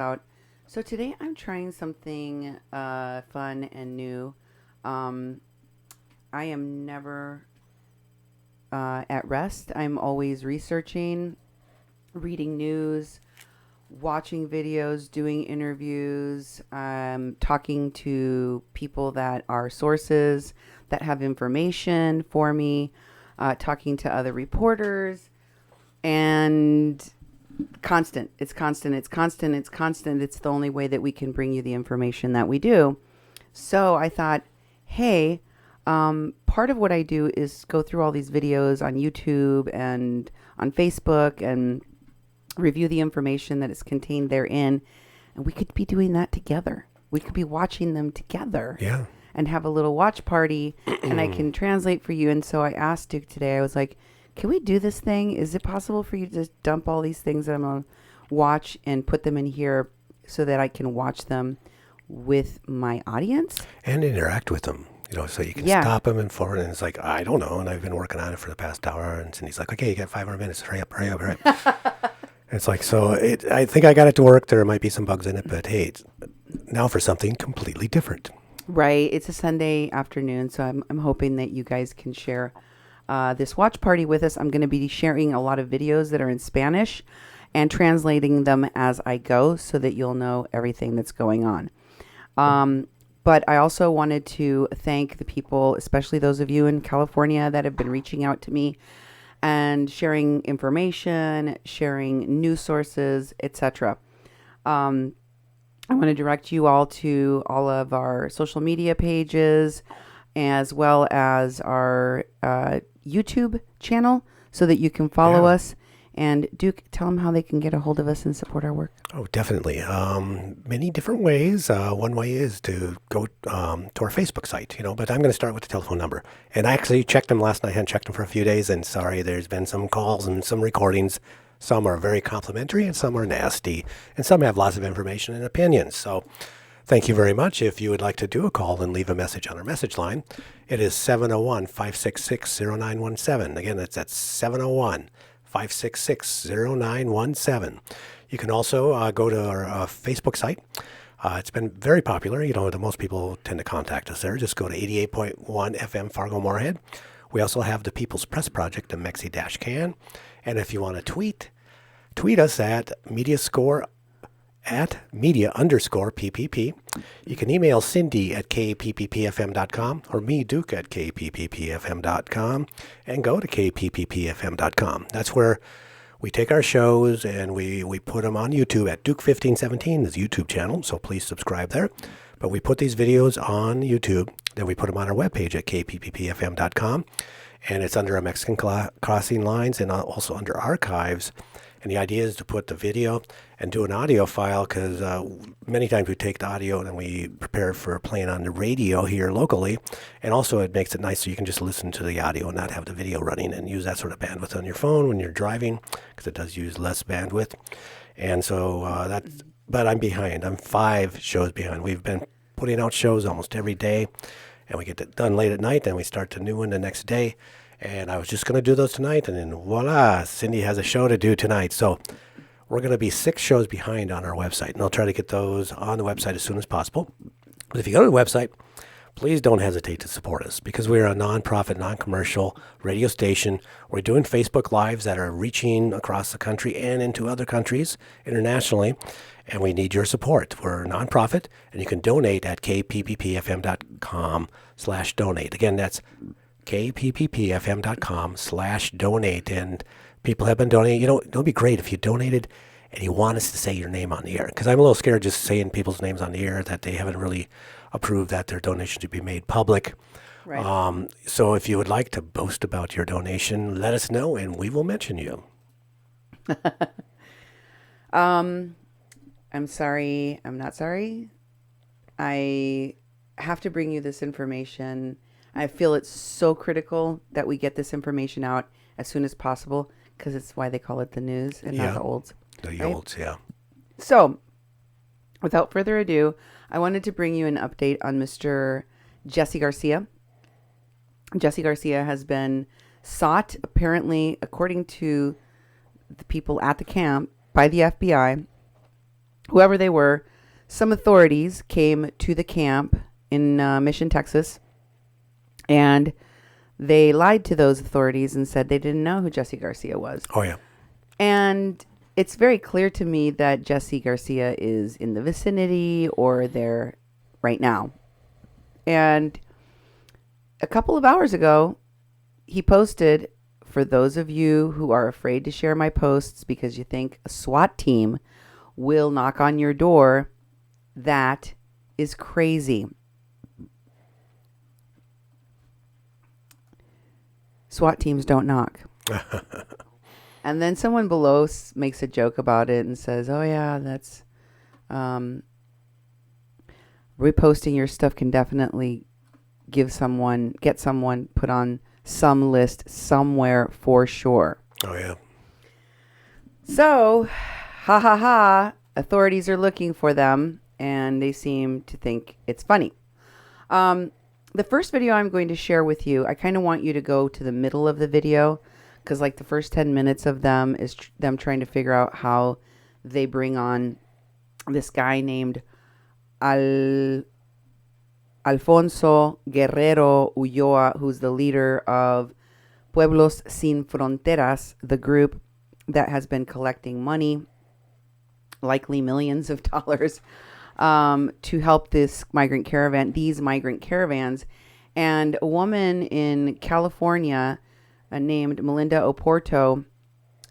out. So today I'm trying something fun and new. Um, I am never at rest. I'm always researching, reading news, watching videos, doing interviews, talking to people that are sources that have information for me, talking to other reporters, and constant. It's constant. It's constant. It's constant. It's the only way that we can bring you the information that we do. So I thought, hey, part of what I do is go through all these videos on YouTube and on Facebook and review the information that is contained therein. And we could be doing that together. We could be watching them together. Yeah. And have a little watch party, and I can translate for you. And so I asked Duke today, I was like, can we do this thing? Is it possible for you to just dump all these things that I'm going to watch and put them in here so that I can watch them with my audience? And interact with them, so you can stop them and forward. And it's like, I don't know. And I've been working on it for the past hour. And Cindy's like, okay, you got 500 minutes. Hurry up, hurry up, hurry up. And it's like, I think I got it to work. There might be some bugs in it, but hey, now for something completely different. Right. It's a Sunday afternoon, so I'm hoping that you guys can share this watch party with us. I'm going to be sharing a lot of videos that are in Spanish and translating them as I go so that you'll know everything that's going on. But I also wanted to thank the people, especially those of you in California that have been reaching out to me and sharing information, sharing news sources, etc. I want to direct you all to all of our social media pages as well as our YouTube channel so that you can follow us. And Duke, tell them how they can get a hold of us and support our work. Oh, definitely. Many different ways. One way is to go to our Facebook site, but I'm going to start with the telephone number. And I actually checked them last night. I hadn't checked them for a few days. And sorry, there's been some calls and some recordings. Some are very complimentary and some are nasty. And some have lots of information and opinions. So thank you very much. If you would like to do a call and leave a message on our message line, it is 701-566-0917. Again, that's at 701-566-0917. You can also go to our Facebook site. It's been very popular. Most people tend to contact us there. Just go to 88.1 FM Fargo-Moorhead. We also have the People's Press Project, the Mexi-Can. And if you want to tweet us at media_PPP. You can email Cindy at kpppfm.com or me, Duke, at kpppfm.com, and go to kpppfm.com. That's where we take our shows and we put them on YouTube at Duke1517, is YouTube channel, so please subscribe there. But we put these videos on YouTube, then we put them on our webpage at kpppfm.com, and it's under our Mexican Crossing Lines and also under Archives. And the idea is to put the video and do an audio file because many times we take the audio and then we prepare for playing on the radio here locally. And also it makes it nice so you can just listen to the audio and not have the video running and use that sort of bandwidth on your phone when you're driving because it does use less bandwidth. And so but I'm behind. I'm 5 shows behind. We've been putting out shows almost every day and we get it done late at night. Then we start the new one the next day. And I was just going to do those tonight, and then voila, Cindy has a show to do tonight. So we're going to be 6 shows behind on our website, and I'll try to get those on the website as soon as possible. But if you go to the website, please don't hesitate to support us because we're a nonprofit, non-commercial radio station. We're doing Facebook Lives that are reaching across the country and into other countries internationally, and we need your support. We're a nonprofit, and you can donate at kpppfm.com/donate. Again, that's kpppfm.com/donate, and people have been donating. It would be great if you donated and you want us to say your name on the air, because I'm a little scared just saying people's names on the air that they haven't really approved that their donation should be made public. Right. So if you would like to boast about your donation, let us know and we will mention you. I'm sorry. I'm not sorry. I have to bring you this information. I feel it's so critical that we get this information out as soon as possible because it's why they call it the news and not the olds. The olds, yeah. So, without further ado, I wanted to bring you an update on Mr. Jesse Garcia. Jesse Garcia has been sought, apparently, according to the people at the camp, by the FBI whoever they were, some authorities came to the camp in Mission, Texas, and they lied to those authorities and said they didn't know who Jesse Garcia was. Oh, yeah. And it's very clear to me that Jesse Garcia is in the vicinity or there right now. And a couple of hours ago, he posted, for those of you who are afraid to share my posts because you think a SWAT team will knock on your door, that is crazy. SWAT teams don't knock. And then someone below makes a joke about it and says, oh yeah, that's reposting your stuff can definitely get someone put on some list somewhere for sure. Oh, yeah. So, ha ha ha, authorities are looking for them and they seem to think it's funny. The first video I'm going to share with you, I kind of want you to go to the middle of the video because like the first 10 minutes of them is them trying to figure out how they bring on this guy named Alfonso Guerrero Ulloa, who's the leader of Pueblos Sin Fronteras, the group that has been collecting money, likely millions of dollars, to help these migrant caravans. And a woman in California named Melinda Oporto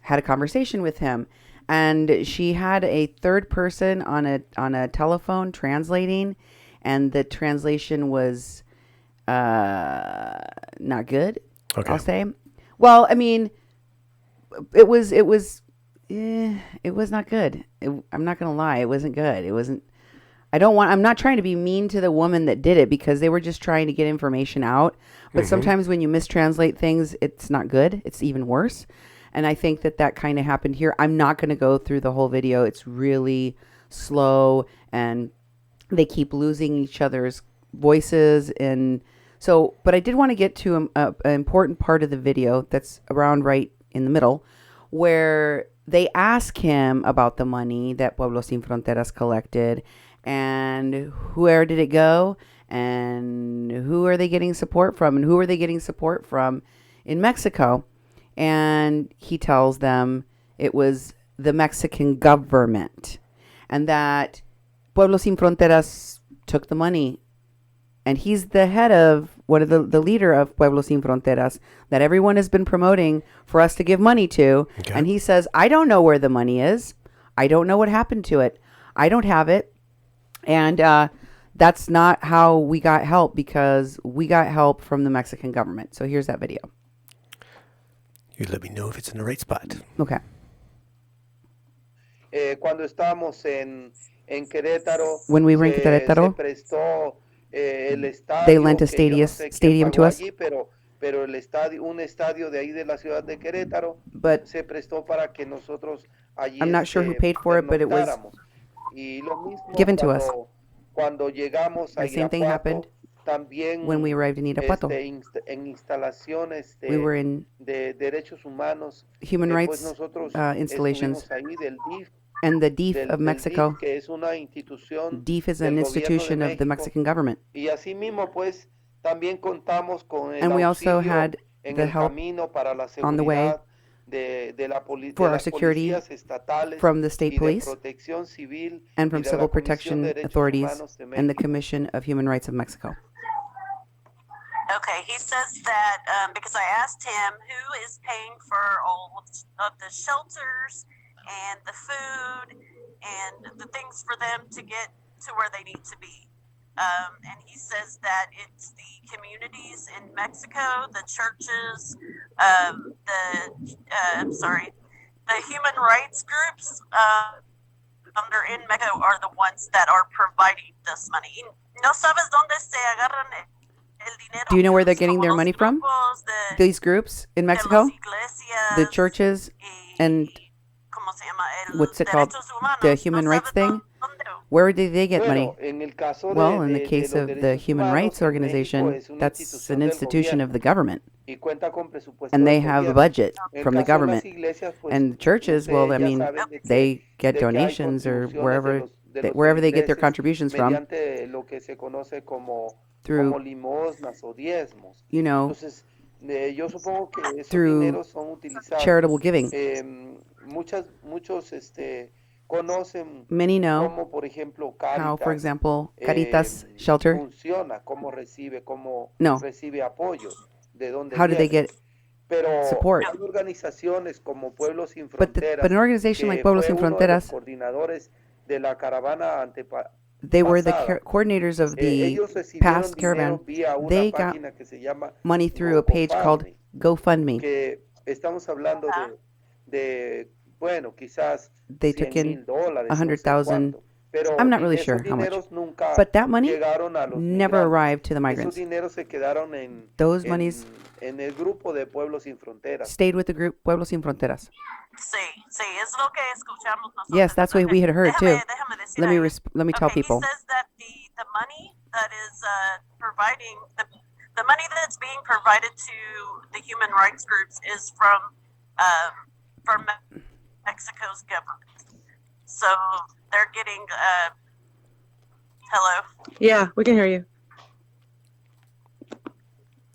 had a conversation with him. And she had a third person on a telephone translating, and the translation was not good. Okay. I'll say. Well, I mean, it was not good. I'm not gonna lie, it wasn't good. It wasn't. I'm not trying to be mean to the woman that did it because they were just trying to get information out. But sometimes when you mistranslate things, it's not good. It's even worse. And I think that kind of happened here. I'm not going to go through the whole video. It's really slow and they keep losing each other's voices. And so, but I did want to get to an important part of the video that's around right in the middle where they ask him about the money that Pueblos Sin Fronteras collected and where did it go and who are they getting support from and who are they getting support from in Mexico. And he tells them it was the Mexican government and that Pueblos Sin Fronteras took the money. And he's the head of one of the leader of Pueblos Sin Fronteras that everyone has been promoting for us to give money to. Okay. And he says, I don't know where the money is. I don't know what happened to it. I don't have it. And that's not how we got help because we got help from the Mexican government. So here's that video. You let me know if it's in the right spot. Okay. Cuando estábamos en Querétaro, when we were in Querétaro, they lent a stadium to us. Allí, pero el estadio, un estadio de ahí de la ciudad de Querétaro, but se prestó para que nosotros allí I'm not sure who paid for it, but it was given to us. Cuando llegamos a the same thing happened también, when we arrived in Irapuato. En instalaciones we were in de derechos humanos, human rights installations. Ahí del DIF, and the DIF of Mexico. Que es una institución DIF is an institution of the Mexican government. Y así mismo, pues, también contamos con el and we also had the help para la on the way for our security from the state police and from civil protection authorities and the Commission of Human Rights of Mexico. Okay, he says that because I asked him who is paying for all of the shelters and the food and the things for them to get to where they need to be. And he says that it's the communities in Mexico, the churches, the human rights groups under in Mexico are the ones that are providing this money. No sabes dónde se agarran el dinero. Do you know where they're getting their money from? These groups in Mexico? The churches and what's it called? The human rights thing? Where did they get money? Bueno, en el caso Well, in the de case los of the derechos Human humanos, Rights en México Organization, es una that's institución an del institution of the gobierno government, y cuenta con presupuesto and del they have a gobierno. budget En el from the caso de las government. iglesias, pues And churches, well, I ustedes ya mean, saben de they get que hay donations or contribuciones de los wherever they get their feligreses contributions from mediante lo que se conoce como through, limosnas o diezmos. you know, Entonces, yo supongo que esos through dineros son utilizados. charitable giving. Muchos conocen Many know cómo, por ejemplo, how, for Caritas example, Caritas shelter, funciona, cómo recibe apoyos, de dónde how do they viene. get Pero support? hay organizaciones como Pueblos Sin But Fronteras, an organization like que Pueblos fue Sin uno de los Fronteras, coordinadores de la caravana they were the pasada. coordinators of the Ellos recibieron past dinero caravan. vía una They got página que se llama money through a page called GoFundMe. que estamos hablando bueno, quizás They took in $100,000, no sé 100,000. cuánto. Pero I'm not really esos sure how much. dineros nunca But that money llegaron a los never migrantes. arrived to the Esos migrants. dineros se quedaron Those monies en el grupo de Pueblos Sin Fronteras. stayed with the group Pueblos Sin Fronteras. Sí, sí, es lo que escuchamos nosotros. Yes, that's what we had heard too. Déjame decir Let me algo. let me tell Okay, people. he says that the money that is providing the money that's being provided to the human rights groups is from Mexico's government. So they're getting hello. Yeah, we can hear you.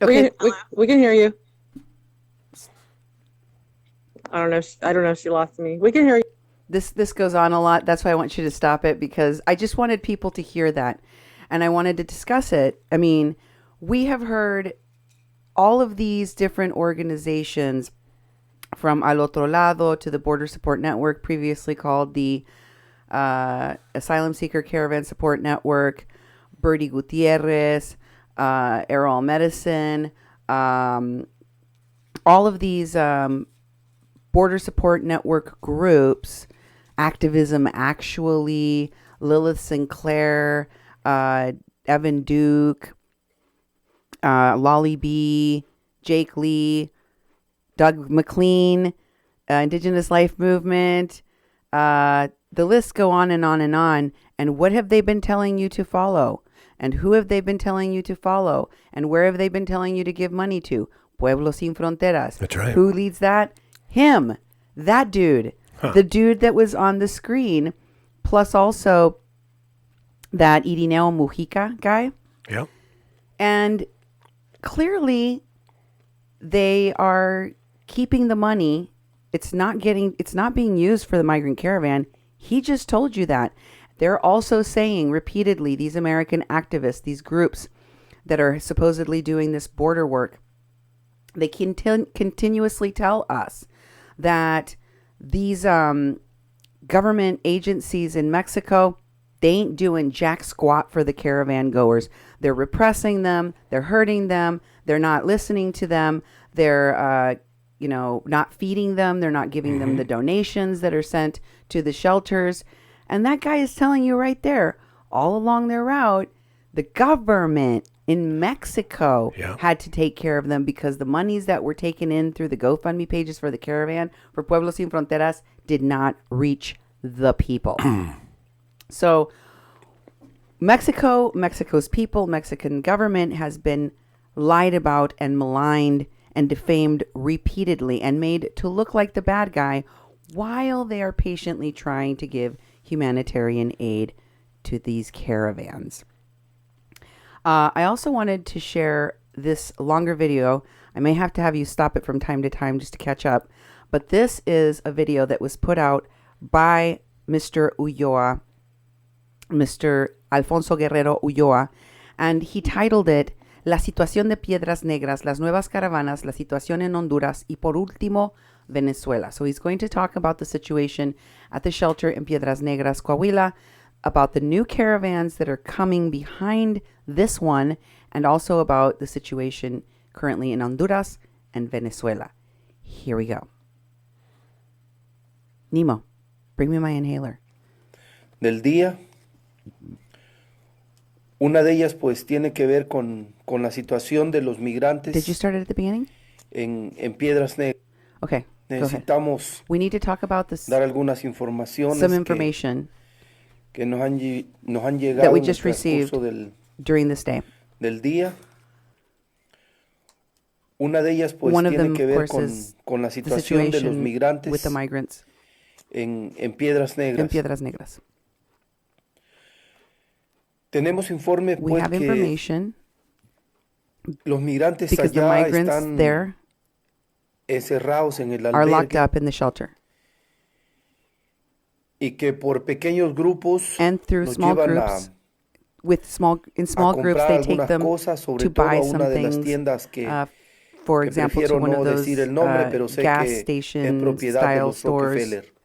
Okay, We can hear you. I don't know if she lost me. We can hear you. this goes on a lot. That's why I want you to stop it, because I just wanted people to hear that, and I wanted to discuss it. I mean, we have heard all of these different organizations, from Al Otro Lado to the Border Support Network, previously called the Asylum Seeker Caravan Support Network, Bertie Gutierrez, Errol Medicine, all of these Border Support Network groups, Activism Actually, Lilith Sinclair, Evan Duke, Lolly B, Jake Lee, Doug McLean, Indigenous Life Movement, the lists go on and on and on. And what have they been telling you to follow? And who have they been telling you to follow? And where have they been telling you to give money to? Pueblos Sin Fronteras. That's right. Who leads that? Him. That dude. Huh. The dude that was on the screen. Plus also that Irineo Mujica guy. Yeah. And clearly they are keeping the money. It's not being used for the migrant caravan. He just told you that. They're also saying repeatedly, these American activists, these groups that are supposedly doing this border work, they continuously tell us that these government agencies in Mexico, they ain't doing jack squat for the caravan goers. They're repressing them. They're hurting them. They're not listening to them. They're, not feeding them. They're not giving them the donations that are sent to the shelters. And that guy is telling you right there, all along their route, the government in Mexico had to take care of them, because the monies that were taken in through the GoFundMe pages for the caravan for Pueblos Sin Fronteras did not reach the people. So Mexico's people, Mexican government has been lied about and maligned and defamed repeatedly and made to look like the bad guy, while they are patiently trying to give humanitarian aid to these caravans. I also wanted to share this longer video. I may have to have you stop it from time to time just to catch up. But this is a video that was put out by Mr. Ulloa, Mr. Alfonso Guerrero Ulloa, and he titled it La situación de Piedras Negras, las nuevas caravanas, la situación en Honduras, y por último, Venezuela. So he's going to talk about the situation at the shelter in Piedras Negras, Coahuila, about the new caravans that are coming behind this one, and also about the situation currently in Honduras and Venezuela. Here we go. Nemo, bring me my inhaler. Del día. Una de ellas pues tiene que ver con la situación de los migrantes. Did you start it at the beginning? En Piedras Negras. Okay, go ahead. Necesitamos We need to talk about this, dar algunas informaciones some information. que nos han that llegado we en el just received transcurso during this day. del día. Una de ellas pues One of tiene them, que of ver course, is con la the situación de los situation with migrantes the migrants en Piedras in Negras. Piedras Negras. Tenemos informe We pues have que information los migrantes because the allá migrants están there encerrados en el are locked albergue up in the shelter. y que por pequeños grupos And through los small llevan groups, in a small groups, comprar they take algunas them cosas, sobre to todo buy a some una de las things, tiendas que for example, to prefiero one no of those decir el nombre, pero sé gas que es station propiedad de style los stores. Rockefeller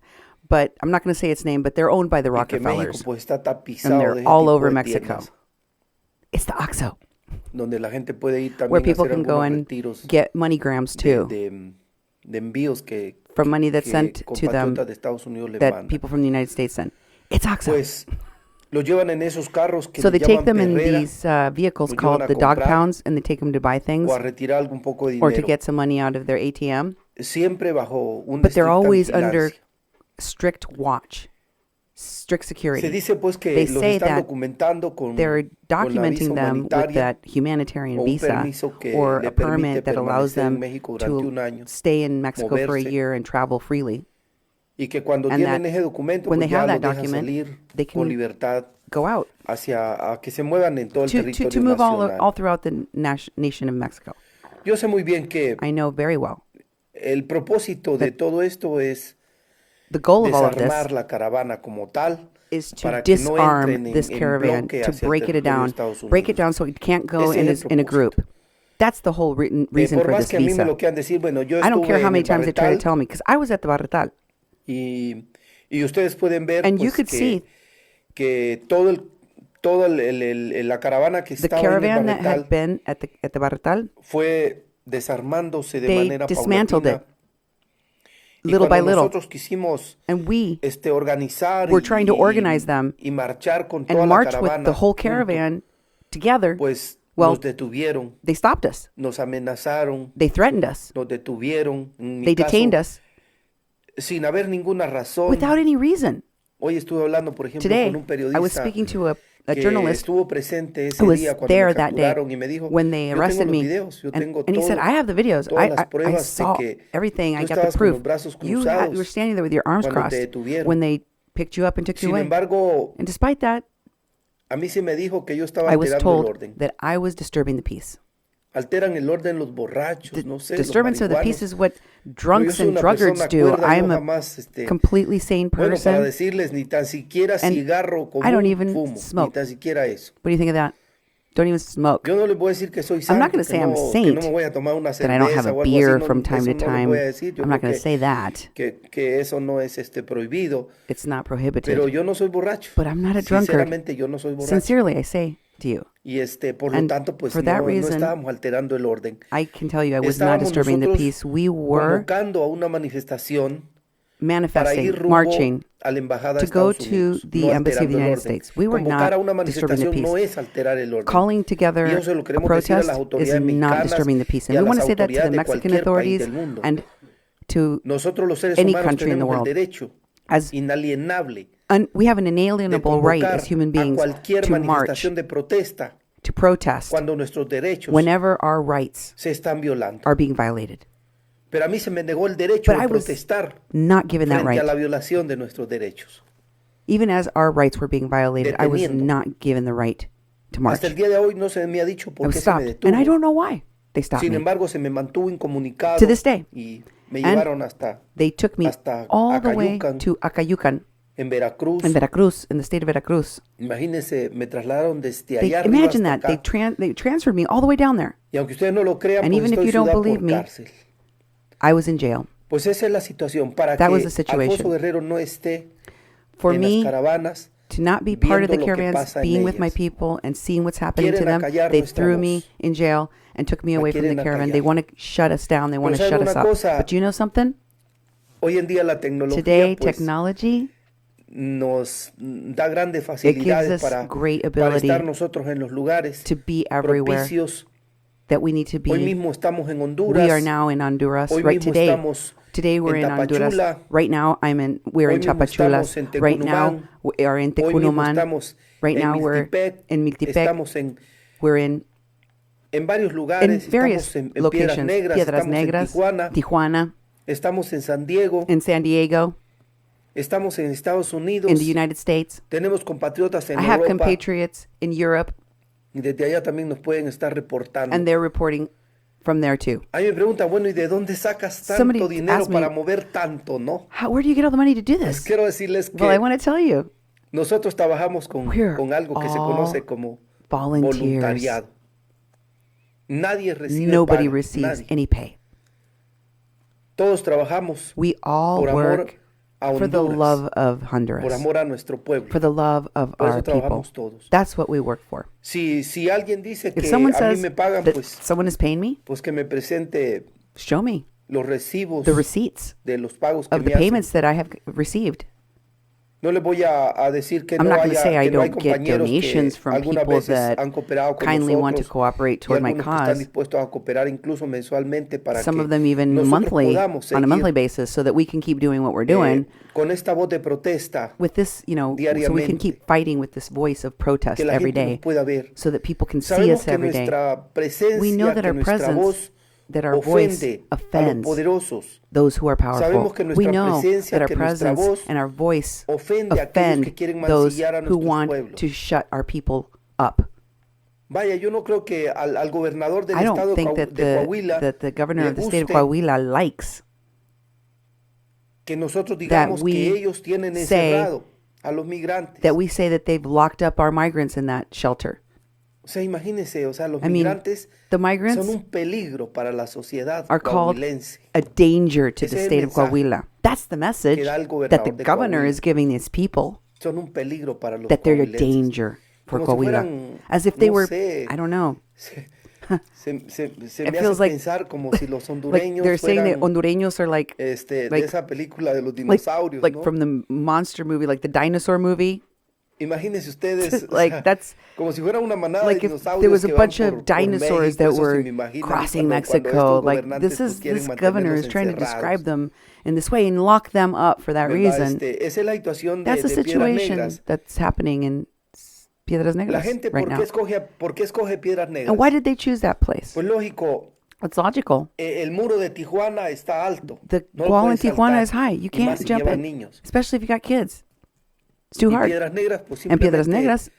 But I'm not going to say its name, but they're owned by the y que México Rockefellers. pues está And tapizado they're de ese all tipo over de Mexico. tiendas It's the OXXO, donde la gente puede ir where también a people hacer can go algunos and retiros get MoneyGrams too, de envíos from money that's que sent to them compatriotas de Estados Unidos les that mandan. people from the United States send. It's OXXO. Pues los llevan en esos carros que So le they take llaman them in perrera these vehicles los llevan called a the dog comprar pounds, and they take them to buy things o a retirar algún poco de or to dinero, get some money out of their ATM. siempre bajo una But they're estricta always under vigilancia. strict watch, strict Se security. dice pues que They los say están that documentando con They're la visa documenting them with humanitaria that humanitarian o un visa permiso que or le a permite permit that allows permanecer en them México durante un to año stay in Mexico for a moverse. year and travel freely. Y que cuando And tienen that ese documento when pues they ya have los that dejan document, salir they con can libertad go out hacia a que se muevan en todo el to territorio move nacional. all throughout the nation of Mexico. Yo sé muy bien que I know very well el propósito de todo esto es the goal of all of this desarmar la caravana como tal is to para que no entren disarm this en caravan, bloque to hacia el break it territorio de down, Estados break it Unidos. down so it can't go Ese in es el a group. propósito. That's the whole reason Por for más this que a mí me visa. lo quieran decir, bueno, yo I don't care estuve how en many el times they try to Barretal tell me, because I was at the Barretal. y ustedes pueden ver And you pues, could see que la caravana que the estaba en el caravan that Barretal had been at the Barretal, fue desarmándose de they manera dismantled paulatina. Y little by cuando little. nosotros quisimos And we organizar were trying to organize them y marchar con toda and la march with caravana the whole junto, caravan together, pues well, nos detuvieron, they stopped us. nos amenazaron, They threatened us. nos detuvieron, en mi They caso, detained us sin haber ninguna razón. without any reason. Hoy estuve hablando, por ejemplo, Today, con un I was periodista speaking to a que journalist estuvo presente ese who was día cuando there me that day capturaron y me dijo, when they yo arrested tengo los me. videos, yo tengo And he said, I have the videos. todas las I pruebas de saw que everything. I tú got the estabas con proof. los brazos You cruzados were standing there with your arms cuando te crossed detuvieron. when they picked you up and took you Sin away. embargo, And despite that, a mí se me dijo que yo estaba I was alterando el told orden. that I was disturbing the peace. Alteran el orden los borrachos, no sé, los Disturbance of the peace marihuanos. is what Pero yo drunks soy and una druggards persona do. cuerda, I'm yo a jamás, completely sane bueno, para person. decirles, ni tan siquiera And cigarro I don't común even fumo, ni smoke. tan siquiera eso. What do you think of that? Don't even smoke. Yo no les voy a decir que soy I'm santo, not going to que say I'm a no saint, me voy a tomar una that I don't have cerveza a o algo así, beer no, from time to eso no lo time. voy a decir. Yo I'm not creo going to say that. que eso no es prohibido, It's not prohibited. pero yo no soy borracho. But I'm not a drunkard. Sinceramente, yo no soy borracho. Sincerely, I say to you, Y por lo And tanto, pues for that no reason, estábamos alterando el orden. I can tell you I was not Estábamos disturbing the nosotros peace. We were convocando a una manifestación para manifesting, ir rumbo marching a la embajada to de go Estados to Unidos, the no embassy of the alterando el United orden. States. We were Convocar a not una disturbing the manifestación no peace. es alterar el orden. Calling together Y eso se lo a queremos decir a las protest is autoridades not mexicanas disturbing the peace. y And a we want las to say that to the autoridades de Mexican cualquier país authorities del mundo. and to Nosotros los seres any humanos country in the tenemos el world. derecho As inalienable we have an de inalienable right convocar as human a beings cualquier to march, manifestación de protesta to protest cuando nuestros derechos whenever our rights se están violando. are being violated. Pero a mí se me negó el derecho But de I was protestar not given that frente a right. la violación de nuestros derechos. Even as our rights were being violated, I was Deteniendo. not given the right to march. Hasta el día de hoy no se me ha dicho I por was qué se me stopped. And I detuvo. don't know why they stopped Sin me. embargo, se me mantuvo incomunicado To this day. y me And llevaron hasta They took me hasta all the way Acayucan, to Acayucan en Veracruz. in Veracruz, in the state of Veracruz. Imagínense, me trasladaron desde They, allá arriba imagine hasta that. acá. They transferred me all the way down there. Y aunque ustedes no lo crean, And pues even if estoy you don't ciudad believe por me, cárcel. I was in jail. Pues esa es la situación. Para That que was the situation. Alfonso Guerrero no esté For en me las caravanas, to not be part of the viendo lo que caravans, pasa en being with my ellas. people and seeing what's happening to Quieren them, acallar they nuestra threw me voz. in jail and took me away from the quieren caravan. They acallar. want to shut us down. They want to ¿saben shut us una up. cosa? But do you know something? hoy en día la tecnología Today, pues, technology, nos da grandes it gives facilidades us great para ability estar nosotros en los lugares to be everywhere propicios that we need to Hoy be. mismo estamos en We are Honduras. now in Honduras. Hoy Right mismo today. estamos Today we're en in Honduras. Tapachula. Right now we're Hoy in mismo Tapachula. estamos en Right now Tecunumán. we are in Hoy mismo Tecunuman. estamos Right en now we're Miltipec. in Miltipec. Estamos We're in varios lugares. various Estamos en Piedras locations. Negras. Piedras Estamos Negras, en Tijuana, Estamos en San Diego. in San Diego, Estamos en Estados Unidos. in the United States. Tenemos compatriotas en I have Europa. compatriots in Europe, Y desde allá también nos pueden estar reportando. and they're reporting from there too. A mí me preguntan, bueno, ¿y de dónde sacas Somebody tanto dinero asked me- para mover tanto, no? Where do you get all the money to do Pues this? quiero decirles Well, I que want to tell you, nosotros trabajamos We're con algo que se all conoce como volunteers. voluntariado. Nadie recibe Nobody paga, receives nadie. any pay. Todos trabajamos We all por amor work a for the Honduras, love of por Honduras, amor a nuestro pueblo. for the love of Por eso our people. trabajamos todos. That's what we work for. Si alguien dice If que someone a mí says me pagan, that pues someone is paying me, que me presente show me los recibos the receipts de los pagos que of me the hacen. payments that I have received. No les voy a decir que I'm no not going to say I que no hay don't get compañeros donations que from algunas people veces that han cooperado con kindly want to nosotros cooperate y toward my algunos que están cause. dispuestos a cooperar incluso mensualmente para Some que of them even nosotros monthly, podamos on a seguir, monthly basis, so that we can keep doing what we're doing con esta voz de protesta, with this, so we can diariamente. keep fighting with this voice of protest que la every gente day, nos pueda ver. so that people can see Sabemos us que every day. nuestra presencia, We know that que our nuestra presence, voz that our voice ofende a los offends poderosos. those who are powerful. Sabemos que We nuestra know presencia, that our que nuestra presence voz and our voice ofende a aquellos offend que quieren those mancillar a who nuestros want pueblos. to shut our people up. Vaya, yo no creo que al gobernador del I estado don't think that de Coahuila the governor le of the state of guste Coahuila likes que nosotros digamos we que ellos tienen say encerrado a los migrantes. that we say that they've locked up our migrants in that shelter. O sea, imagínense, o sea, los I mean, migrantes the son migrants un peligro para la sociedad are called coahuilense. a danger to Ese the es el state of mensaje Coahuila. That's the message que da el that the gobernador de governor Coahuila. is giving his people, Son un peligro para los that they're a coahuilenses. danger for Como si Coahuila. fueran, As if they no were, sé, I don't know. se It me feels hace like- pensar como si los Like hondureños they're saying that fueran Hondureños are like de like- esa película de los like, dinosaurios, like ¿no? from the monster movie, like the dinosaur movie. Imagínense ustedes, o Like sea, that's como si fuera una manada like de if dinosaurios there was a que van bunch of por dinosaurs México, that eso sí were me imagino, crossing cuando Mexico. estos Like gobernantes, pues, this quieren governor mantenernos is trying to describe encerrados, them in this way and lock them up for that ¿verdad? reason. Esa es la situación That's the de Piedras situation Negras. that's happening in Piedras La Negras gente, right ¿por now. qué escoge Piedras Negras? And why did they choose that place? Pues lógico, It's logical. el muro de Tijuana está alto. The no lo wall in puedes Tijuana saltar, is high. You y más can't si jump llevan it, niños. especially if you got kids. It's too Y hard. Piedras Negras, pues And Piedras simplemente Negras,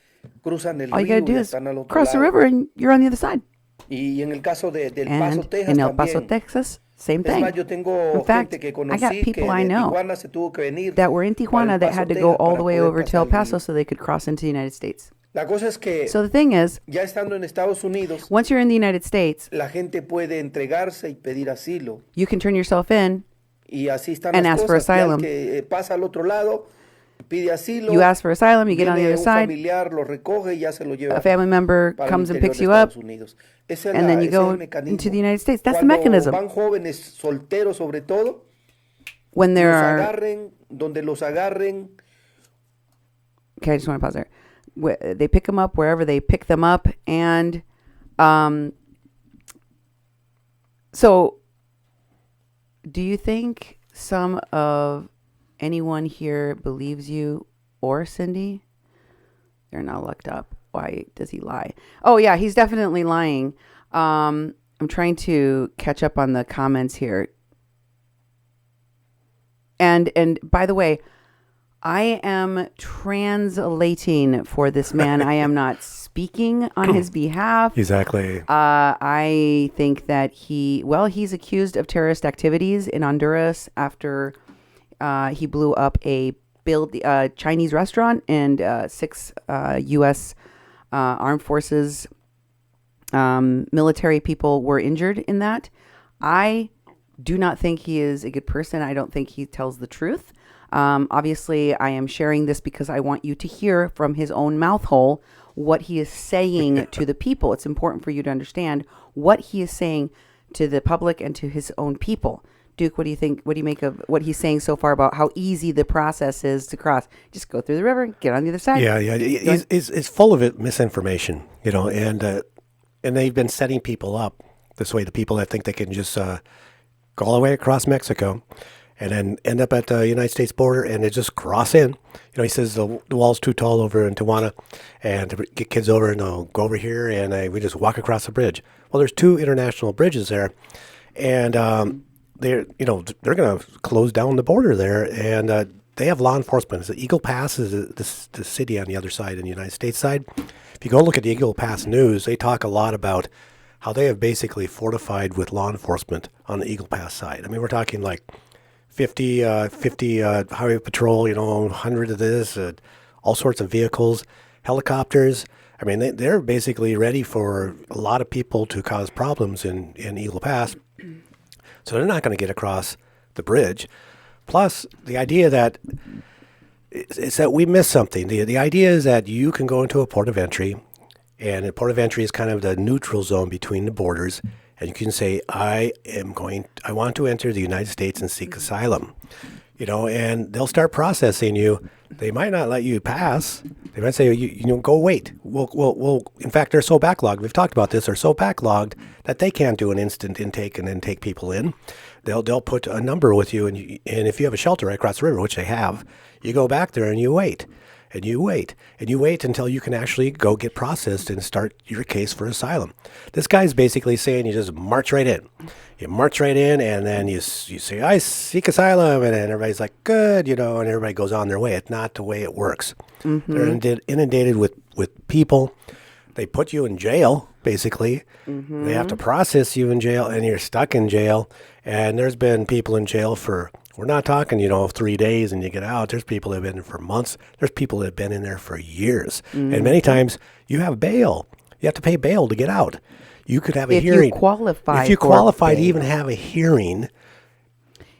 cruzan el all you río gotta do y is están al otro cross the lado. river and you're on the other side. Y en el caso del Paso, And Texas, in El Paso, también. Texas, same Es thing. más, yo tengo In fact, gente que I conocí got que people I de know Tijuana se tuvo que venir that were in para Tijuana El that Paso, had to Texas, go all para the way poder over to El pasar el Paso río. so they could cross into the United States. La cosa es que So the thing is, ya estando en Estados Unidos, once you're in the United States, la gente puede entregarse y pedir asilo. you can turn yourself in. Y así están And las ask for cosas. Ya el asylum. que pasa al otro lado, pide asilo, You ask for asylum, you get on the viene other un side, familiar, lo recoge y ya se lo lleva a family member para el comes and interior picks de you up, Estados Unidos. Ese es and then you ese es go el mecanismo. into the United States. That's the Cuando mechanism. van jóvenes solteros sobre todo, When there los are, agarren, donde los agarren, okay, I just want to pause there. They pick them up wherever they pick them up, and so do you think some of anyone here believes you or Cindy? They're not looked up. Why does he lie? Oh yeah, he's definitely lying. I'm trying to catch up on the comments here. And by the way, I am translating for this man. I am not speaking on his behalf. Exactly. I think that he's accused of terrorist activities in Honduras after he blew up a Chinese restaurant, and 6 U.S. Armed Forces military people were injured in that. I do not think he is a good person. I don't think he tells the truth. Obviously, I am sharing this because I want you to hear from his own mouth hole what he is saying to the people. It's important for you to understand what he is saying to the public and to his own people. Duke, what do you think? What do you make of what he's saying so far about how easy the process is to cross? Just go through the river, get on the other side. Yeah. He's full of it, misinformation, and and they've been setting people up this way, the people that think they can just go all the way across Mexico and then end up at the United States border and they just cross in. He says the wall's too tall over in Tijuana, and to get kids over and they'll go over here and we just walk across the bridge. Well, there's 2 international bridges there, and they're going to close down the border there, and they have law enforcement. The Eagle Pass is the city on the other side, in the United States side. If you go look at the Eagle Pass news, they talk a lot about how they have basically fortified with law enforcement on the Eagle Pass side. I mean, we're talking like 50 highway patrol, 100 of this, all sorts of vehicles, helicopters. I mean, they're basically ready for a lot of people to cause problems in Eagle Pass. So they're not going to get across the bridge. Plus, the idea that is that we miss something. The idea is that you can go into a port of entry, and a port of entry is kind of the neutral zone between the borders, and you can say, I want to enter the United States and seek asylum. And they'll start processing you. They might not let you pass. They might say, go wait. We'll. In fact, they're so backlogged. We've talked about this. They're so backlogged that they can't do an instant intake and then take people in. They'll put a number with you, and if you have a shelter right across the river, which they have, you go back there and you wait. And you wait, and you wait until you can actually go get processed and start your case for asylum. This guy's basically saying you just march right in. You march right in, and then you say, I seek asylum, and then everybody's like, good, and everybody goes on their way. It's not the way it works. Mm-hmm. They're inundated with people. They put you in jail, basically. Mm-hmm. They have to process you in jail, and you're stuck in jail. And there's been people in jail for... We're not talking, 3 days and you get out. There's people that have been in for months. There's people that have been in there for years. Mm-hmm. And many times you have bail. You have to pay bail to get out. You could have a hearing. If you qualify to even have a hearing.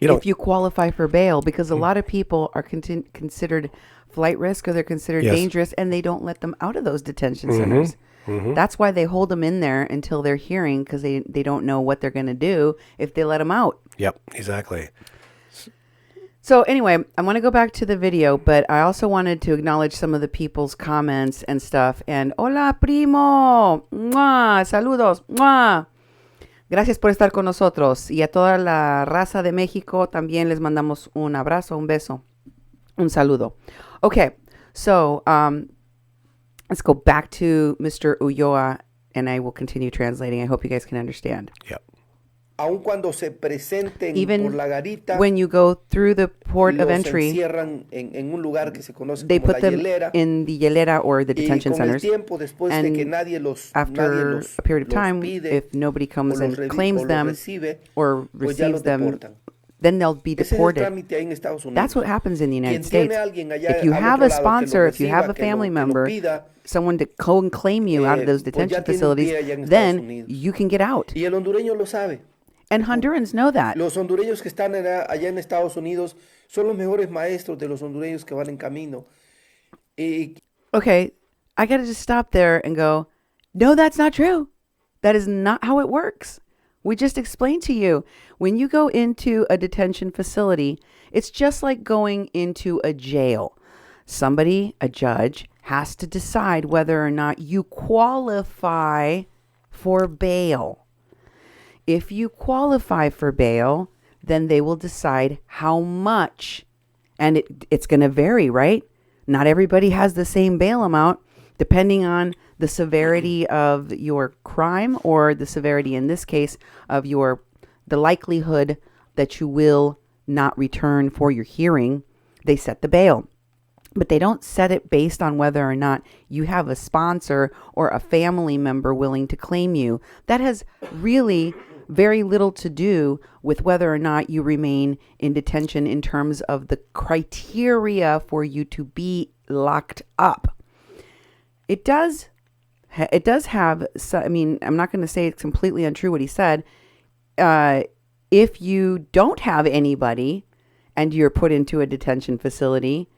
If you qualify for bail, because a lot of people are considered flight risk, or they're considered dangerous, and they don't let them out of those detention centers. Mm-hmm. That's why they hold them in there until their hearing, because they don't know what they're going to do if they let them out. Yep, exactly. So anyway, I want to go back to the video, but I also wanted to acknowledge some of the people's comments and stuff. And hola, primo. ¡Mua! Saludos. ¡Mua! Gracias por estar con nosotros. Y a toda la raza de México también les mandamos un abrazo, un beso, un saludo. Okay, so let's go back to Mr. Ulloa, and I will continue translating. I hope you guys can understand. Yep. Aun cuando se presenten Even por la garita, when you go through the port of los entry, encierran en un lugar que se conoce they como put la them hielera, in the hielera or the y detention con el centers. tiempo, después de que nadie los After a period of time, pide, if nobody comes o and los claims them recibe, or pues ya receives los them, deportan. then they'll be Ese es el deported. trámite ahí en Estados Unidos. That's what happens in the United Quien States. tiene a alguien allá If you al have otro a lado que sponsor, lo if you have reciba, a que lo- family que lo member, pida, someone to go and claim you out of those pues detention ya tiene un facilities, pie allá en Estados then Unidos. you can get out. Y el hondureño lo sabe. And Hondurans know that. Los hondureños que están allá en Estados Unidos son los mejores maestros de los hondureños que van en camino. Okay, I got to just stop there and go, no, that's not true. That is not how it works. We just explained to you, when you go into a detention facility, it's just like going into a jail. Somebody, a judge, has to decide whether or not you qualify for bail. If you qualify for bail, then they will decide how much. And it's going to vary, right? Not everybody has the same bail amount, depending on the severity of your crime, or the severity, in this case, of the likelihood that you will not return for your hearing. They set the bail. But they don't set it based on whether or not you have a sponsor or a family member willing to claim you. That has really very little to do with whether or not you remain in detention in terms of the criteria for you to be locked up. It does have, I mean, I'm not going to say it's completely untrue what he said. If you don't have anybody and you're put into a detention facility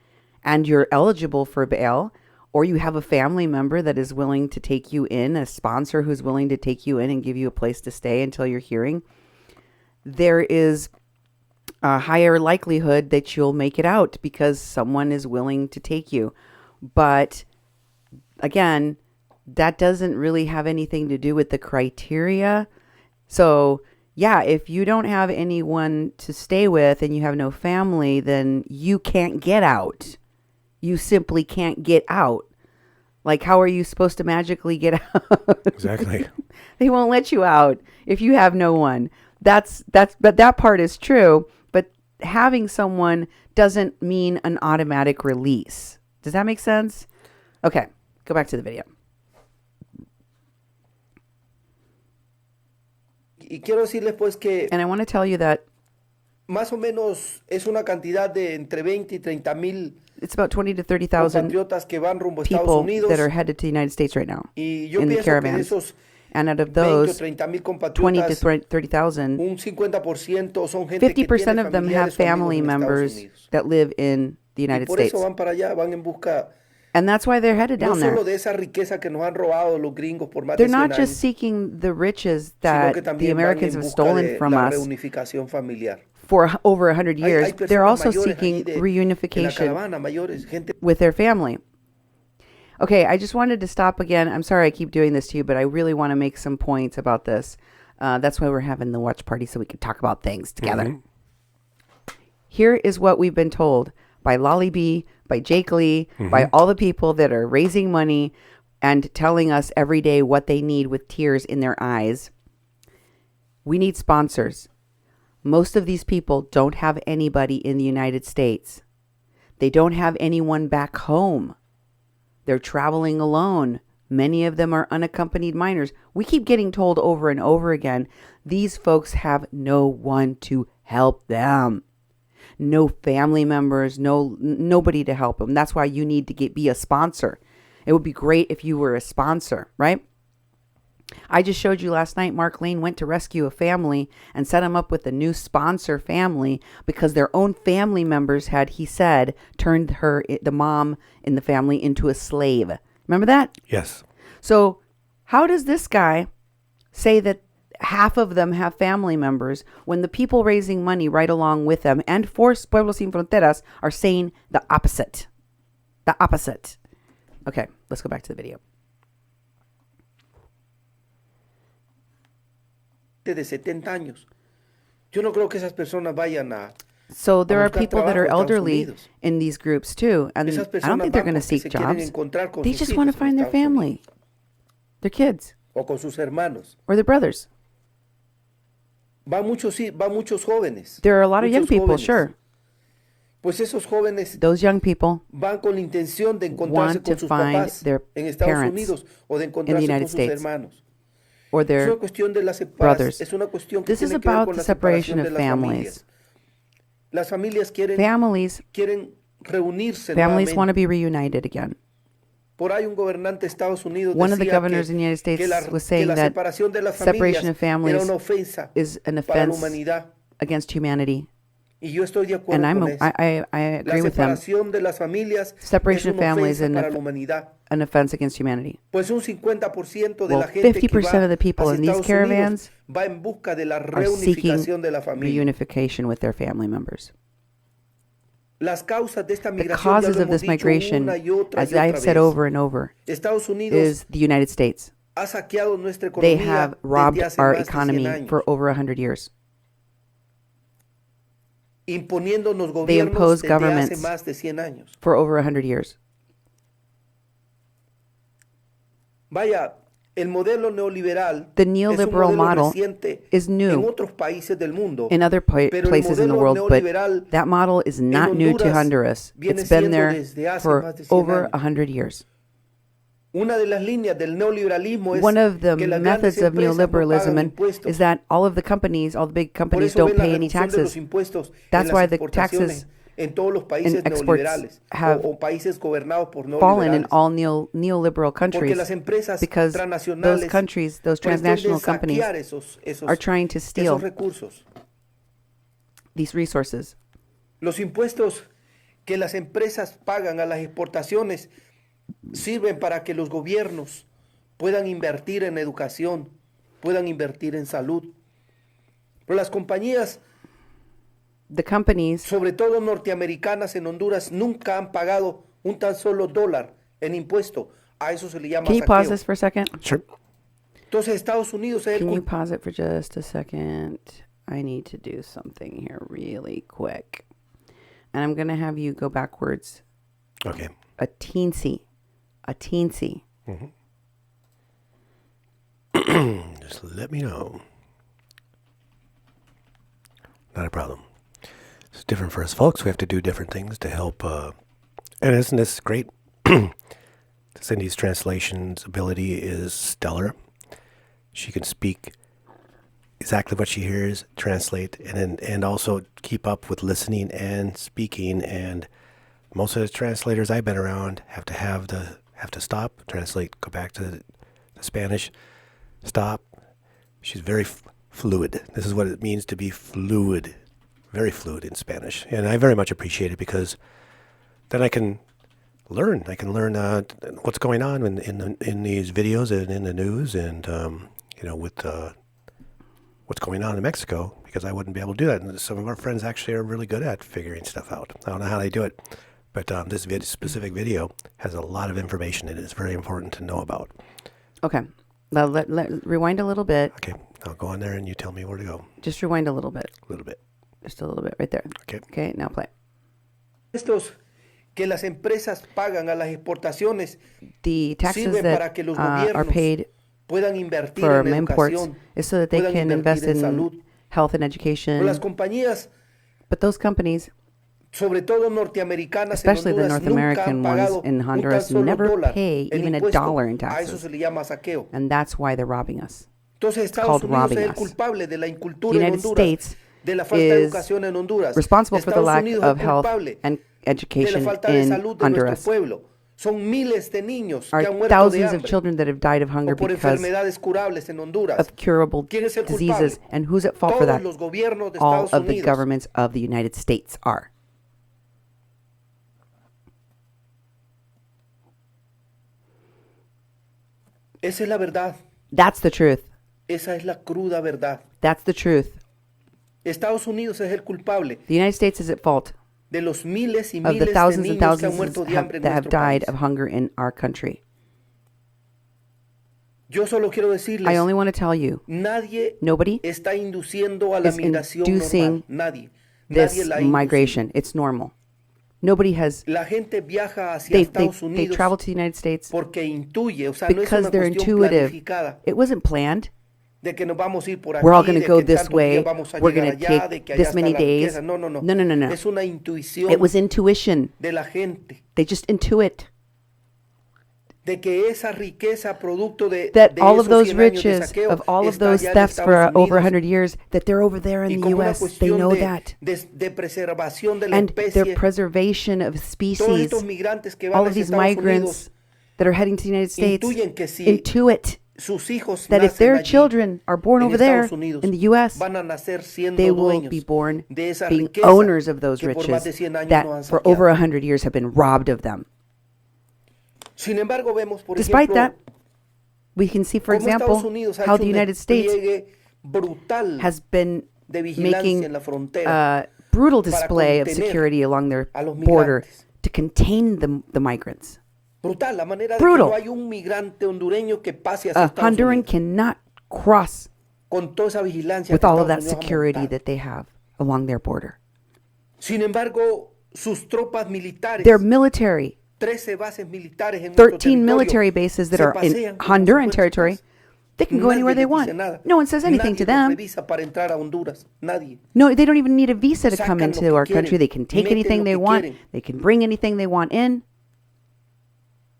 and you're eligible for bail, or you have a family member that is willing to take you in, a sponsor who's willing to take you in and give you a place to stay until your hearing, there is a higher likelihood that you'll make it out because someone is willing to take you. But again, that doesn't really have anything to do with the criteria. So, yeah, if you don't have anyone to stay with and you have no family, then you can't get out. You simply can't get out. Like, how are you supposed to magically get out? Exactly. They won't let you out if you have no one. But that part is true. But having someone doesn't mean an automatic release. Does that make sense? Okay, go back to the video. Y quiero decirles pues que And I want to tell you that más o menos es una cantidad de entre 20 y 30 mil it's about 20 to 30,000 compatriotas que van rumbo a Estados people Unidos. that are headed to the United States right now Y yo in the pienso que de caravans. esos And out of 20 o those 30 mil 20 to compatriotas, 30,000, un 50% son gente que 50% tiene of them have familiares o amigos family en Estados members Unidos. that live in the Y United por States. eso van para allá, van en busca And that's why they're headed no down there. solo de esa riqueza que nos han robado los gringos por más They're de 100 not años, just seeking the riches sino that que the también van Americans en have busca stolen de from la us reunificación familiar. for over 100 years. Hay They're personas also mayores seeking allí en la reunification caravana, mayores, gente. with their family. Okay, I just wanted to stop again. I'm sorry I keep doing this to you, but I really want to make some points about this. That's why we're having the watch party, so we can talk about things together. Mm-hmm. Here is what we've been told by Lolly B, by Jake Lee, by all the people that are raising money and telling us every day what they need with tears in their eyes. We need sponsors. Most of these people don't have anybody in the United States. They don't have anyone back home. They're traveling alone. Many of them are unaccompanied minors. We keep getting told over and over again, these folks have no one to help them. No family members, nobody to help them. That's why you need to be a sponsor. It would be great if you were a sponsor, right? I just showed you last night, Mark Lane went to rescue a family and set them up with a new sponsor family because their own family members had, he said, turned the mom in the family into a slave. Remember that? Yes. So how does this guy say that half of them have family members when the people raising money right along with them and for Pueblos Sin Fronteras are saying the opposite? The opposite. Okay, let's go back to the video. De 70 años. Yo no creo que esas personas vayan a So there are buscar people that trabajo are en Estados elderly Unidos. in these groups too. And Esas I don't personas think they're van going to porque seek se quieren jobs. encontrar con They sus just want to hijos en find their Estados family, their kids, o con sus hermanos. or their brothers. Van muchos jóvenes. There are a lot of young muchos people, jóvenes. sure. Pues esos jóvenes Those young people van con la intención de encontrarse want con to sus find papás their en Estados parents Unidos o de in the encontrarse United con sus States hermanos. or Es their una cuestión de la brothers. separación, es una cuestión que This is tiene que ver about con the la separation separación of de las families. familias. Las familias quieren reunirse Families want to nuevamente. be reunited again. Por ahí un gobernante de Estados Unidos One of the decía governors in the United States was que saying la that separación de las separation of familias era families una ofensa is an para la offense humanidad. against humanity. Y yo estoy de And acuerdo con eso. I La agree with him. separación de las familias Separation es of una families ofensa and para la humanidad. An offense against humanity. Pues un 50% de Well, la gente que 50% va of the people hacia in these Estados caravans Unidos va en busca de la are seeking reunificación de la familia. reunification with their family members. Las causas de esta The migración ya causes lo of hemos this dicho migration, una y otra as y otra I've said vez. over and over, Estados Unidos is the United States. ha saqueado nuestra They economía have robbed desde hace our más de 100 economy años, for over 100 years. imponiéndonos They gobiernos impose desde hace governments más de 100 años. for over 100 years. Vaya, el modelo neoliberal The es un neoliberal modelo model reciente is en new otros países del mundo, in other pero el places in the modelo world, but neoliberal that model is not en new to Honduras Honduras. viene It's been siendo there desde hace for más de 100 over años. 100 years. Una de las líneas del neoliberalismo es One of the que las grandes methods of empresas no neoliberalism pagan impuestos. is that all of the companies, all the big Por companies eso don't ven la pay any reducción de los taxes. impuestos That's en why las the exportaciones taxes en todos los países and exports neoliberales have o países gobernados por fallen in neoliberales. all neoliberal Porque countries las empresas because those transnacionales countries, those pretenden transnational companies saquear esos are trying to steal recursos. these resources. Los impuestos que las empresas pagan a las exportaciones sirven para que los gobiernos puedan invertir en educación, puedan invertir en salud. Pero las compañías, The companies, sobre todo norteamericanas en Honduras, nunca han pagado un tan solo dólar en impuesto A eso se le llama Can you pause saqueo. this for a second? Sure. Entonces Estados Unidos es el Can you culpable. pause it for just a second? I need to do something here really quick. And I'm going to have you go backwards Okay. a teensy. Just let me know. Not a problem. It's different for us folks. We have to do different things to help. And isn't this great? Cindy's translations ability is stellar. She can speak exactly what she hears, translate, and also keep up with listening and speaking. And most of the translators I've been around have to stop, translate, go back to the Spanish, stop. She's very fluid. This is what it means to be fluid, very fluid in Spanish, and I very much appreciate it because then I can learn. I can learn what's going on in these videos and in the news, and with what's going on in Mexico, because I wouldn't be able to do that. And some of our friends actually are really good at figuring stuff out. I don't know how they do it, but this specific video has a lot of information in it. It's very important to know about. Okay. Now let rewind a little bit. Okay, I'll go on there and you tell me where to go. Just rewind a little bit. A little bit. Just a little bit right there. Okay. Okay, now play. Estos que las empresas pagan a las exportaciones The taxes sirven that para que los are gobiernos paid puedan invertir for en imports educación, is so that they puedan can invest invertir en in salud. health and Pero education. las compañías, But those companies, sobre todo norteamericanas, especially en the Honduras, North American nunca han ones pagado in un tan Honduras, solo never dólar pay en even a impuestos. dollar in A eso taxes. se le llama saqueo. And that's why they're robbing us. Entonces Estados called Unidos robbing es el us. culpable de la The incultura en United Honduras, States de la falta de is educación en Honduras. responsible for the Estados lack Unidos es of health culpable and de la education falta de in salud de Honduras. nuestro pueblo. Son miles de niños que Are han muerto de thousands of hambre children that have died of hunger o por because enfermedades curables en Honduras. of curable ¿Quién es el diseases. culpable? And who's at fault for Todos that? los gobiernos de All Estados of the Unidos. governments of the United States are. Esa es la verdad. That's the truth. Esa es la cruda verdad. That's the truth. Estados Unidos es el culpable The United States is at fault de los miles y of the miles de thousands and niños que han thousands muerto de hambre en that have nuestro died país. of hunger in our country. Yo solo quiero I decirles, only want to tell you, nadie nobody está induciendo a la is migración inducing normal. Nadie. this Nadie la ha inducido. migration. It's normal. Nobody has. La gente viaja hacia They Estados they Unidos travel to the United States porque intuye, o sea, no es because una they're cuestión intuitive. planificada It wasn't planned. de que nos vamos a ir por aquí, We're all going de to go que en this tantos way. días vamos a We're llegar going to allá, de take que allá this está many la days. riqueza. No, no, no. No, no, no, no. Es una intuición It was intuition. de la gente They just intuit de que esa riqueza producto de that all esos of those 100 años de riches, saqueo of all of está those allá en thefts for Estados over Unidos. 100 years, that they're over there Y in the como una U.S. They cuestión know de, that. de preservación de la And their especie, preservation of todos species, estos migrantes que all van of hacia these Estados migrants Unidos that are heading to the United States intuyen que si intuit sus hijos that if nacen their allí, children are born en over there Estados Unidos, in the U.S., van a nacer siendo they will dueños be born de esa being riqueza owners of those que por más de riches 100 años that nos han for saqueado. over 100 years have been robbed of them. Sin embargo, vemos, por Despite ejemplo, that, we can see, for cómo Estados example, Unidos ha how hecho the un United States despliegue brutal has been de vigilancia making en la frontera brutal para display of contener security along their a los border migrantes. to contain the migrants. Brutal, la manera Brutal. de que no hay un migrante hondureño que pase hacia A Estados Honduran Unidos cannot cross con toda esa vigilancia with que all of Estados that Unidos ha security montado. that they have along their border. Sin embargo, sus tropas militares, Their military, 13 bases militares en nuestro 13 military territorio, bases that se are in pasean como Honduran si fueran territory, sus they can go Nadie anywhere they les dice want. nada. No one says anything to Nadie los them. revisa para entrar a Honduras. Nadie. No, they don't even need a visa to come Sacan lo into que our quieren, country. They can take meten anything lo they que want. quieren. They can bring anything they want in.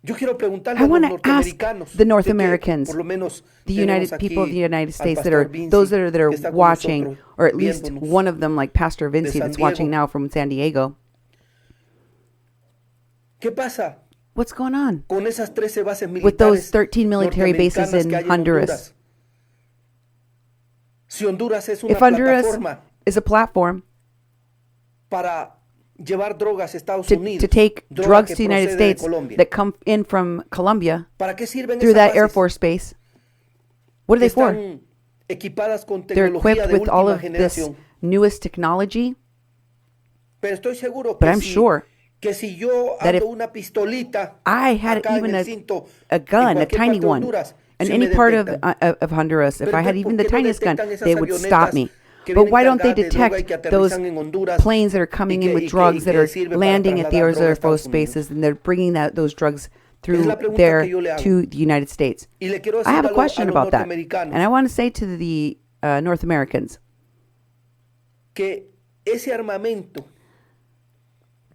Yo quiero preguntarle I a los want to ask norteamericanos, the North de que Americans, por lo menos the tenemos United aquí people of the United al States that pastor are Vinci, those that are que está con watching, nosotros, or at least viéndonos one of them, like Pastor Vinci, San that's watching Diego. now from San Diego. ¿Qué pasa What's going on con esas 13 bases with those militares 13 military bases norteamericanas in que hay en Honduras? Si Honduras es una If Honduras plataforma is a platform para llevar drogas a Estados to Unidos, take droga drugs que to the United procede de States Colombia, that come in from Colombia ¿para qué sirven through esas that Air bases? Force base, what are they for? Están equipadas con They're tecnología equipped de with all última of this generación. newest technology, Pero estoy seguro but que I'm si sure que si yo that if ando una pistolita I had acá en even el cinto, a en gun, a cualquier tiny parte de one, Honduras, in si any me part detectan. of Honduras, if Pero I had entonces, even ¿por the qué no tiniest gun, detectan esas they would stop avionetas me. que But vienen why don't they cargadas de droga y detect que those aterrizan en Honduras planes that are y coming que, in with y que, y drugs that que are sirve para landing at the trasladar droga a Air Force Estados Unidos? bases, and they're bringing those drugs Esa es through la pregunta there que yo le hago. to the United States? Y le quiero I decir have a a question los about that, and norteamericanos I want to say to the North Americans que ese armamento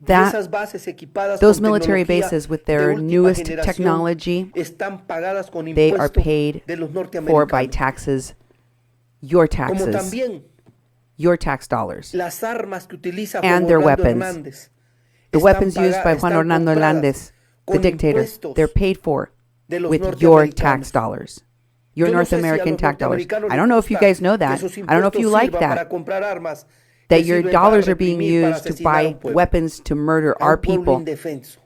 y that esas bases equipadas those con military tecnología bases with de their última newest generación technology, están pagadas con they are impuestos paid de los for by norteamericanos. taxes, your Como taxes, también your tax dollars, las armas que utiliza and Juan their Orlando weapons. Hernández The están weapons used by Juan están Orlando compradas Hernández, the con dictator, impuestos they're paid for de los with your norteamericanos. tax dollars, your Yo no North sé si a American los tax dollars. norteamericanos I les don't know if you gusta guys know que that. esos I don't know if you impuestos like sirvan that, para comprar armas that que your sirven para dollars are being reprimir, para used to asesinar a buy un pueblo, weapons to murder a our un pueblo people, indefenso.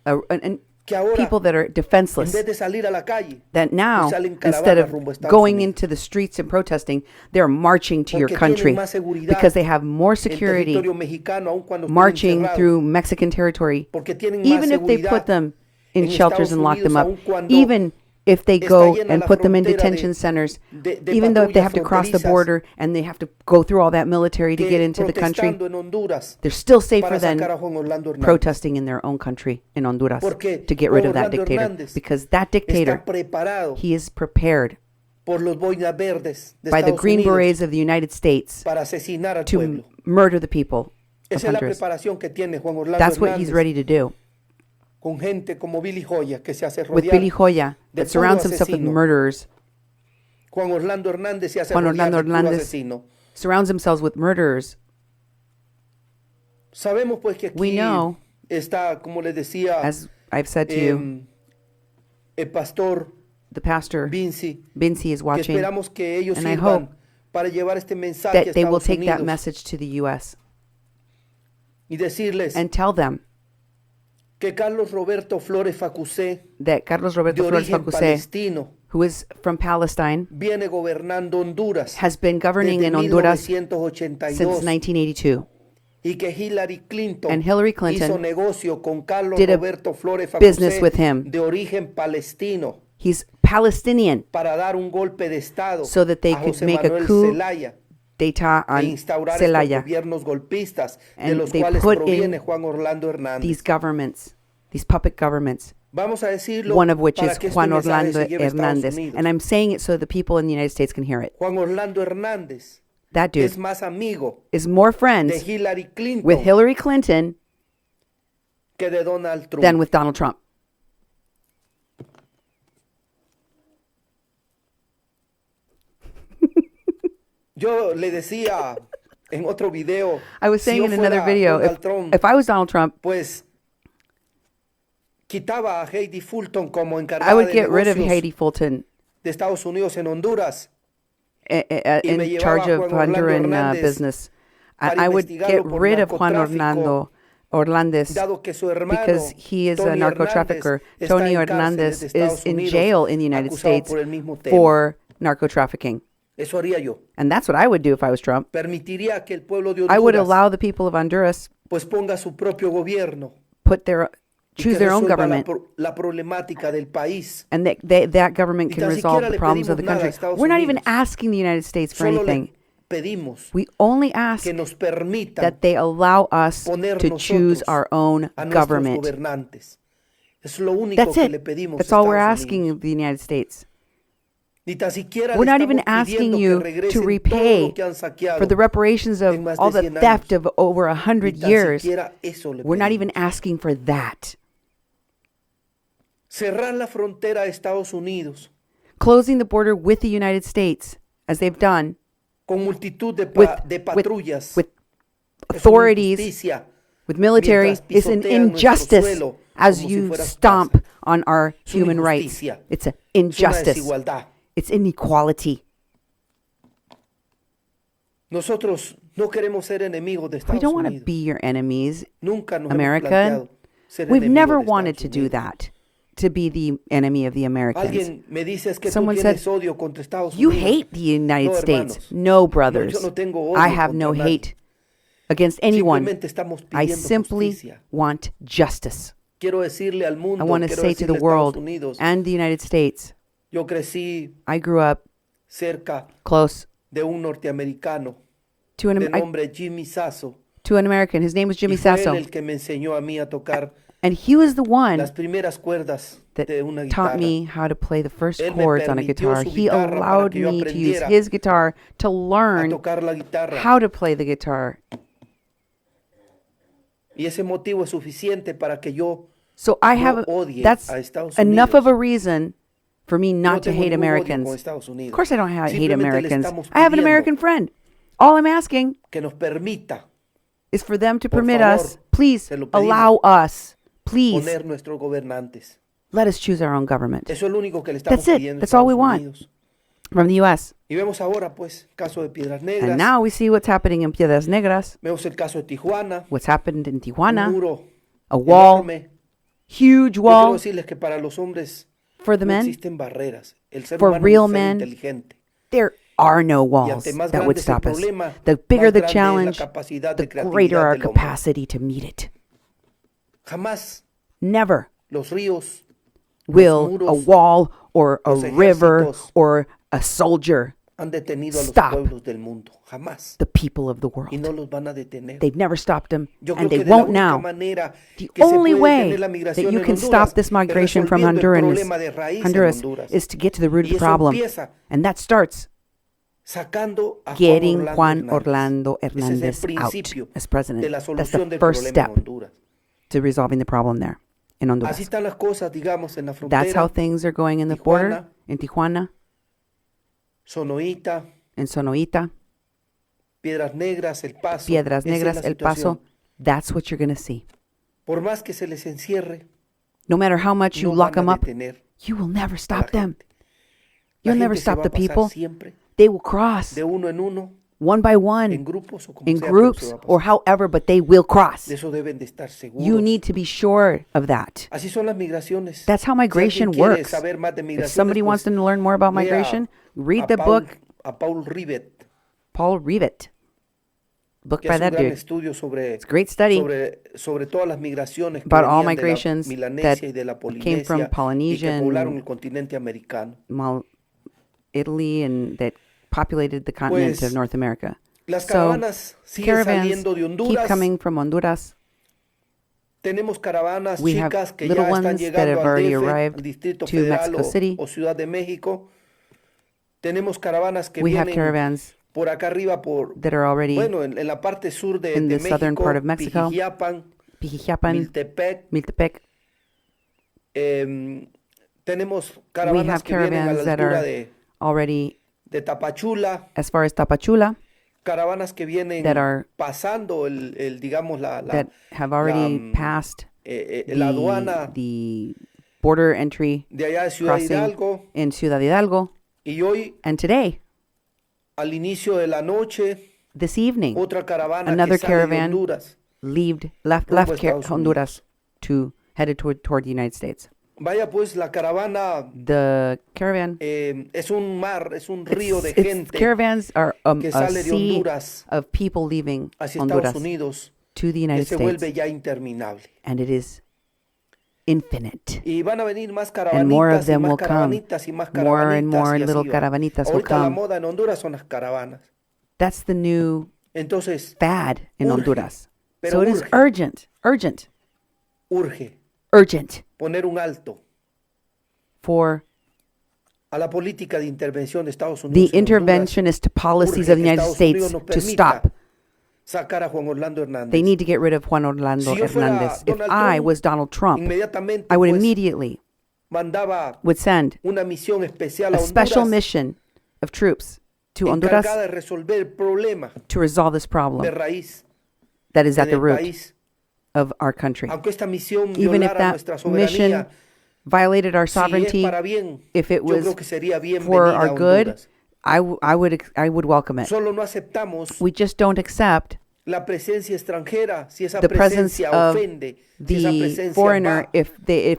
and Que ahora, people that are en defenseless. vez de salir a la calle, That now, pues salen instead caravanas rumbo a of Estados going Unidos. into the streets and protesting, they're marching to your Porque country tienen más seguridad because they have more en security territorio mexicano, aun cuando estén marching encerrados. through Mexican territory, Porque tienen más even if they seguridad put them in en shelters Estados and lock them Unidos, up, aun cuando even if they está go llena and la put them in frontera detention centers, de even though if they patrullas have to cross the fronterizas border and they have to go through all that military to que get into the country, protestando en Honduras they're still safer para than sacar a Juan Orlando Hernández. protesting in their own country in Honduras Porque to get Juan rid of that Orlando dictator. Hernández Because that dictator, está preparado he is prepared por los boinas verdes de by the Estados Green Unidos Berets of the United States para asesinar al to pueblo. murder the people of Esa es la Honduras. preparación que tiene Juan Orlando That's what he's Hernández ready to do. con gente como Billy Joya que se hace With rodear Billy Joya, de that surrounds puro himself with asesino. murderers, Juan Orlando Hernández se hace Juan rodear Orlando de puro Hernández asesino. surrounds themselves with murderers. Sabemos pues que We aquí know, está, como les decía, as I've said to you, el pastor the pastor, Vinci, Vinci, is que watching, esperamos que ellos and I sirvan hope para llevar este mensaje a that they will Estados take that Unidos message to the U.S. y decirles and tell them que Carlos Roberto Flores Facusé, that Carlos de Roberto Flores origen Facusé, palestino, who is from Palestine, viene gobernando Honduras has been governing desde in Honduras since 1982 1982. y que Hillary Clinton And Hillary hizo Clinton negocio con Carlos did a Roberto Flores business Facusé with him. de origen palestino He's Palestinian, para dar un golpe de estado so that they a could José make a Manuel coup Zelaya d'etat e on instaurar estos Zelaya. gobiernos golpistas de And los they cuales put proviene in Juan Orlando Hernández. These governments, these puppet governments, Vamos a decirlo one of which para is que este Juan mensaje Orlando se lleve a Estados Hernández. Unidos. And I'm saying it so the people in the United States can hear it. Juan Orlando Hernández That dude es más amigo is more de friends Hillary Clinton with Hillary Clinton que de Donald Trump. than with Donald Trump. Yo le decía en otro video, I was si saying yo in another fuera video, Donald Trump, if I was Donald Trump, pues quitaba a Heidi Fulton como I encargada would de get rid of negocios Heidi Fulton de Estados Unidos en Honduras y in me charge llevaba of Juan Orlando Honduran Hernández business. para I would investigarlo get por rid of Juan narcotráfico, Orlandez dado que su hermano because he is a Tony narco Hernández trafficker. está Tony en cárceles Hernandez de is Estados in Unidos, jail in the United acusado States por el mismo tema. for narco trafficking. Eso haría yo. And that's what I would do if I was Trump. Permitiría que el pueblo de I would Honduras allow the people of Honduras pues ponga su propio gobierno put their y choose que their own resuelva government, la problemática del país. and that government Ni can tan resolve siquiera the le problems of the pedimos nada a country. Estados We're not even Unidos. asking the United States for Solo anything. le pedimos We only ask que nos permitan that they allow us poner to choose nosotros our own a nuestros government. gobernantes. Es lo único That's que le it. pedimos That's a all we're Estados asking Unidos. of the United States. Ni tan siquiera We're le not even estamos asking pidiendo you que to regresen todo repay lo que han saqueado for the reparations of en más all de the 100 theft años. of over Ni 100 tan years. siquiera eso le We're not pedimos. even asking for that. Cerrar la frontera a Estados Unidos Closing the border with the United States, as they've done, con multitud de, with, de with, patrullas with es una authorities, injusticia with military, mientras is an pisotean nuestro injustice suelo as como si you fuera su stomp casa. on our Es una human rights. injusticia. It's an Es una injustice. desigualdad. It's inequality. Nosotros no queremos ser enemigos de We Estados don't want to Unidos. be your enemies, Nunca nos hemos American. planteado ser We've enemigos never de wanted Estados to do Unidos. that, to be the enemy of the Americans. Alguien me dice es que tú Someone tienes said, odio contra Estados You Unidos. hate the United No, States. hermanos. No, brothers. yo no tengo odio I have no contra nadie. hate. against anyone. Simplemente estamos I pidiendo simply justicia. want justice. Quiero decirle al mundo, I want to quiero say to the decirle a world Estados Unidos, and the United States, yo crecí I grew up cerca close de un norteamericano to de an nombre Jimmy Sasso. American. His name was Jimmy Y fue él Sasso. el que me enseñó a mí a tocar And he was the one las primeras cuerdas that de una taught guitarra. me how to play the first Él me chords on a permitió guitar. su He guitarra para allowed que yo me to use aprendiera his guitar to A learn tocar la guitarra. how to play the guitar. Y ese motivo es suficiente para que yo So I no have, odie that's a Estados enough Unidos. of a reason for me Yo no not to tengo hate ningún odio con Americans. Estados Unidos. Of course I don't hate Simplemente le Americans. estamos I have an pidiendo American friend. All I'm asking que nos permita is for them to Por permit favor, us, please se lo pedimos, allow us, please poner nuestros gobernantes. let us choose our own government Eso es lo único que le estamos That's it. pidiendo a That's all we Estados want. Unidos. from the U.S. Y vemos ahora, pues, caso de Piedras Negras. And now we see what's happening in Piedras Negras, Vemos el caso de Tijuana. what's happened in Un Tijuana, muro a wall, enorme. huge Yo quiero wall decirles que para los hombres for the no men. existen barreras. El ser For humano real es un ser men, inteligente. There are no Y walls ante más that would grande es el stop us. problema, The bigger más the grande es la challenge, capacidad the de creatividad greater our del hombre. capacity to meet it. Jamás Never los ríos, will a muros, wall or a los river ejércitos or a soldier han detenido a los stop pueblos del mundo. Jamás. the people of the Y no world. los van a detener. They've never stopped them, Yo and creo they que de la won't única now. manera The que se only puede way detener la that migración you en can Honduras stop this es migration from resolviendo el Honduras problema de raíz en Honduras Honduras. is to get to the root of Y the eso problem. empieza And that starts sacando a getting Juan Juan Orlando Orlando Hernández. Ese Hernandez es el out principio as president. de la That's solución the del first problema en step Honduras. to resolving the problem there in Así Honduras. están las cosas, digamos, en la That's how frontera, things are going in the border, Tijuana, in Tijuana, Sonoita, in Sonoita, Piedras Negras, El Paso. Piedras Esa es Negras, la El Paso. situación. That's what you're going to see. Por más que se les encierre, No matter how much you no lock van them a up, detener you will never a la stop them. gente. La You'll never gente se stop va the a pasar people. siempre, They will cross de uno en uno, one by en one, grupos o como in sea, pero se groups va a pasar. or however, but they will cross. De eso deben de estar seguros. You need to be sure of that. Así son las migraciones. That's how migration si alguien quiere works. saber más de If migraciones, somebody wants pues, to learn more about lea migration, read a the Paul- book, a Paul Rivet. Paul Rivet. Book Que by es un that gran dude. estudio sobre, It's a great study sobre todas las migraciones que about all venían de la migrations Milanesia that y de la came from Polinesia y que Polynesian, poblaron el continente americano. Italy, and that populated the continent Pues, of North America. Las So, caravanas siguen caravans saliendo de keep Honduras. coming from Honduras. Tenemos caravanas We have chicas que little ya están ones that llegando have al already DF, arrived al Distrito to Federal Mexico City. o Ciudad de México. Tenemos caravanas que We have vienen caravans por acá arriba, that are already bueno, en la parte sur de, in de the southern México, part of Mexico, Pijijiapan, Pijijiapan, Miltepec. Miltepec. Tenemos We caravanas have que vienen a la caravans that altura are already de Tapachula, as far as Tapachula, caravanas que vienen that are pasando digamos, that have already passed la aduana the border entry de allá de Ciudad crossing Hidalgo. in Ciudad Hidalgo. Y hoy, And today, al inicio de la noche, this evening, otra caravana another que sale de caravan Honduras. left rumbo a Estados Honduras to headed toward the United States. Vaya pues, la caravana The caravan, es un mar, es un río de it's gente caravans are que a sale de sea Honduras of people leaving hacia Honduras Estados Unidos to the que United se States, vuelve ya interminable. and it is infinite. Y van a venir más And more of caravanitas y them más will come. caravanitas y más More and caravanitas more y little así va. caravanitas will Ahorita la come. moda en Honduras son las caravanas. That's the new Entonces, fad in Urge, Honduras. pero So it is urge. urgent poner un alto for a la política de intervención de Estados the Unidos en Honduras. interventionist policies Urge of the que United Estados States Unidos nos to permita stop. sacar a Juan Orlando Hernández. They need to get rid of Juan Orlando Si yo fuera Hernandez. If Donald I Trump, was Donald Trump, Inmediatamente I would pues, immediately mandaba would send una misión especial a a special Honduras mission of troops to Honduras encargada de resolver el problema to resolve this de problem raíz that is at en the el root país. of our country. Aunque esta misión Even if violara that nuestra mission soberanía, violated our si es sovereignty, para bien, if it yo was creo que sería for bienvenida our a good, Honduras. I would welcome it. Solo no aceptamos We just don't accept la presencia extranjera si esa the presence presencia of ofende, si esa the presencia foreigner va if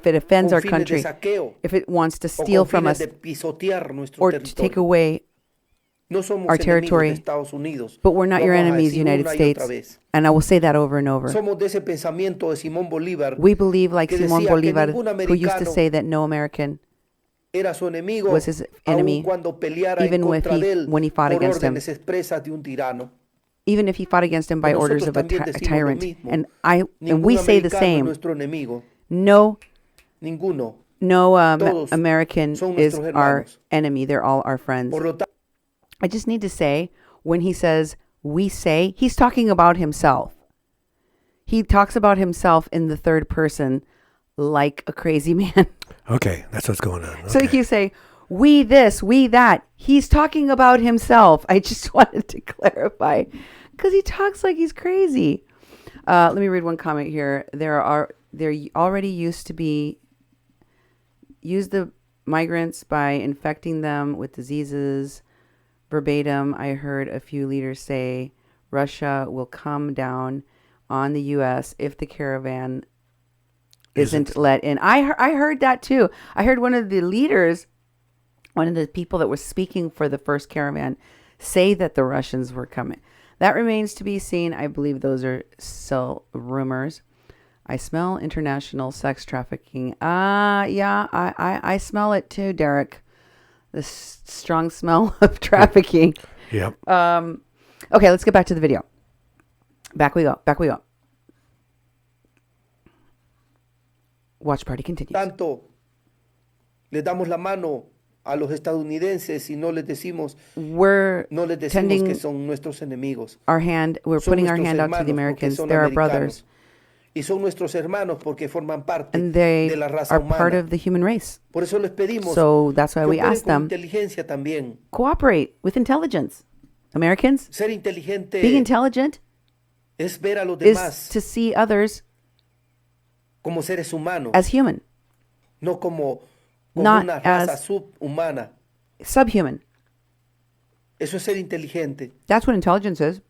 it offends con our fines de country, saqueo if it wants to o steal con from fines us de pisotear nuestro or to take territorio. away No somos our enemigos de territory, Estados Unidos. but we're not Lo your vamos a enemies, decir United una y otra States. vez. And I will say that over and over. Somos de ese pensamiento de Simón Bolívar, We believe, like que Simón decía que Bolivar, ningún who used to americano say that no American era su enemigo, was his aun enemy, cuando peleara en even contra de él when he fought por against him, órdenes expresas de un tirano. even if he fought against him by Pero orders nosotros of a también decimos lo tyrant. mismo. And Ningún we say the americano es same. nuestro enemigo. No Ninguno. Todos American son is nuestros our hermanos. enemy. They're all our friends. Por lo tanto, I just need to say, when he says we say, he's talking about himself. He talks about himself in the third person like a crazy man. Okay, that's what's going on. So Okay. if you say, we this, we that, he's talking about himself. I just wanted to clarify because he talks like he's crazy. Let me read one comment here. There already used to be, use the migrants by infecting them with diseases. Verbatim, I heard a few leaders say Russia will come down on the U.S. if the caravan isn't let in. I heard that too. I heard one of the leaders, one of the people that was speaking for the first caravan, say that the Russians were coming. That remains to be seen. I believe those are still rumors. I smell international sex trafficking. Yeah, I smell it too, Derek. The strong smell of trafficking. Yep. Okay, let's get back to the video. Back we go. Watch party continues. tanto le damos la mano a los estadounidenses y no les decimos We're que tending son nuestros enemigos. our hand. We're Son putting our nuestros hand out to the hermanos porque Americans. son They're our americanos. brothers, Y son nuestros hermanos porque forman parte and they de la raza are part humana. of the human race. Por eso les pedimos So that's why que we operen ask con them, inteligencia también. cooperate with intelligence. Americans, Ser inteligente being intelligent es ver a los is demás to see others como seres humanos, as human, no como not una raza as subhumana. subhuman. Eso es ser inteligente. That's what intelligence is.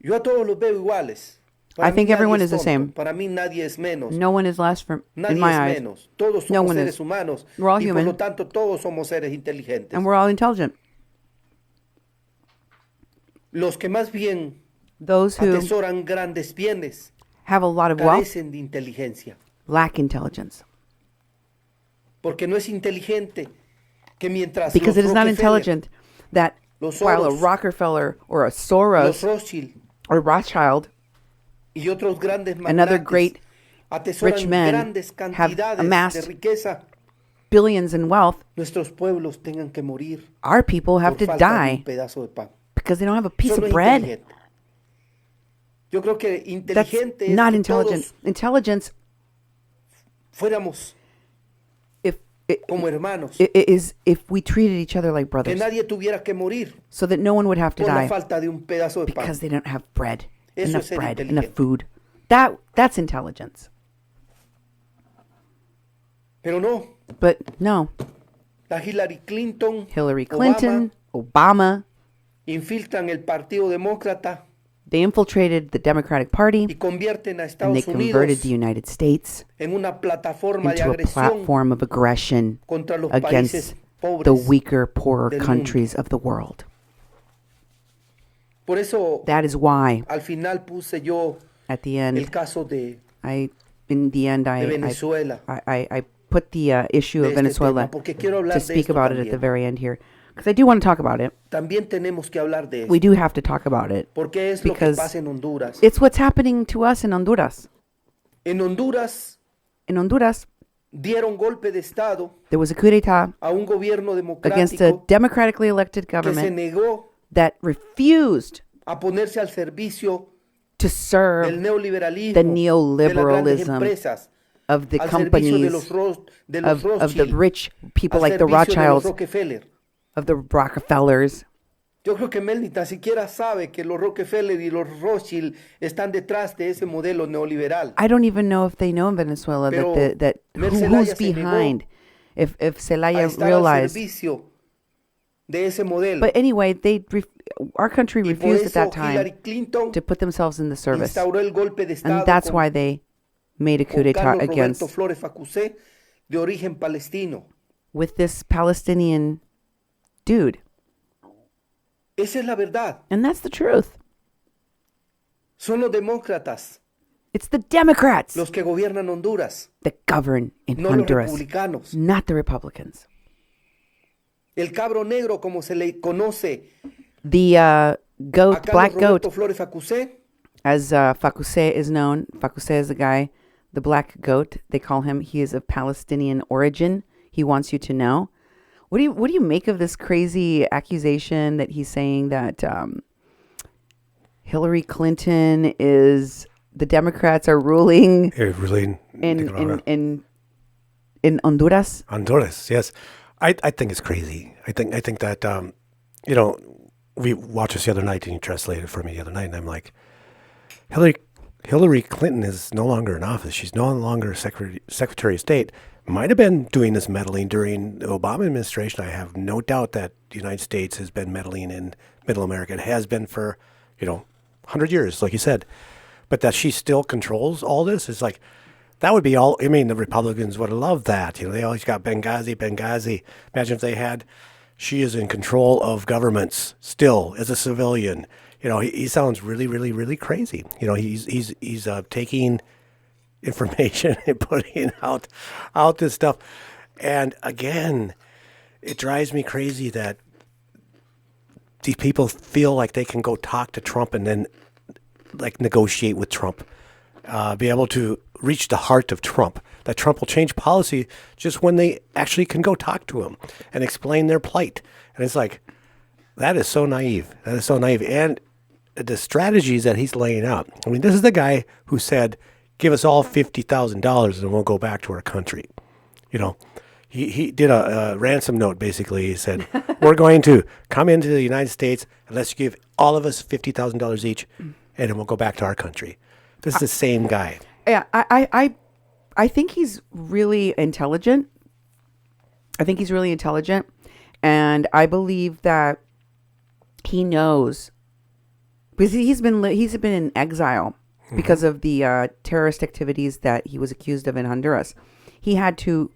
Yo a todos los veo iguales. I think mí nadie everyone es is the tonto. same. Para mí nadie es menos. No one is less in Nadie my es eyes. menos. Todos No somos one seres is. humanos. We're all Y por human. lo tanto todos somos seres inteligentes. And we're all intelligent. Los que más bien Those who atesoran grandes bienes have a lot of wealth carecen de inteligencia. lack intelligence. Porque no es inteligente que mientras Because los it is not Rockefeller, intelligent that los while a Soros, Rockefeller or a los Soros Rothschild or Rothschild y otros grandes and other magnates great atesoran rich men grandes have cantidades de amassed riqueza, billions in wealth, nuestros pueblos tengan que morir our people have por to falta de un die pedazo de pan. because they don't have a piece Eso no of es bread. inteligente. Yo creo que That's inteligente es not que intelligent. todos Intelligence fuéramos if como hermanos, is if we treated each other like que brothers, nadie tuviera que morir so that no one would have to por la die falta de un pedazo de pan. because they don't have bread, Eso enough es ser bread, inteligente. enough food. That's intelligence. Pero no, But no, la Hillary Clinton, Hillary Clinton, Obama, infiltran el Partido Demócrata they infiltrated the Democratic Party y convierten a and they Estados converted Unidos the United States en una plataforma de into a agresión platform of aggression contra los against países the pobres. weaker, poorer del countries of the world. Por eso, That is why, al final puse yo at the el end, caso de I Venezuela. I put the issue de of este Venezuela tema, porque quiero hablar to de speak esto about it at the también. very end here, because I do want to talk about it. También tenemos que hablar de We esto, do have to talk about it porque es lo que because pasa en Honduras. it's what's happening to us in Honduras. En Honduras In Honduras, dieron golpe de Estado there was a coup d'état a un gobierno against a democrático democratically elected que se government negó that refused a ponerse al servicio to del serve neoliberalismo, the de las grandes neoliberalism empresas, of the al servicio de companies, de los of the Rothschild, rich people al like the servicio de los Rothschilds, Rockefeller. of the Rockefellers. Yo creo que Mel ni tan siquiera sabe que los Rockefeller y los Rothschild están detrás de ese modelo neoliberal. I don't even know if they know in Venezuela Pero that Mel who's Zelaya se negó behind. If a Zelaya estar al realized, servicio de ese modelo. but anyway, our country Y por refused at eso that time Hillary Clinton to put themselves in the service, instauró el golpe de Estado and that's con, why they made a coup con d'état Carlos against Roberto Flores Facusé, de origen palestino. with this Palestinian dude. Esa es la verdad. And that's the truth. Son los demócratas It's the Democrats los que gobiernan Honduras, that govern in no los Honduras, republicanos. not the Republicans. El cabro negro, como se le conoce The a goat, Carlos black Roberto goat, Flores Facusé, as Facuse is known. Facuse is the guy, the black goat. They call him. He is of Palestinian origin. He wants you to know. What do you make of this crazy accusation that he's saying that Hillary Clinton is the Democrats are ruling Really, in Honduras? Honduras, yes. I think it's crazy. I think that we watched this the other night and you translated it for me the other night, and I'm like, Hillary Clinton is no longer in office. She's no longer Secretary of State. Might have been doing this meddling during the Obama administration. I have no doubt that the United States has been meddling in Middle America. It has been for 100 years, like you said. But that she still controls all this is like, that would be all. I mean, the Republicans would have loved that. They always got Benghazi. Imagine if they had, she is in control of governments still as a civilian. He sounds really, really, really crazy. He's taking information and putting out this stuff. And again, it drives me crazy that these people feel like they can go talk to Trump and then like negotiate with Trump, be able to reach the heart of Trump, that Trump will change policy just when they actually can go talk to him and explain their plight. And it's like, that is so naive. And the strategies that he's laying out. I mean, this is the guy who said, give us all $50,000 and we'll go back to our country. He did a ransom note, basically. He said, we're going to come into the United States and let's give all of us $50,000 each and then we'll go back to our country. This is the same guy. Yeah, I think he's really intelligent. And I believe that he knows, because he's been in exile because of the terrorist activities that he was accused of in Honduras. He had to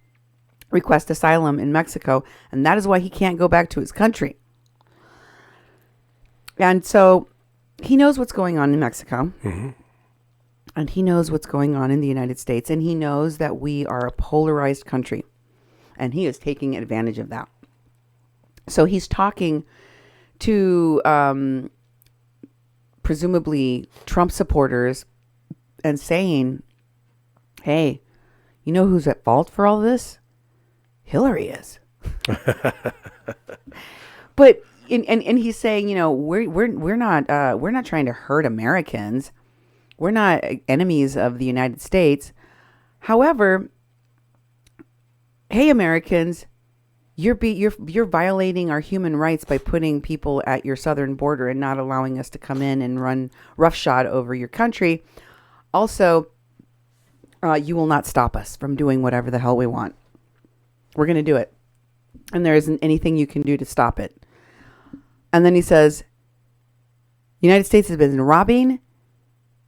request asylum in Mexico, and that is why he can't go back to his country. And so he knows what's going on in Mexico. Mm-hmm. And he knows what's going on in the United States. And he knows that we are a polarized country. And he is taking advantage of that. So he's talking to presumably Trump supporters and saying, hey, you know who's at fault for all this? Hillary is. But and he's saying, we're not trying to hurt Americans. We're not enemies of the United States. However, hey, Americans, you're violating our human rights by putting people at your southern border and not allowing us to come in and run roughshod over your country. Also, you will not stop us from doing whatever the hell we want. We're going to do it. And there isn't anything you can do to stop it. And then he says, the United States has been robbing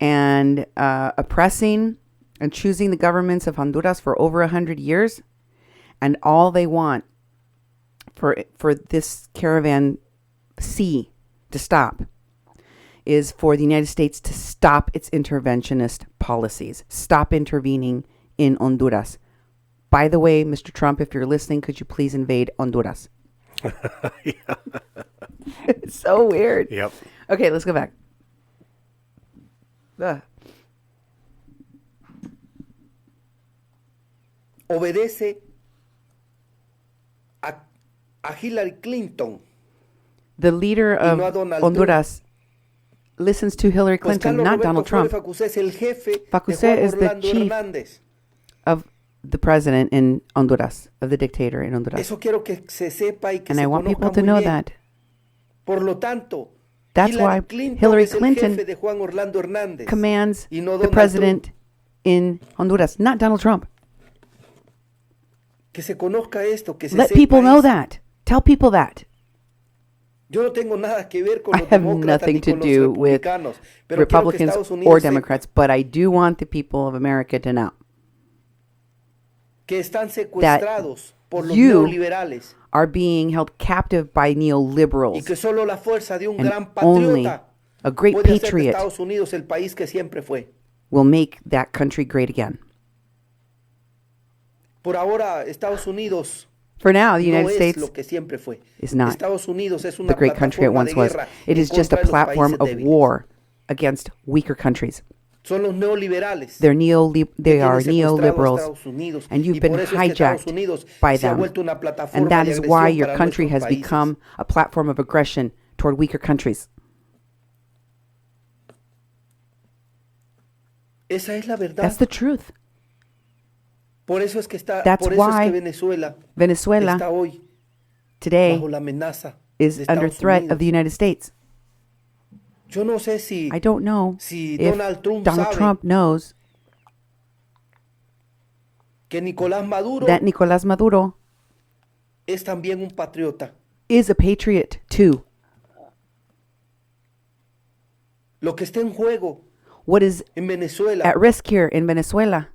and oppressing and choosing the governments of Honduras for over 100 years. And all they want for this caravan sea to stop is for the United States to stop its interventionist policies, stop intervening in Honduras. By the way, Mr. Trump, if you're listening, could you please invade Honduras? It's so weird. Yep. Okay, let's go back. obedece a Hillary Clinton. The leader of Honduras listens to Hillary Clinton, not Donald Trump. Facuse is the chief of the president in Honduras, of the dictator in Honduras. And I want people to know that. That's why Hillary Clinton commands the president in Honduras, not Donald Trump. Let people know that. Tell people that. I have nothing to do with Republicans or Democrats, but I do want the people of America to know that por los You neoliberales are being held captive by y neoliberals. que solo la fuerza de un And gran only patriota a great puede hacer de patriot Estados Unidos el país que siempre fue. will make that country great again. Por ahora, Estados Unidos For now, the no United es States lo que siempre fue. is not Estados Unidos es the una great country it plataforma once de was. guerra It en is just a contra de los platform países of débiles. war against weaker countries. Son los neoliberales. They que are tienen secuestrado a neoliberals, Estados Unidos, and you've y been por eso es que Estados hijacked Unidos by se ha them. vuelto una And plataforma that de is why agresión your para country nuestros has países. become a platform of aggression toward weaker countries. Esa es la verdad. That's the truth. Por eso es que That's por eso es why que Venezuela Venezuela está hoy today bajo la amenaza is de under Estados threat Unidos. of the United States. Yo no sé si I don't know si if Donald Trump Donald sabe Trump knows que Nicolás Maduro that Nicolás Maduro es también un patriota. is a patriot too. Lo que está en juego What is en Venezuela at risk here in Venezuela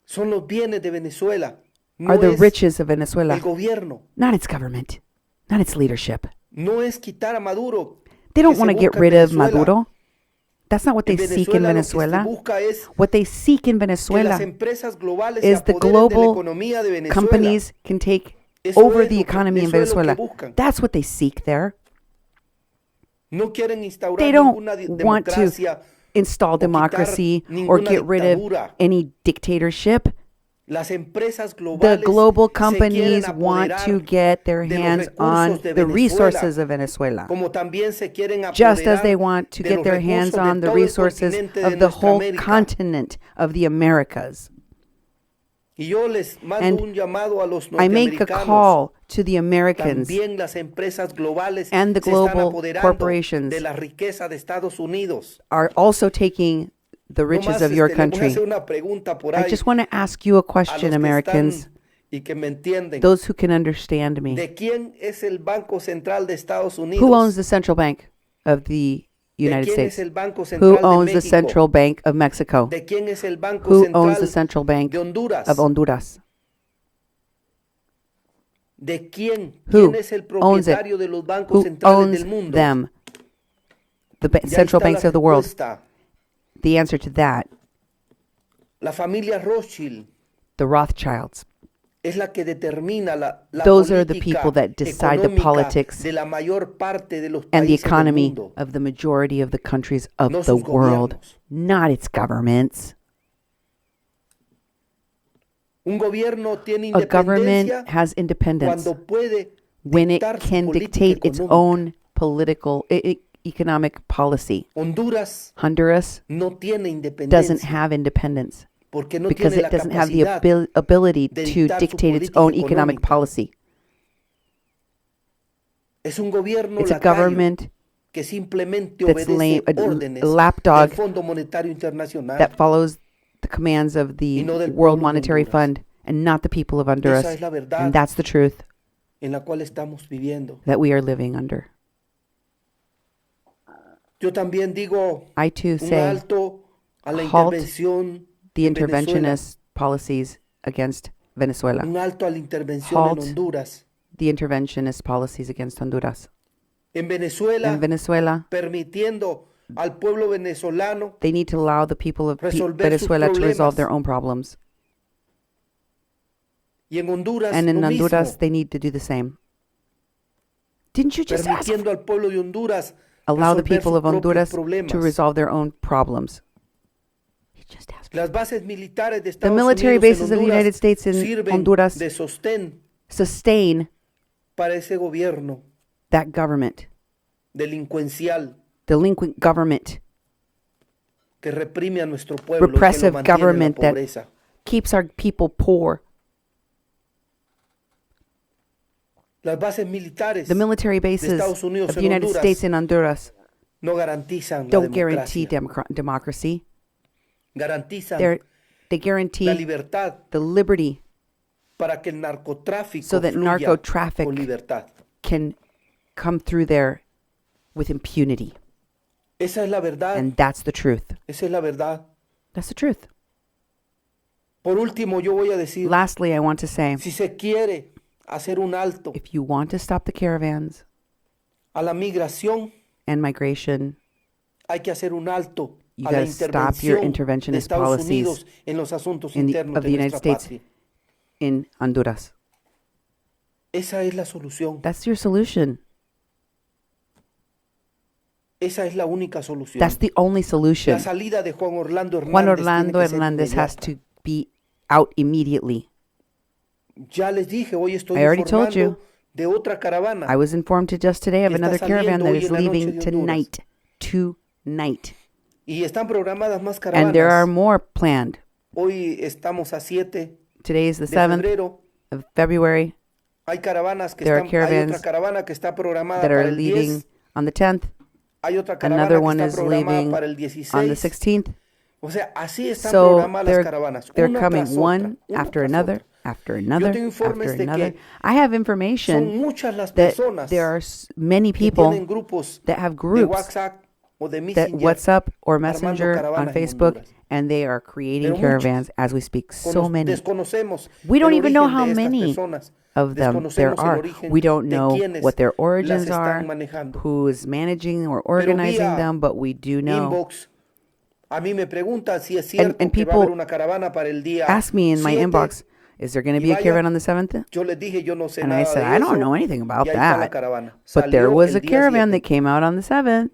son los bienes de Venezuela. No are the es riches of Venezuela, el gobierno. not its government, not its leadership. No es quitar a Maduro. They don't que want se to get busca en rid of Venezuela. Maduro. That's not what they En seek in Venezuela lo que Venezuela. se busca es What they seek in que las Venezuela empresas globales se is the apoderen de la global economía de Venezuela. companies can take Eso over es the lo que- economy in eso es lo que Venezuela. buscan. That's what they seek there. No quieren instaurar They don't ninguna want to democracia. install quitar democracy or ninguna get rid of dictadura. any dictatorship. Las empresas The globales global se quieren companies want to apoderar get their de los hands recursos on de the Venezuela, resources of Venezuela, como también se quieren just as apoderar they want to de get los their hands recursos de on the todo el resources continente de of the nuestra whole América. continent of the Americas. Y yo les mando And un llamado a los I make a norteamericanos. call to the Americans También las empresas globales and the se están global apoderando corporations de la riqueza de Estados Unidos. are also taking the riches Nomás, of your le voy a country. hacer una pregunta por I ahí just want to ask you a a los question, que Americans, están y que me entienden. those who can understand me. ¿De quién es el Banco Central de Estados Unidos? Who owns the central bank of the ¿De United quién States? es el Banco Who Central de owns the México? central bank of Mexico? ¿De quién es el Banco Who Central owns the central bank de Honduras? of Honduras? ¿De quién? Who ¿Quién es el owns it? propietario de los bancos Who centrales owns del mundo? them? The Y ahí central está la banks of the world. respuesta. The answer to that, La familia Rothschild the Rothschilds. es la que determina la Those are the política people that decide the económica politics de la mayor parte de los and the países del economy mundo. of the majority of the countries of No the sus world, gobiernos. not its governments. Un gobierno tiene A government independencia has independence cuando puede when it dictar su can política dictate its económica. own political, economic policy. Honduras Honduras no tiene doesn't independencia have independence porque no because tiene it la doesn't have the capacidad ability de to dictar su dictate its política own economic económica. policy. Es un gobierno It's a lacayo government que simplemente that's obedece a órdenes lapdog del Fondo Monetario Internacional. that follows the commands of Y the no del World pueblo de Monetary Honduras. Fund and not the people of Honduras. Esa es la verdad And that's the truth en la cual estamos viviendo. that we are living under. Yo también digo I too un say alto a la halt intervención the en Venezuela, interventionist policies against Venezuela. un alto a la intervención Halt en Honduras. the interventionist policies against Honduras. En Venezuela, In Venezuela, permitiendo al pueblo venezolano they need to allow the people of resolver sus Venezuela to resolve problemas. their own problems. y en Honduras And in lo Honduras, mismo, they need to do the same. Didn't you just ask? permitiendo al pueblo de Honduras Allow the resolver people sus of propios Honduras problemas. to resolve their own problems. You just asked. Las bases militares de The Estados military Unidos bases en of the Honduras United States in sirven Honduras de sostén sustain para ese gobierno that government, delincuencial delinquent government, que reprime a nuestro pueblo y que lo repressive mantiene en la government that pobreza. keeps our people poor. Las bases militares The military de bases Estados Unidos of the en United Honduras States in Honduras no garantizan la don't guarantee democracia, democracy. garantizan They la guarantee libertad the liberty para que el narcotráfico so that fluya narco-traffic con libertad. can come through there with impunity. Esa es la verdad, And that's the truth. esa es la verdad. That's the truth. Por último, yo voy a decir, Lastly, I want to say, si se quiere hacer un alto if you want to stop the caravans a la migración, and migration, hay que hacer un alto you a la got to stop your intervención de interventionist Estados policies Unidos en los asuntos of internos the de United nuestra States patria. in Honduras. Esa es la solución. That's your solution. Esa es la única solución. That's the only La solution. salida de Juan Orlando Hernández, Juan Orlando tiene que ser Hernandez has inmediata. to be out immediately. Ya les dije, hoy estoy I already told informando you. de otra caravana. I was informed just today of Que está another caravan saliendo that hoy is en la noche leaving de Honduras. tonight. Y están programadas más And there are caravanas. more planned. Hoy estamos a 7 Today is the de 7th febrero. of February Hay caravanas que There are están, hay caravans otra caravana que está programada that para are el leaving 10. on the 10th. Hay otra caravana Another que one está is programada leaving para el on the 16. 16th. O sea, así están So programadas las caravanas. they're Una coming tras one otra, una after tras another, otra. after another, tengo informes after de another. que I have Son information muchas las that personas there are many que people tienen grupos that have de groups WhatsApp o de that Messenger WhatsApp or armando Messenger on caravanas en Facebook, Honduras. and they are creating Pero caravans as we speak. So many. Desconocemos We don't el even know origen how de estas many personas. of them there Desconocemos el are. origen We don't de know quienes what their las origins están are, manejando. who is managing or Pero organizing vía them, but we do know. Inbox, a mí me preguntan si es cierto and que va a haber people una caravana para el día Ask me in my 7. inbox, is there going to Y be a vaya, caravan on the 7th? Yo les dije, yo no sé And I nada said, de I don't eso. know anything about Y ahí está la that. caravana. But there Salió was el a día caravan 7. that came out on the 7th.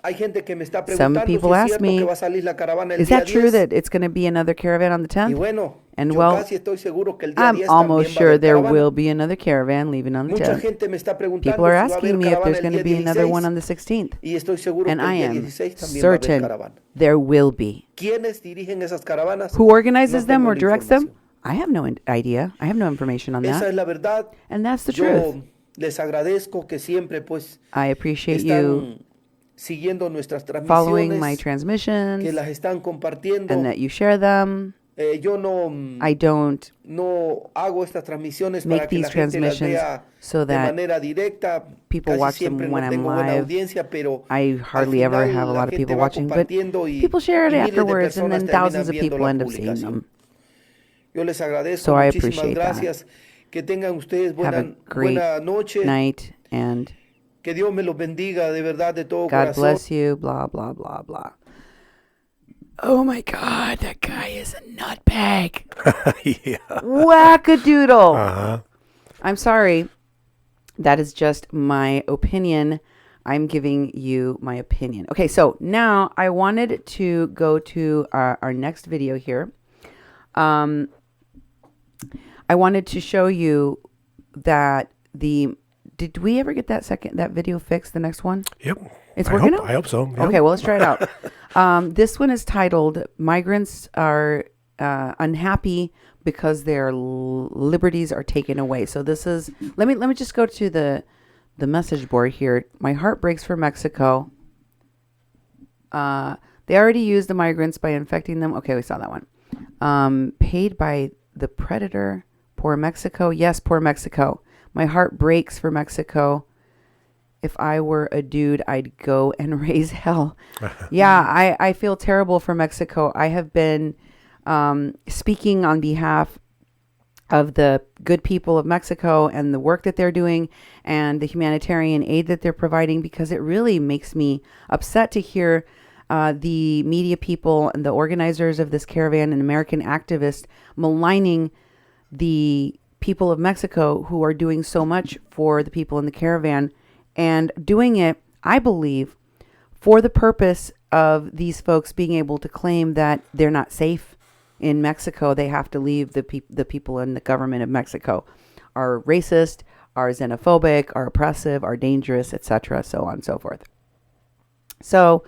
Hay gente que me está Some preguntando si people es ask cierto me, que va a salir la caravana el is día that true 10. that it's going to be another caravan on the Y 10th? bueno, And yo well, casi estoy seguro que el día I'm 10 almost también va a sure haber there caravana. will be another caravan leaving on the Mucha 10th. gente me está preguntando People are si va a haber asking me if caravana there's el going to día be another one 16. on the 16th. Y estoy seguro And que I el día am 16 también va a haber certain caravana. there will be. ¿Quiénes dirigen esas caravanas? Who organizes No them tengo or la directs them? información. I have no idea. I have no information on Esa that. es la verdad. And that's the Yo truth. les agradezco que siempre pues I appreciate you están siguiendo nuestras following my transmisiones, que transmissions las están compartiendo. and that you share them. Yo no, I don't no hago estas transmisiones make para que these la gente las transmissions vea so de that manera directa. people Casi watch them siempre when no I'm tengo buena live. audiencia, pero I hardly al ever final have a la lot of gente people va watching, but compartiendo y people share it miles de afterwards, and personas then terminan thousands of viendo people la end up seeing publicación. them. Yo les agradezco, So I muchísimas appreciate that. gracias. Que tengan ustedes Have a great buena noche. night, and Que Dios me los bendiga de verdad de todo God corazón. bless you, blah, blah, blah, blah. Oh my God, that guy is a nutbag. Yeah. Wackadoodle. Uh-huh. I'm sorry. That is just my opinion. I'm giving you my opinion. Okay, so now I wanted to go to our next video here. I wanted to show you that did we ever get that video fixed, the next one? Yep. It's I working hope, out? I hope so. Yep. Okay, well, let's try it out. This one is titled "Migrants Are Unhappy Because Their Liberties Are Taken Away." So this is let me just go to the message board here. My heart breaks for Mexico. They already used the migrants by infecting them. Okay, we saw that one. Paid by the predator. Poor Mexico. Yes, poor Mexico. My heart breaks for Mexico. If I were a dude, I'd go and raise hell. Yeah, I feel terrible for Mexico. I have been speaking on behalf of the good people of Mexico and the work that they're doing and the humanitarian aid that they're providing, because it really makes me upset to hear the media people and the organizers of this caravan and American activists maligning the people of Mexico who are doing so much for the people in the caravan, and doing it, I believe, for the purpose of these folks being able to claim that they're not safe in Mexico. They have to leave. The people in the government of Mexico are racist, are xenophobic, are oppressive, are dangerous, etc., so on and so forth. So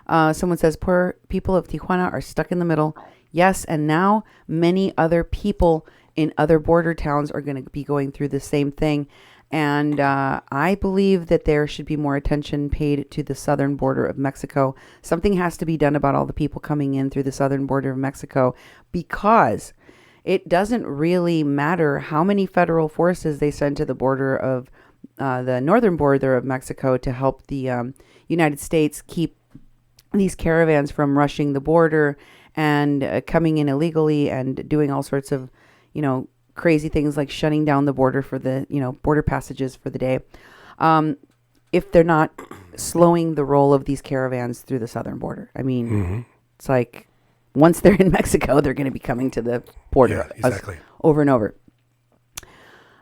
someone says, poor people of Tijuana are stuck in the middle. Yes, and now many other people in other border towns are going to be going through the same thing. And I believe that there should be more attention paid to the southern border of Mexico. Something has to be done about all the people coming in through the southern border of Mexico, because it doesn't really matter how many federal forces they send to the border of the northern border of Mexico to help the United States keep these caravans from rushing the border and coming in illegally and doing all sorts of, crazy things like shutting down the border for the, border passages for the day. If they're not slowing the roll of these caravans through the southern border. I mean, it's like once they're in Mexico, they're going to be coming to the border over and over.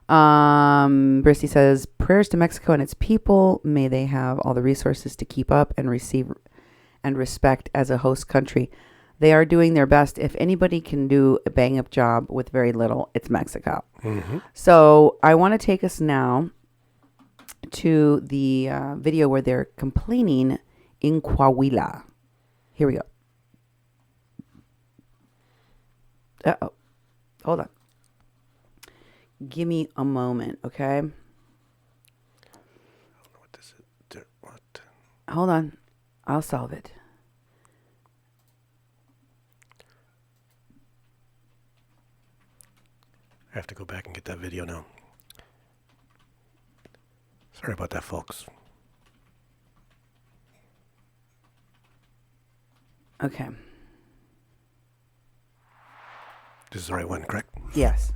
Bristy says, prayers to Mexico and its people. May they have all the resources to keep up and receive and respect as a host country. They are doing their best. If anybody can do a bang-up job with very little, it's Mexico. So I want to take us now to the video where they're complaining in Coahuila. Here we go. Uh-oh. Hold on. Give me a moment, okay? I don't know what this is. What? Hold on. I'll solve it. I have to go back and get that video now. Sorry about that, folks. Okay. This is the right one, correct? Yes.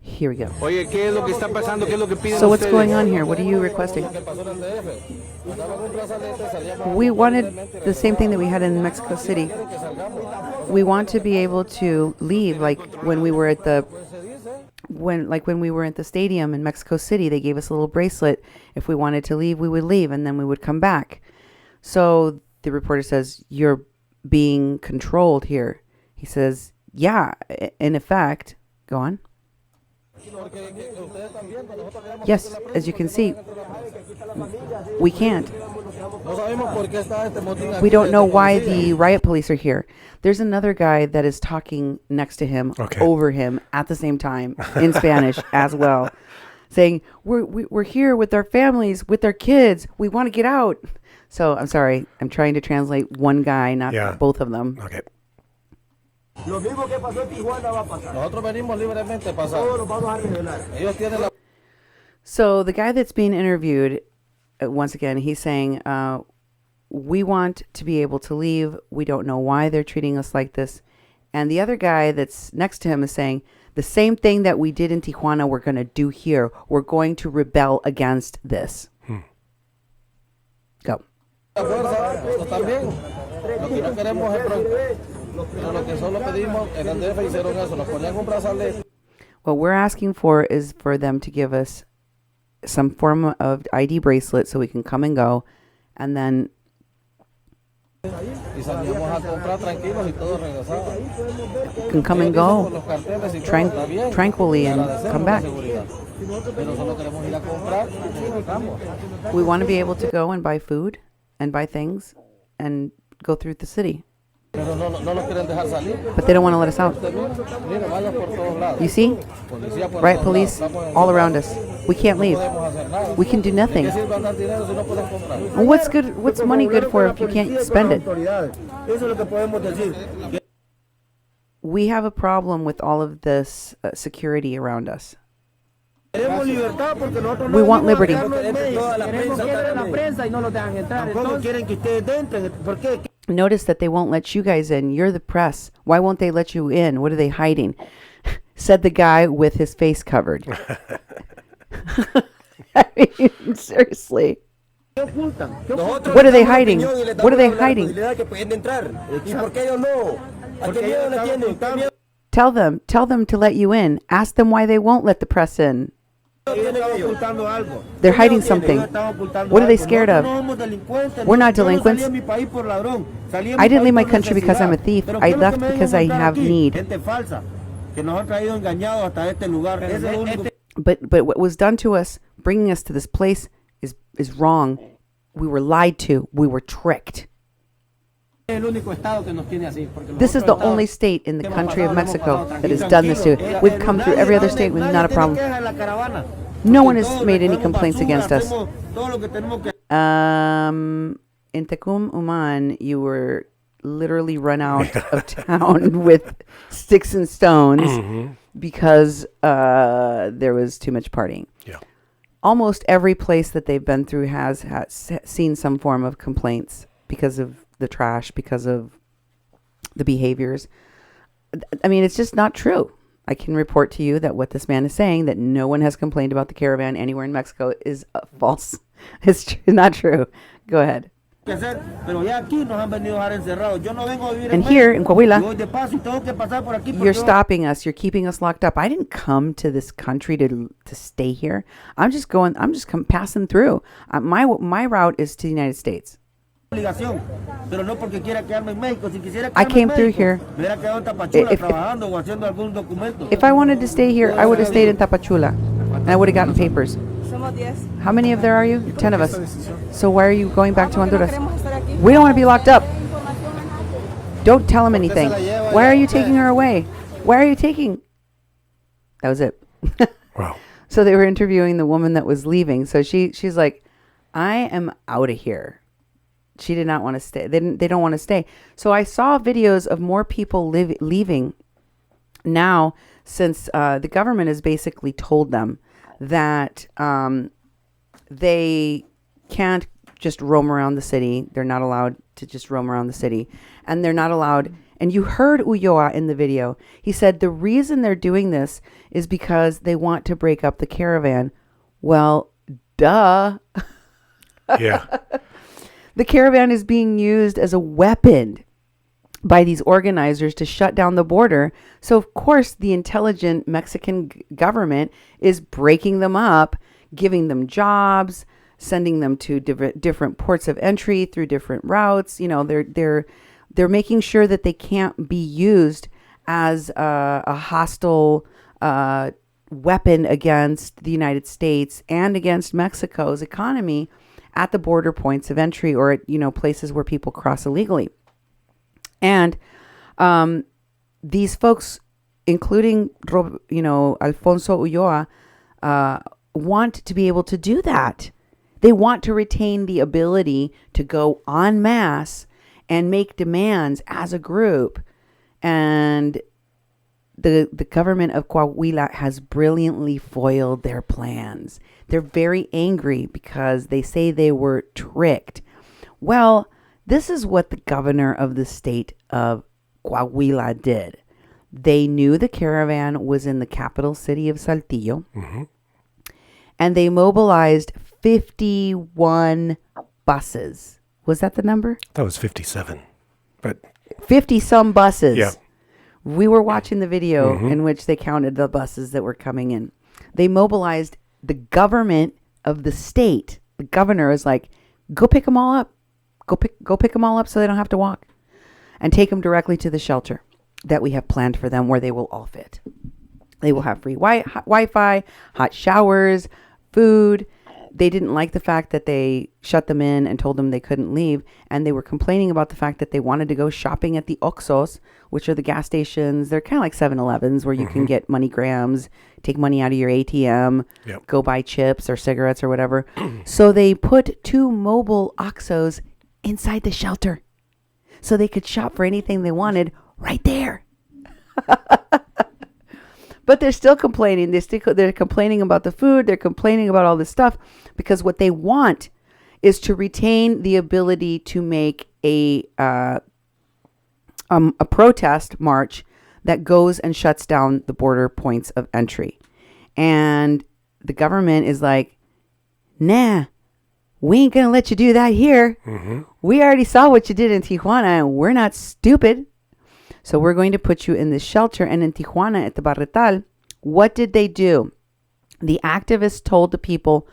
Here we go. So what's going on here? What are you requesting? We wanted the same thing that we had in Mexico City. We want to be able to leave, like when we were at the stadium in Mexico City. They gave us a little bracelet. If we wanted to leave, we would leave, and then we would come back. So the reporter says, "You're being controlled here." He says, "Yeah, in effect." Go on. Yes, as you can see, we can't. We don't know why the riot police are here. There's another guy that is talking next to him, over him, at the same time, in Spanish as well, saying, we're here with our families, with our kids. We want to get out. So, I'm sorry. I'm trying to translate one guy, not both of them. Okay. So the guy that's being interviewed, once again, he's saying, we want to be able to leave. We don't know why they're treating us like this. And the other guy that's next to him is saying, the same thing that we did in Tijuana, we're going to do here. We're going to rebel against this. Go. What we're asking for is for them to give us some form of ID bracelet so we can come and go, and then can come and go tranquilly and come back. We want to be able to go and buy food and buy things and go through the city. But they don't want to let us out. You see? Riot police all around us. We can't leave. We can do nothing. Well, what's money good for if you can't spend it? We have a problem with all of this security around us. We want liberty. Notice that they won't let you guys in. You're the press. Why won't they let you in? What are they hiding? Said the guy with his face covered. I mean, seriously. What are they hiding? What are they hiding? Tell them to let you in. Ask them why they won't let the press in. They're hiding something. What are they scared of? We're not delinquents. I didn't leave my country because I'm a thief. I left because I have need. But what was done to us, bringing us to this place, is wrong. We were lied to. We were tricked. This is the only state in the country of Mexico that has done this to it. We've come through every other state with not a problem. No one has made any complaints against us. In Tecum Uman, you were literally run out of town with sticks and stones because there was too much partying. Yeah. Almost every place that they've been through has seen some form of complaints because of the trash, because of the behaviors. I mean, it's just not true. I can report to you that what this man is saying, that no one has complained about the caravan anywhere in Mexico, is false. It's not true. Go ahead. And here in Coahuila, you're stopping us. You're keeping us locked up. I didn't come to this country to stay here. I'm just passing through. My route is to the United States. I came through here. If I wanted to stay here, I would have stayed in Tapachula, and I would have gotten papers. How many of there are you? 10 of us. So why are you going back to Honduras? We don't want to be locked up. Don't tell him anything. Why are you taking her away? Why are you taking? That was it. Wow. So they were interviewing the woman that was leaving. So she's like, I am out of here. She did not want to stay. They don't want to stay. So I saw videos of more people leaving now, since the government has basically told them that they can't just roam around the city. They're not allowed to just roam around the city. And they're not allowed. And you heard Ulloa in the video. He said the reason they're doing this is because they want to break up the caravan. Well, duh. Yeah. The caravan is being used as a weapon by these organizers to shut down the border. So, of course, the intelligent Mexican government is breaking them up, giving them jobs, sending them to different ports of entry through different routes. You know, they're making sure that they can't be used as a hostile weapon against the United States and against Mexico's economy at the border points of entry, or at, places where people cross illegally. And these folks, including, Alfonso Ulloa, want to be able to do that. They want to retain the ability to go en masse and make demands as a group. And the government of Coahuila has brilliantly foiled their plans. They're very angry because they say they were tricked. Well, this is what the governor of the state of Coahuila did. They knew the caravan was in the capital city of Saltillo, and they mobilized 51 buses. Was that the number? That was 57. But 50 some buses. Yeah. We were watching the video in which they counted the buses that were coming in. They mobilized the government of the state. The governor is like, go pick them all up. Go pick them all up so they don't have to walk. And take them directly to the shelter that we have planned for them, where they will all fit. They will have free Wi-Fi, hot showers, food. They didn't like the fact that they shut them in and told them they couldn't leave. And they were complaining about the fact that they wanted to go shopping at the Oxxos, which are the gas stations. They're kind of like 7-Elevens, where you can get MoneyGrams, take money out of your ATM, go buy chips or cigarettes or whatever. So they put 2 mobile Oxxos inside the shelter so they could shop for anything they wanted right there. But they're still complaining. They're complaining about the food. They're complaining about all this stuff because what they want is to retain the ability to make a protest march that goes and shuts down the border points of entry. And the government is like, nah, we ain't going to let you do that here. We already saw what you did in Tijuana, and we're not stupid. So we're going to put you in this shelter. And in Tijuana at the Barretal, what did they do? The activists told the people,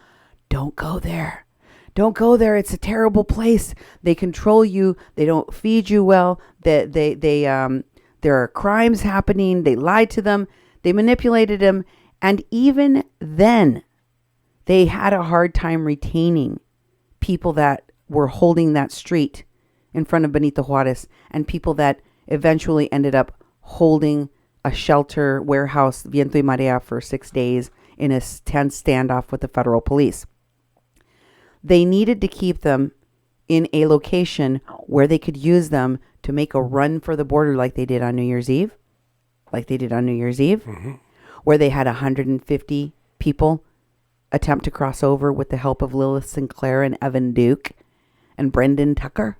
don't go there. Don't go there. It's a terrible place. They control you. They don't feed you well. There are crimes happening. They lied to them. They manipulated them. And even then, they had a hard time retaining people that were holding that street in front of Benito Juarez, and people that eventually ended up holding a shelter warehouse, Viento y Marea, for 6 days in a tense standoff with the federal police. They needed to keep them in a location where they could use them to make a run for the border like they did on New Year's Eve. Where they had 150 people attempt to cross over with the help of Lilith Sinclair and Evan Duke and Brendan Tucker.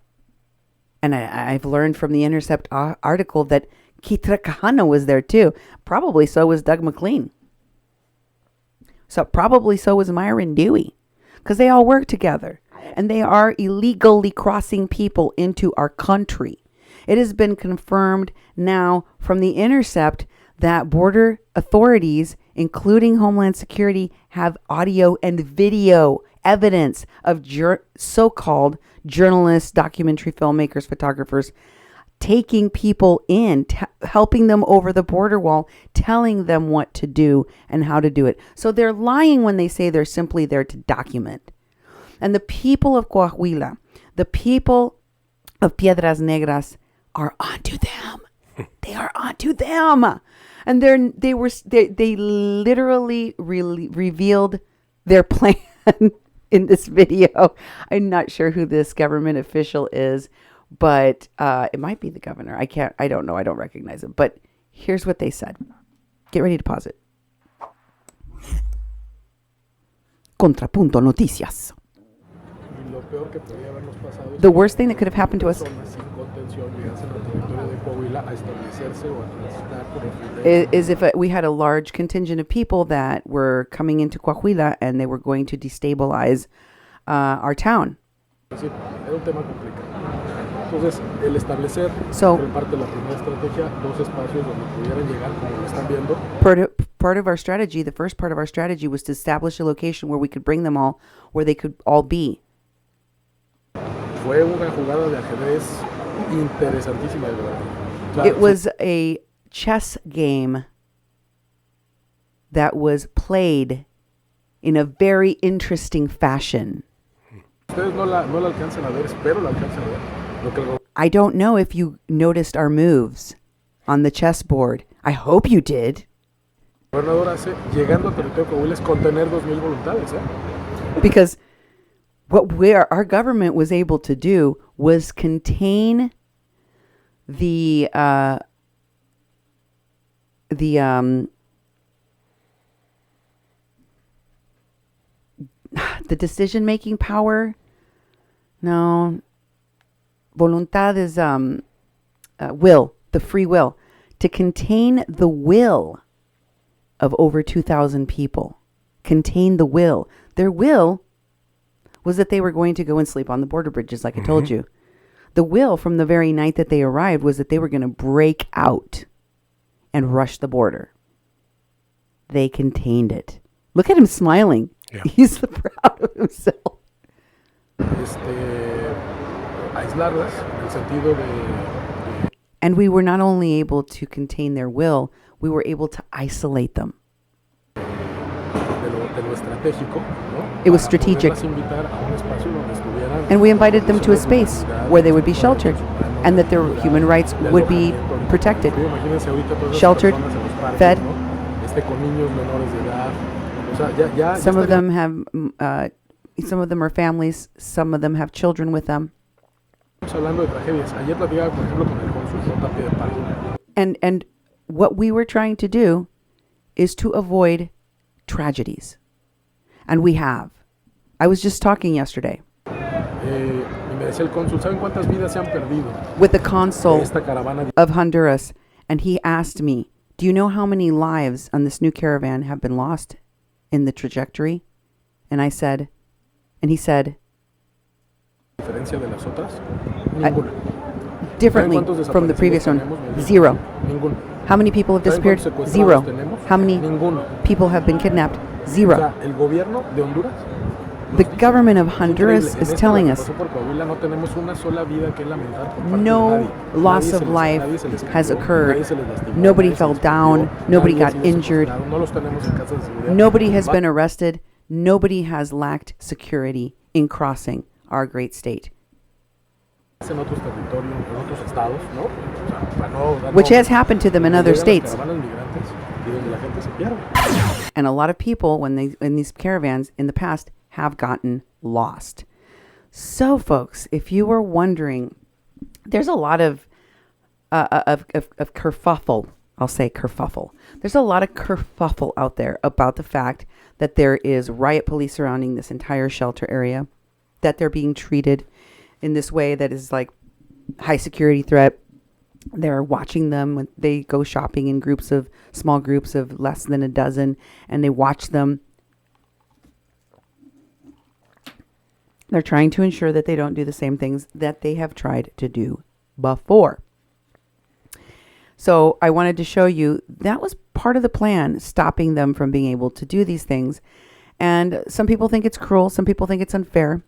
And I've learned from the Intercept article that Kitra Kahana was there too. Probably so was Doug McLean. So probably so was Myron Dewey, because they all work together, and they are illegally crossing people into our country. It has been confirmed now from the Intercept that border authorities, including Homeland Security, have audio and video evidence of so-called journalists, documentary filmmakers, photographers taking people in, helping them over the border wall, telling them what to do and how to do it. So they're lying when they say they're simply there to document. And the people of Coahuila, the people of Piedras Negras are onto them. They are onto them. And they literally revealed their plan in this video. I'm not sure who this government official is, but it might be the governor. I don't know. I don't recognize him. But here's what they said. Get ready to pause it. Contrapunto Noticias. The worst thing that could have happened to us is if we had a large contingent of people that were coming into Coahuila and they were going to destabilize our town. So, part of our strategy, the first part of our strategy was to establish a location where we could bring them all, where they could all be. It was a chess game that was played in a very interesting fashion. I don't know if you noticed our moves on the chessboard. I hope you did. Because what our government was able to do was contain the decision-making power. No, voluntad is will, the free will, to contain the will of over 2,000 people. Contain the will. Their will was that they were going to go and sleep on the border bridges, like I told you. The will from the very night that they arrived was that they were going to break out and rush the border. They contained it. Look at him smiling. Yeah. He's so proud of himself. And we were not only able to contain their will, we were able to isolate them. It was strategic. And we invited them to a space where they would be sheltered and that their human rights would be protected. Sheltered, fed. Some of them are families. Some of them have children with them. And what we were trying to do is to avoid tragedies. And we have. I was just talking yesterday with the consul of Honduras, and he asked me, do you know how many lives on this new caravan have been lost in the trajectory? And he said, differently from the previous one, 0. How many people have disappeared? 0. How many people have been kidnapped? 0. The government of Honduras is telling us no loss of life has occurred. Nobody fell down. Nobody got injured. Nobody has been arrested. Nobody has lacked security in crossing our great state. Which has happened to them in other states. And a lot of people, when they in these caravans in the past, have gotten lost. So, folks, if you were wondering, there's a lot of kerfuffle. I'll say kerfuffle. There's a lot of kerfuffle out there about the fact that there is riot police surrounding this entire shelter area, that they're being treated in this way that is like high security threat. They're watching them when they go shopping in small groups of less than a dozen, and they watch them. They're trying to ensure that they don't do the same things that they have tried to do before. So I wanted to show you that was part of the plan, stopping them from being able to do these things. And some people think it's cruel. Some people think it's unfair.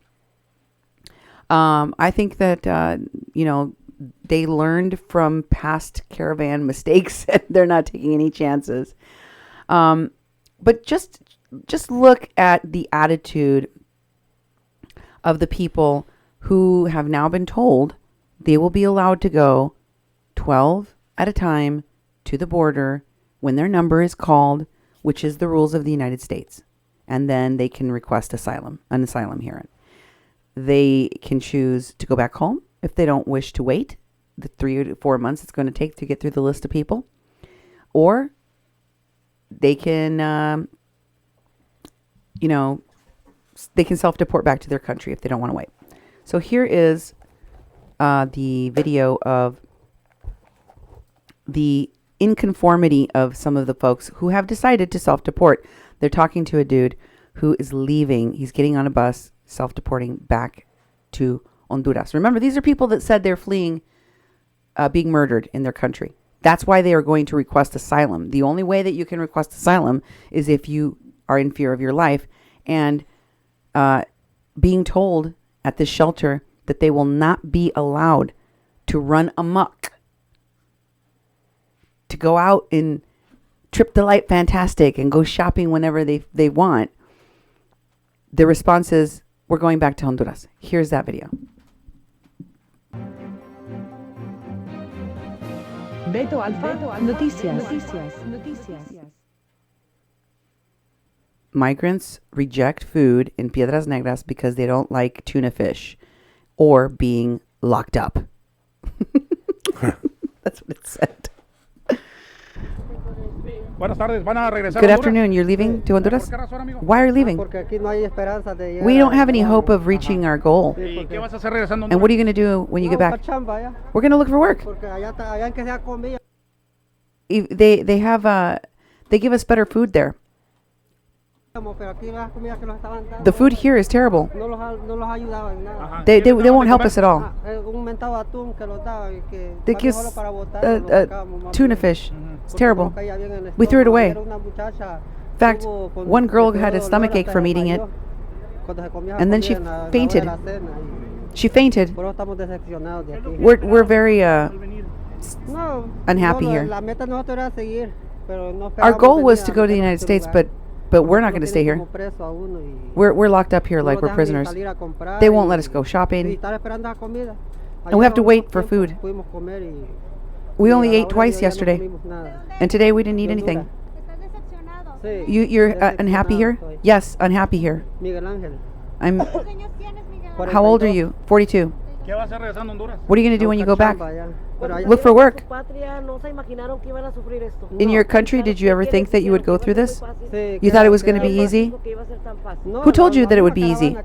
I think that, they learned from past caravan mistakes and they're not taking any chances. But just look at the attitude of the people who have now been told they will be allowed to go 12 at a time to the border when their number is called, which is the rules of the United States. And then they can request an asylum hearing. They can choose to go back home if they don't wish to wait the 3 to 4 months it's going to take to get through the list of people. Or they can, they can self-deport back to their country if they don't want to wait. So here is the video of the inconformity of some of the folks who have decided to self-deport. They're talking to a dude who is leaving. He's getting on a bus, self-deporting back to Honduras. Remember, these are people that said they're fleeing being murdered in their country. That's why they are going to request asylum. The only way that you can request asylum is if you are in fear of your life and being told at this shelter that they will not be allowed to run amok, to go out and trip the light fantastic and go shopping whenever they want. The response is, we're going back to Honduras. Here's that video. Beto Alfa, Noticias. Migrants reject food in Piedras Negras because they don't like tuna fish or being locked up. That's what it said. Good afternoon. You're leaving to Honduras? Why are you leaving? We don't have any hope of reaching our goal. And what are you going to do when you get back? We're going to look for work. They give us better food there. The food here is terrible. They won't help us at all. They give us tuna fish. It's terrible. We threw it away. In fact, one girl had a stomach ache from eating it, and then she fainted. She fainted. We're very unhappy here. Our goal was to go to the United States, but we're not going to stay here. We're locked up here like we're prisoners. They won't let us go shopping. And we have to wait for food. We only ate twice yesterday. And today we didn't eat anything. You're unhappy here? Yes, unhappy here. How old are you? 42. What are you going to do when you go back? Look for work. In your country, did you ever think that you would go through this? You thought it was going to be easy? Who told you that it would be easy?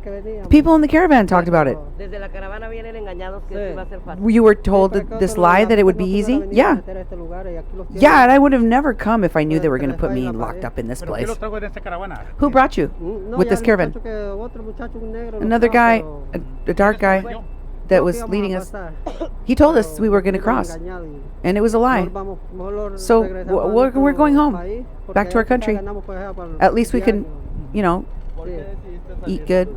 People in the caravan talked about it. You were told this lie that it would be easy? Yeah. Yeah, and I would have never come if I knew they were going to put me locked up in this place. Who brought you with this caravan? Another guy, a dark guy that was leading us. He told us we were going to cross, and it was a lie. So we're going home, back to our country. At least we can, eat good.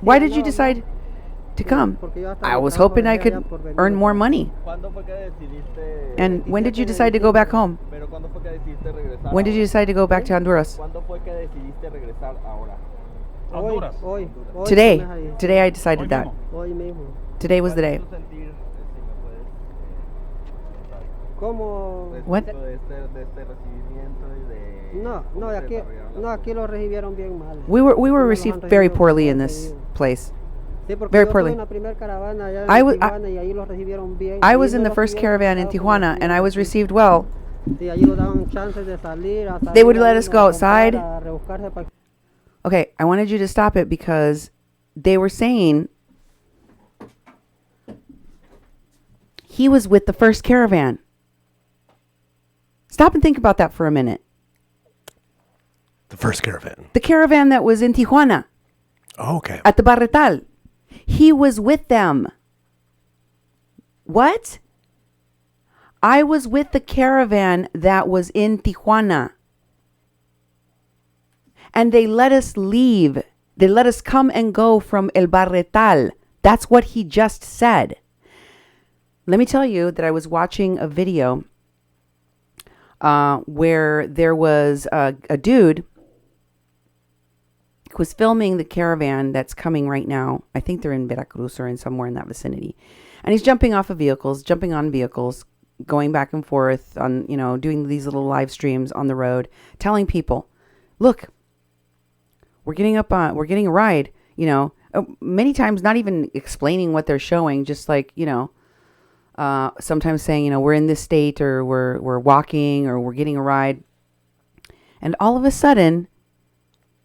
Why did you decide to come? I was hoping I could earn more money. And when did you decide to go back home? When did you decide to go back to Honduras? Today I decided that. Today was the day. What? We were received very poorly in this place. Very poorly. I was in the first caravan in Tijuana, and I was received well. They would let us go outside. Okay, I wanted you to stop it because they were saying He was with the first caravan. Stop and think about that for a minute. The first caravan. The caravan that was in Tijuana. Oh, okay. At the Barretal. He was with them. What? I was with the caravan that was in Tijuana. And they let us leave. They let us come and go from El Barretal. That's what he just said. Let me tell you that I was watching a video where there was a dude who was filming the caravan that's coming right now. I think they're in Veracruz or in somewhere in that vicinity. And he's jumping off of vehicles, jumping on vehicles, going back and forth on, doing these little live streams on the road, telling people, look, we're getting a ride, many times not even explaining what they're showing, just like, sometimes saying, we're in this state or we're walking or we're getting a ride. And all of a sudden,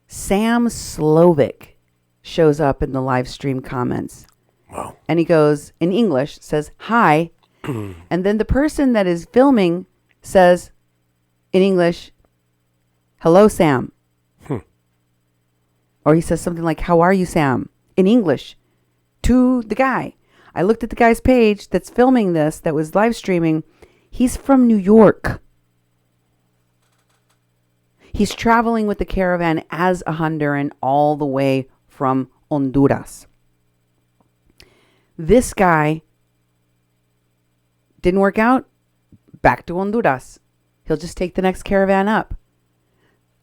Sam Slovic shows up in the live stream comments. Wow. And he goes, in English, says, hi. And then the person that is filming says, in English, hello, Sam. Or he says something like, how are you, Sam? In English, to the guy. I looked at the guy's page that's filming this, that was live streaming. He's from New York. He's traveling with the caravan as a Honduran all the way from Honduras. This guy didn't work out. Back to Honduras. He'll just take the next caravan up.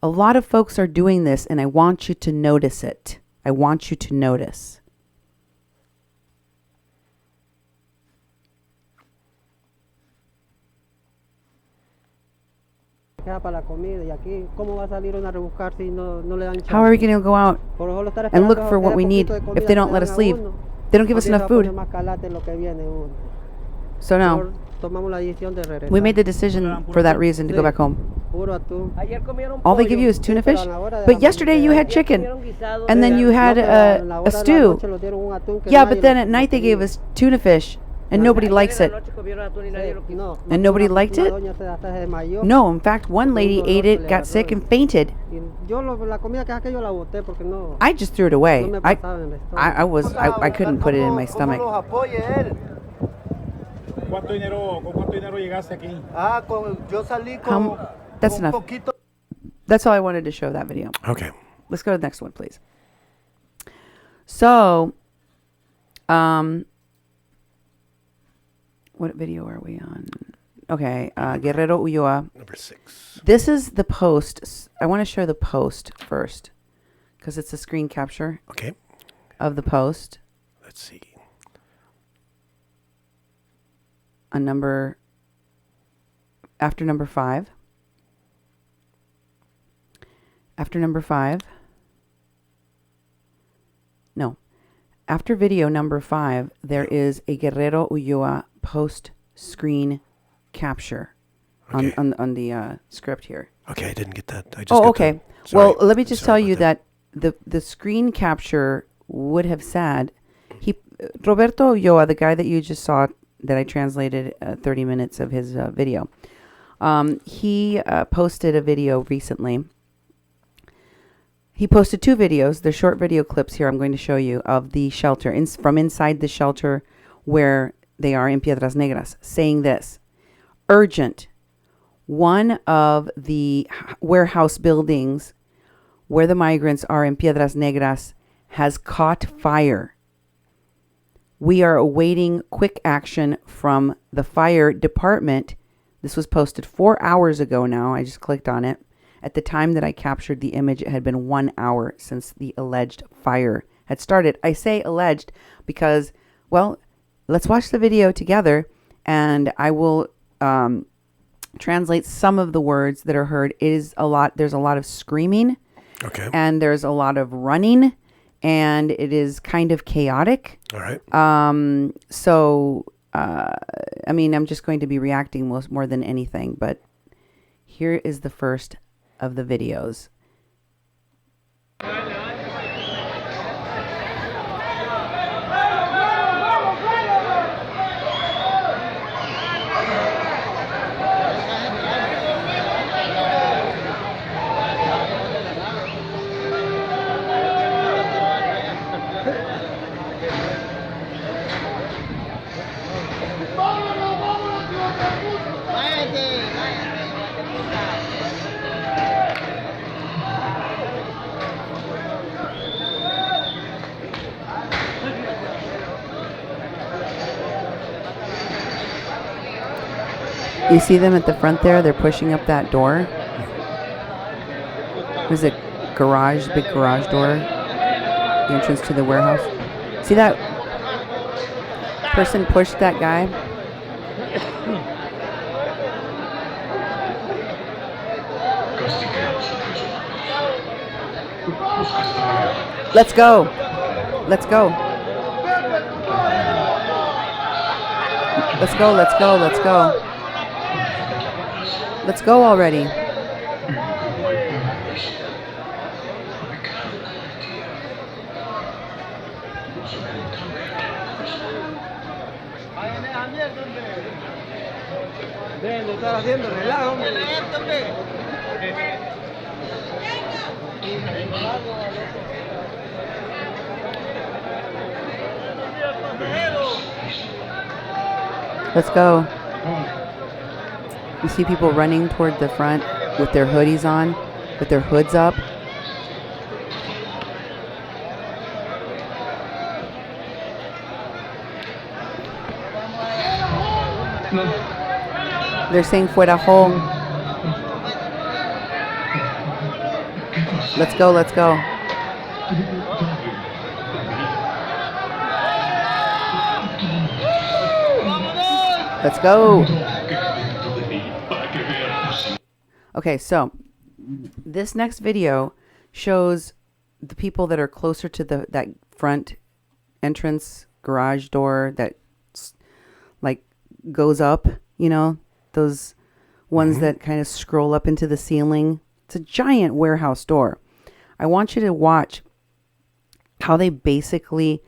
A lot of folks are doing this, and I want you to notice it. I want you to notice. Para la comida y aquí cómo va a salir una a rebuscar si no le dan chance. How are we going to go out Por ejemplo, estar and look esperando for what que we haya need poquito de comida if they don't que let dan us a leave? uno? They don't give us Porque enough va a food. poner más calate lo que viene uno. So no, Mejor tomamos la decisión de regresar. we made the decision for that reason to go back home. Puro atún. Ayer comieron All they pollo. give you is tuna Sí, pero fish. a la hora de But la yesterday you mañana had chicken. comieron guisado. And then you had No, pero a la a hora de la stew. noche nos dieron un atún que Yeah, nadie but then lo- at night they lo gave comía. us tuna fish. And nobody likes it. No, And nobody liked it? doña hasta se desmayó. No, in fact, one lady ate it, got sick, and fainted. Y yo la comida que aquello la boté porque no I just threw it away. no me pasaba en el estómago. I couldn't put it in my stomach. ¿Cómo los apoye él? ¿Con cuánto dinero llegaste aquí? Yo salí That's con enough. poquito. That's all I wanted to show that video. Okay. Let's go to the next one, please. So, what video are we on? Okay, Guerrero Ulloa. Number 6. This is the post. I want to show the post first because it's a screen capture Okay. of the post. Let's see. After number 5. After number 5. No. After video number 5, there is a Guerrero Ulloa post screen capture Okay. on the script here. Okay, I didn't get that. I just got Okay. the- sorry. Well, let me just tell Sorry you about that the screen capture would have said Roberto Ulloa, the guy that you just saw, that I translated 30 minutes of his video. He posted a video recently. He posted 2 videos. They're short video clips here I'm going to show you of the shelter, from inside the shelter where they are in Piedras Negras, saying this: urgent. One of the warehouse buildings where the migrants are in Piedras Negras has caught fire. We are awaiting quick action from the fire department. This was posted 4 hours ago now. I just clicked on it. At the time that I captured the image, it had been 1 hour since the alleged fire had started. I say alleged because, well, let's watch the video together and I will translate some of the words that are heard. There's a lot of screaming. Okay. And there's a lot of running, and it is kind of chaotic. All right. I'm just going to be reacting more than anything, but here is the first of the videos. You see them at the front there? They're pushing up that door. There's a garage, big garage door. The entrance to the warehouse. See that person pushed that guy? Let's go. Let's go. Let's go, let's go, let's go. Let's go already. Let's go. You see people running toward the front with their hoodies on, with their hoods up. They're saying fuera home. Let's go, let's go. Let's go. Okay, so this next video shows the people that are closer to that front entrance garage door that like goes up, you know, those ones that kind of scroll up into the ceiling. It's a giant warehouse door. I want you to watch how they basically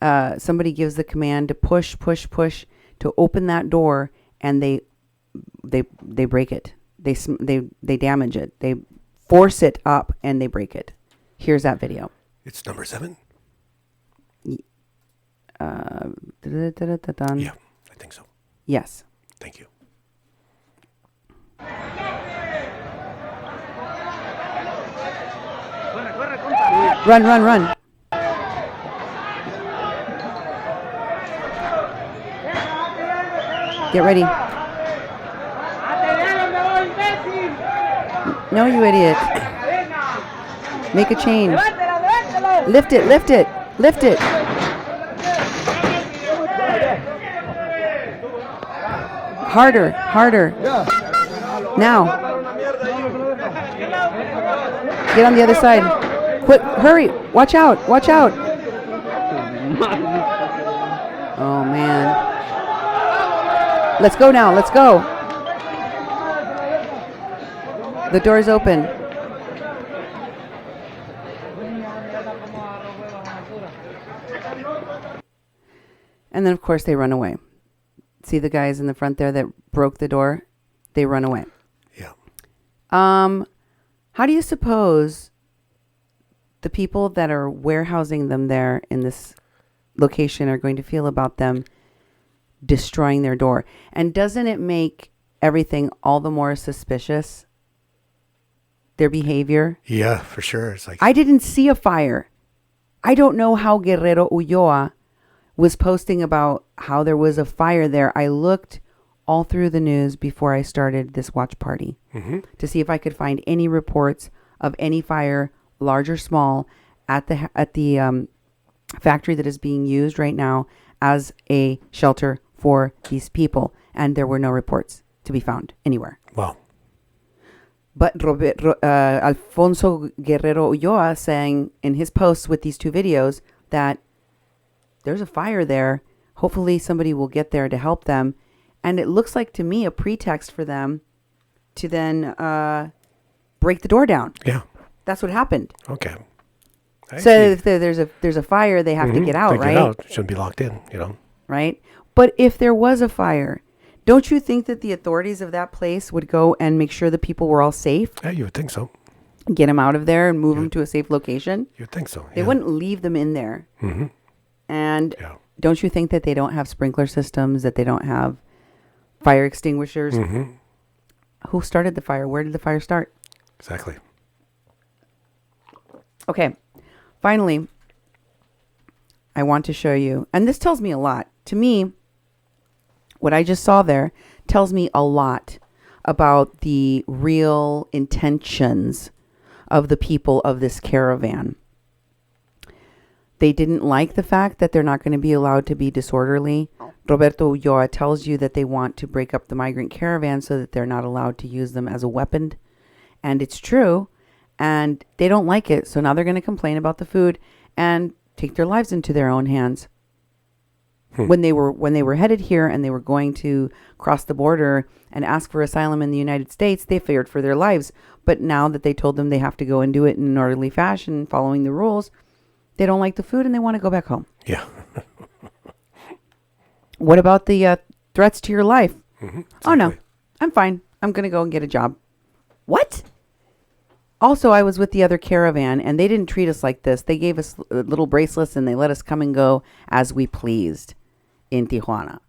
somebody gives the command to push to open that door, and they break it. They damage it. They force it up and they break it. Here's that video. It's number 7? Yeah, I think so. yes. Thank you. Run. Get ready. No, you idiot. Make a chain. Lift it. Harder. Now. Get on the other side. Quick, hurry. Watch out. Oh, man. Let's go now. Let's go. The door's open. And then, of course, they run away. See the guys in the front there that broke the door? They run away. Yeah. How do you suppose the people that are warehousing them there in this location are going to feel about them destroying their door? And doesn't it make everything all the more suspicious? Their behavior? Yeah, for sure. It's like, I didn't see a fire. I don't know how Guerrero Ulloa was posting about how there was a fire there. I looked all through the news before I started this watch party to see if I could find any reports of any fire, large or small, at the factory that is being used right now as a shelter for these people. And there were no reports to be found anywhere. wow. But Alfonso Guerrero Ulloa saying in his posts with these two videos that there's a fire there. Hopefully somebody will get there to help them. And it looks like to me a pretext for them to then break the door down. Yeah. That's what happened. Okay. I So see. if there's a fire, they have to get out, They right? Get out. Shouldn't be locked in, you know. Right? But if there was a fire, don't you think that the authorities of that place would go and make sure the people were all safe? Yeah, you would think so. Get them out of there and move them to a safe location? You'd think so. They wouldn't leave them in there. Mm-hmm. And Yeah. don't you think that they don't have sprinkler systems, that they don't have fire extinguishers? Mm-hmm. Who started the fire? Where did the fire start? Exactly. Okay. Finally, I want to show you, and this tells me a lot. To me, what I just saw there tells me a lot about the real intentions of the people of this caravan. They didn't like the fact that they're not going to be allowed to be disorderly. Roberto Ulloa tells you that they want to break up the migrant caravan so that they're not allowed to use them as a weapon. And it's true. And they don't like it. So now they're going to complain about the food and take their lives into their own hands. When they were headed here and they were going to cross the border and ask for asylum in the United States, they feared for their lives. But now that they told them they have to go and do it in an orderly fashion, following the rules, they don't like the food and they want to go back home. Yeah. What about the threats to your life? Exactly. Oh, no, I'm fine. I'm going to go and get a job. What? Also, I was with the other caravan, and they didn't treat us like this. They gave us little bracelets, and they let us come and go as we pleased in Tijuana.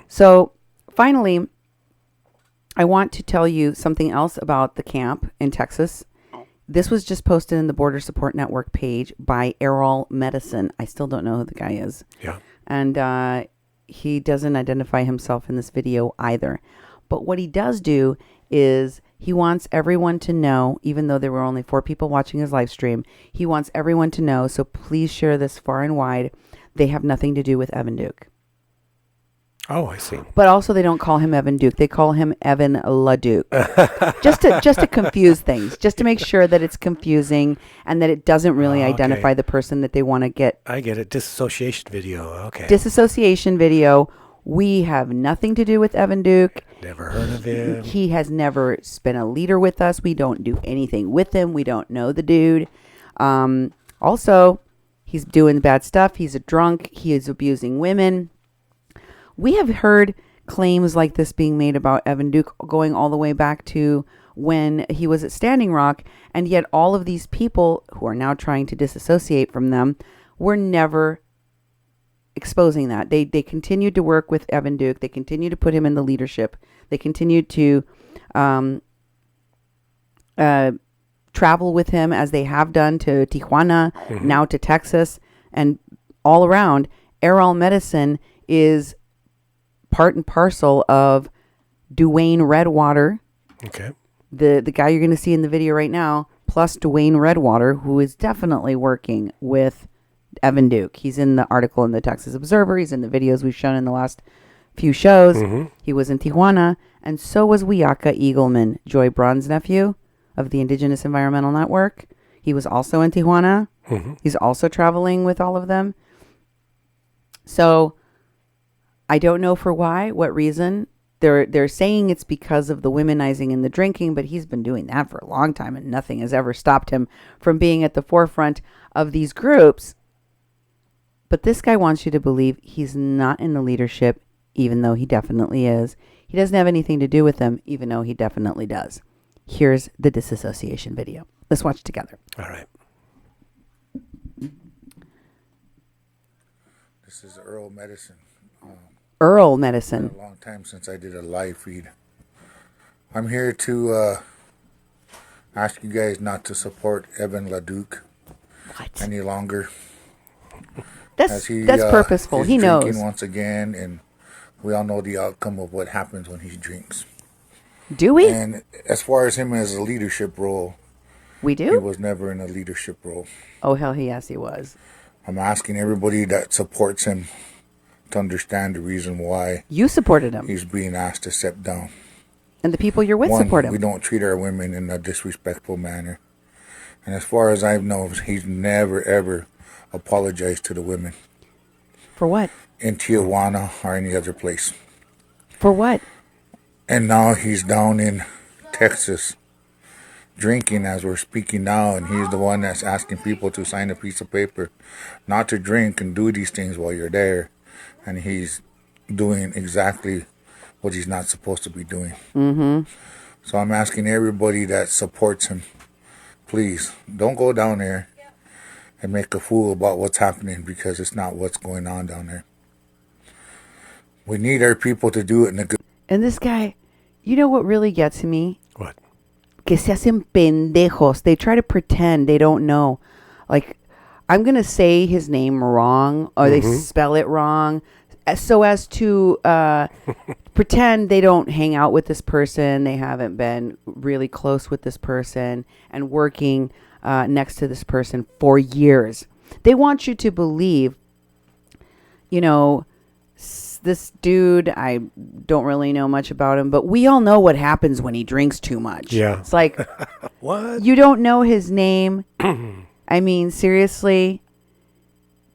So, finally, I want to tell you something else about the camp in Texas. This was just posted in the Border Support Network page by Errol Medicine. I still don't know who the guy is. Yeah. And he doesn't identify himself in this video either. But what he does do is he wants everyone to know, even though there were only 4 people watching his live stream, he wants everyone to know, so please share this far and wide, they have nothing to do with Evan Duke. Oh, I see. But also they don't call him Evan Duke. They call him Evan LaDuke. just to confuse things, just to make sure that it's confusing and that it doesn't really identify the person that they want to get. I get it. Disassociation video. Okay. Disassociation video. We have nothing to do with Evan Duke. Never heard of him. He has never been a leader with us. We don't do anything with him. We don't know the dude. Also, he's doing bad stuff. He's a drunk. He is abusing women. We have heard claims like this being made about Evan Duke going all the way back to when he was at Standing Rock, and yet all of these people who are now trying to disassociate from them were never exposing that. They continued to work with Evan Duke. They continued to put him in the leadership. They continued to travel with him as they have done to Tijuana, now to Texas, and all around. Errol Medicine is part and parcel of Dwayne Redwater. Okay. The guy you're going to see in the video right now, plus Dwayne Redwater, who is definitely working with Evan Duke. He's in the article in the Texas Observer. He's in the videos we've shown in the last few shows. He was in Tijuana, and so was Wiaka Eagleman, Joy Braun's nephew of the Indigenous Environmental Network. He was also in Tijuana. He's also traveling with all of them. So I don't know for what reason. They're saying it's because of the womenizing and the drinking, but he's been doing that for a long time, and nothing has ever stopped him from being at the forefront of these groups. But this guy wants you to believe he's not in the leadership, even though he definitely is. He doesn't have anything to do with them, even though he definitely does. Here's the disassociation video. Let's watch it together. All right. This is Errol Medicine. Errol Medicine. It's been a long time since I did a live feed. I'm here to ask you guys not to support Evan LaDuke any longer. That's purposeful. He knows. Drinking once again, and we all know the outcome of what happens when he drinks. Do we? And as far as him as a leadership role, we do. He was never in a leadership role. Oh hell, yes, he was. I'm asking everybody that supports him to understand the reason why you supported him. He's being asked to step down. And the people you're with support him. We don't treat our women in a disrespectful manner. And as far as I know, he's never, ever apologized to the women. For what? In Tijuana or any other place. For what? And now he's down in Texas drinking as we're speaking now, and he's the one that's asking people to sign a piece of paper not to drink and do these things while you're there. And he's doing exactly what he's not supposed to be doing. So I'm asking everybody that supports him, please, don't go down there and make a fool about what's happening, because it's not what's going on down there. We need our people to do it in a good... And this guy, you know what really gets me? What? Que se hacen pendejos. They try to pretend they don't know. Like, I'm going to say his name wrong, or they spell it wrong. so as to pretend they don't hang out with this person, they haven't been really close with this person and working next to this person for years. They want you to believe, this dude, I don't really know much about him, but we all know what happens when he drinks too much. Yeah. It's like, What? you don't know his name. I mean, seriously,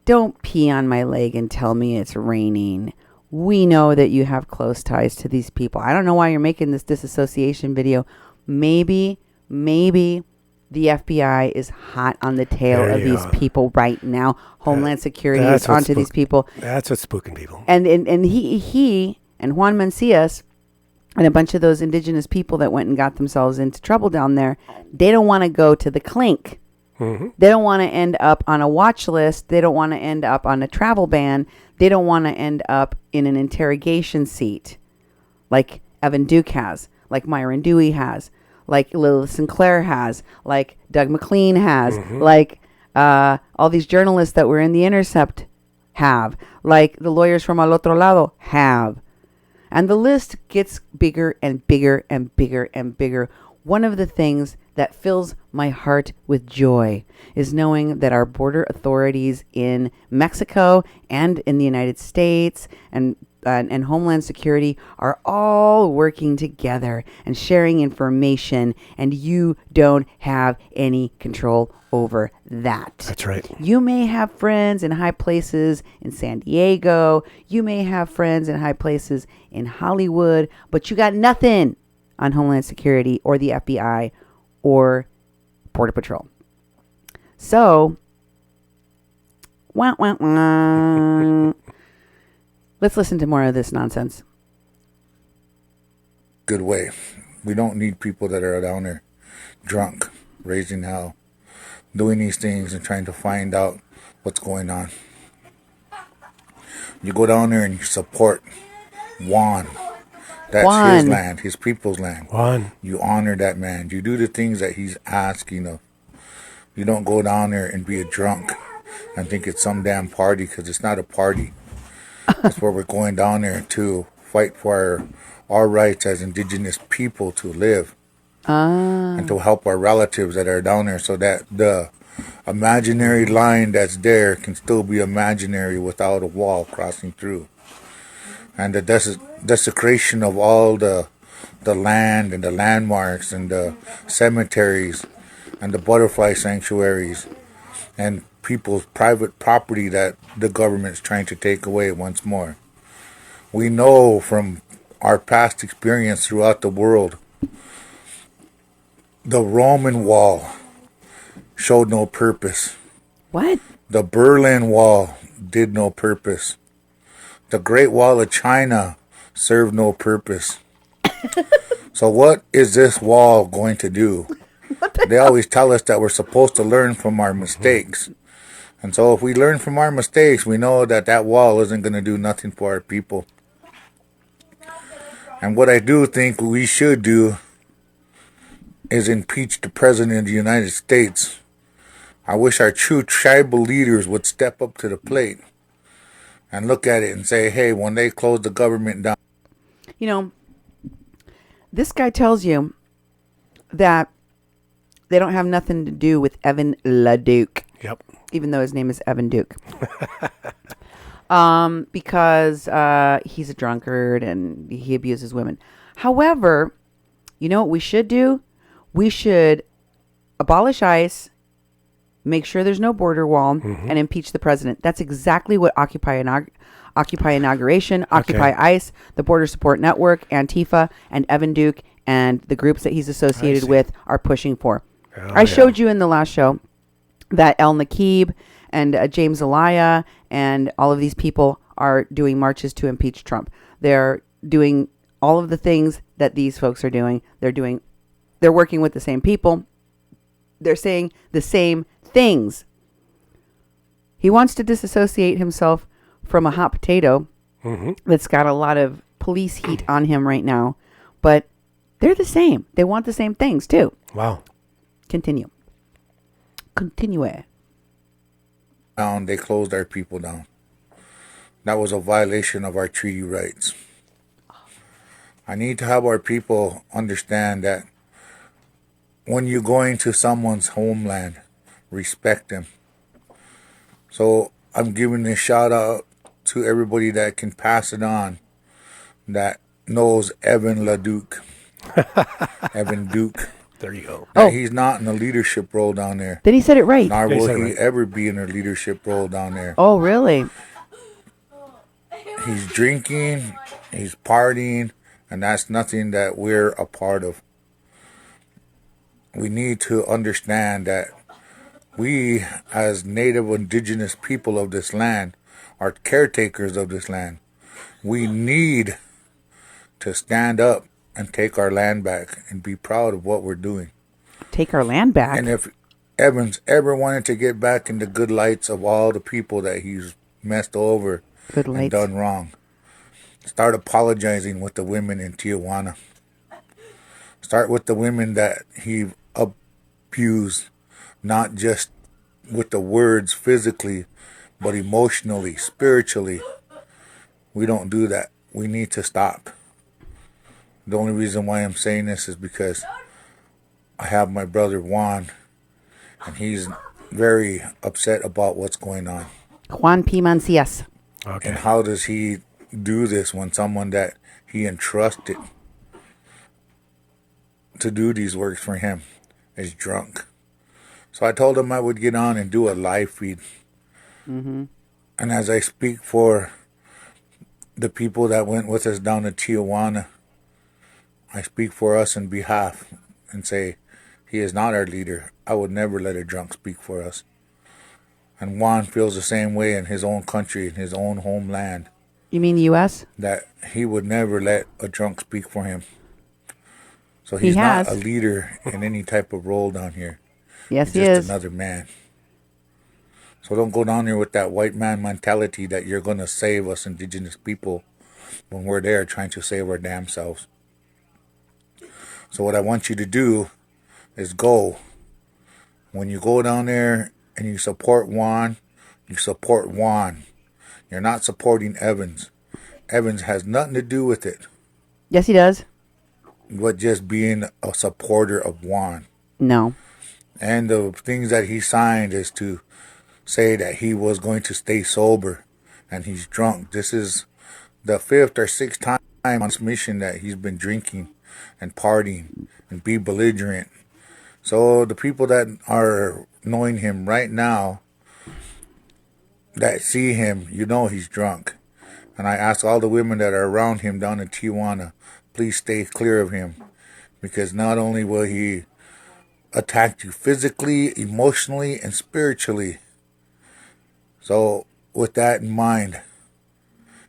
don't pee on my leg and tell me it's raining. We know that you have close ties to these people. I don't know why you're making this disassociation video. Maybe the FBI is hot on the tail There of you these are. people right now. Homeland Security that's is what's onto these people. That's what's spooking people. And he and Juan Mancias and a bunch of those indigenous people that went and got themselves into trouble down there, they don't want to go to the clink. Mm-hmm. They don't want to end up on a watch list. They don't want to end up on a travel ban. They don't want to end up in an interrogation seat like Evan Duke has, like Myron Dewey has, like Lilith Sinclair has, like Doug McLean has, like all these journalists that were in The Intercept have, like the lawyers from Al Otro Lado have. And the list gets bigger and bigger and bigger and bigger. One of the things that fills my heart with joy is knowing that our border authorities in Mexico and in the United States and Homeland Security are all working together and sharing information, and you don't have any control over that. That's right. You may have friends in high places in San Diego. You may have friends in high places in Hollywood, but you got nothing on Homeland Security or the FBI or Border Patrol. So, wah, wah, wah. Let's listen to more of this nonsense. Good way. We don't need people that are down there drunk, raising hell, doing these things and trying to find out what's going on. You go down there and you support Juan. That's Juan. his land, his people's land. Juan. You honor that man. You do the things that he's asking of. You don't go down there and be a drunk and think it's some damn party, because it's not a party. That's where we're going down there to fight for our rights as indigenous people to live. And to help our relatives that are down there, so that the imaginary line that's there can still be imaginary without a wall crossing through. And the desecration of all the land and the landmarks and the cemeteries and the butterfly sanctuaries and people's private property that the government's trying to take away once more. We know from our past experience throughout the world, the Roman Wall showed no purpose. What? The Berlin Wall did no purpose. The Great Wall of China served no purpose. So what is this wall going to do? They always tell us that we're supposed to learn from our mistakes. And so if we learn from our mistakes, we know that that wall isn't going to do nothing for our people. And what I do think we should do is impeach the President of the United States. I wish our true tribal leaders would step up to the plate and look at it and say, hey, when they close the government down. You know, this guy tells you that they don't have nothing to do with Evan LaDuke. Yep. Even though his name is Evan Duke. Because he's a drunkard and he abuses women. However, you know what we should do? We should abolish ICE, make sure there's no border wall, and impeach the president. That's exactly what Occupy Inauguration, Occupy ICE, the Border Support Network, Antifa, and Evan Duke, and the groups that he's associated with are pushing for. I showed you in the last show that El Nakib and James Alaya and all of these people are doing marches to impeach Trump. They're doing all of the things that these folks are doing. They're working with the same people. They're saying the same things. He wants to disassociate himself from a hot potato that's got a lot of police heat on him right now, but they're the same. They want the same things too. Wow. Continue. They closed our people down. that was a violation of our treaty rights. I need to have our people understand that when you go into someone's homeland, respect them. So I'm giving a shout out to everybody that can pass it on, that knows Evan LaDuke. Evan Duke. There you go. That he's not in a leadership role down there. Then he said it right. Nor Yeah, he will said it he right. ever be in a leadership role down there. Oh, really? He's drinking, he's partying, and that's nothing that we're a part of. We need to understand that we, as native indigenous people of this land, are caretakers of this land. We need to stand up and take our land back and be proud of what we're doing. Take our land back. And if Evans ever wanted to get back in the good lights of all the people that he's messed over Good and lights. done wrong, start apologizing with the women in Tijuana. Start with the women that he abused, not just with the words physically, but emotionally, spiritually. We don't do that. We need to stop. The only reason why I'm saying this is because I have my brother Juan, and he's very upset about what's going on. Juan P. Mancias. Okay. And how does he do this when someone that he entrusted to do these works for him is drunk? So I told him I would get on and do a live feed. Mm-hmm. And as I speak for the people that went with us down to Tijuana, I speak for us in behalf and say, he is not our leader. I would never let a drunk speak for us. And Juan feels the same way in his own country, in his own homeland. You mean the U.S.? That he would never let a drunk speak for him. So He he's not has. a leader in any type of role down here. Yes, he He's just is. another man. So don't go down there with that white man mentality that you're going to save us indigenous people when we're there trying to save our damn selves. So what I want you to do is go. When you go down there and you support Juan, you support Juan. You're not supporting Evans. Evans has nothing to do with it, Yes, he does. but just being a supporter of Juan. No. And the things that he signed is to say that he was going to stay sober and he's drunk. This is the 5th or 6th time on this mission that he's been drinking and partying and be belligerent. So the people that are knowing him right now, that see him, you know he's drunk. And I ask all the women that are around him down in Tijuana, please stay clear of him. Because not only will he attack you physically, emotionally, and spiritually. So with that in mind,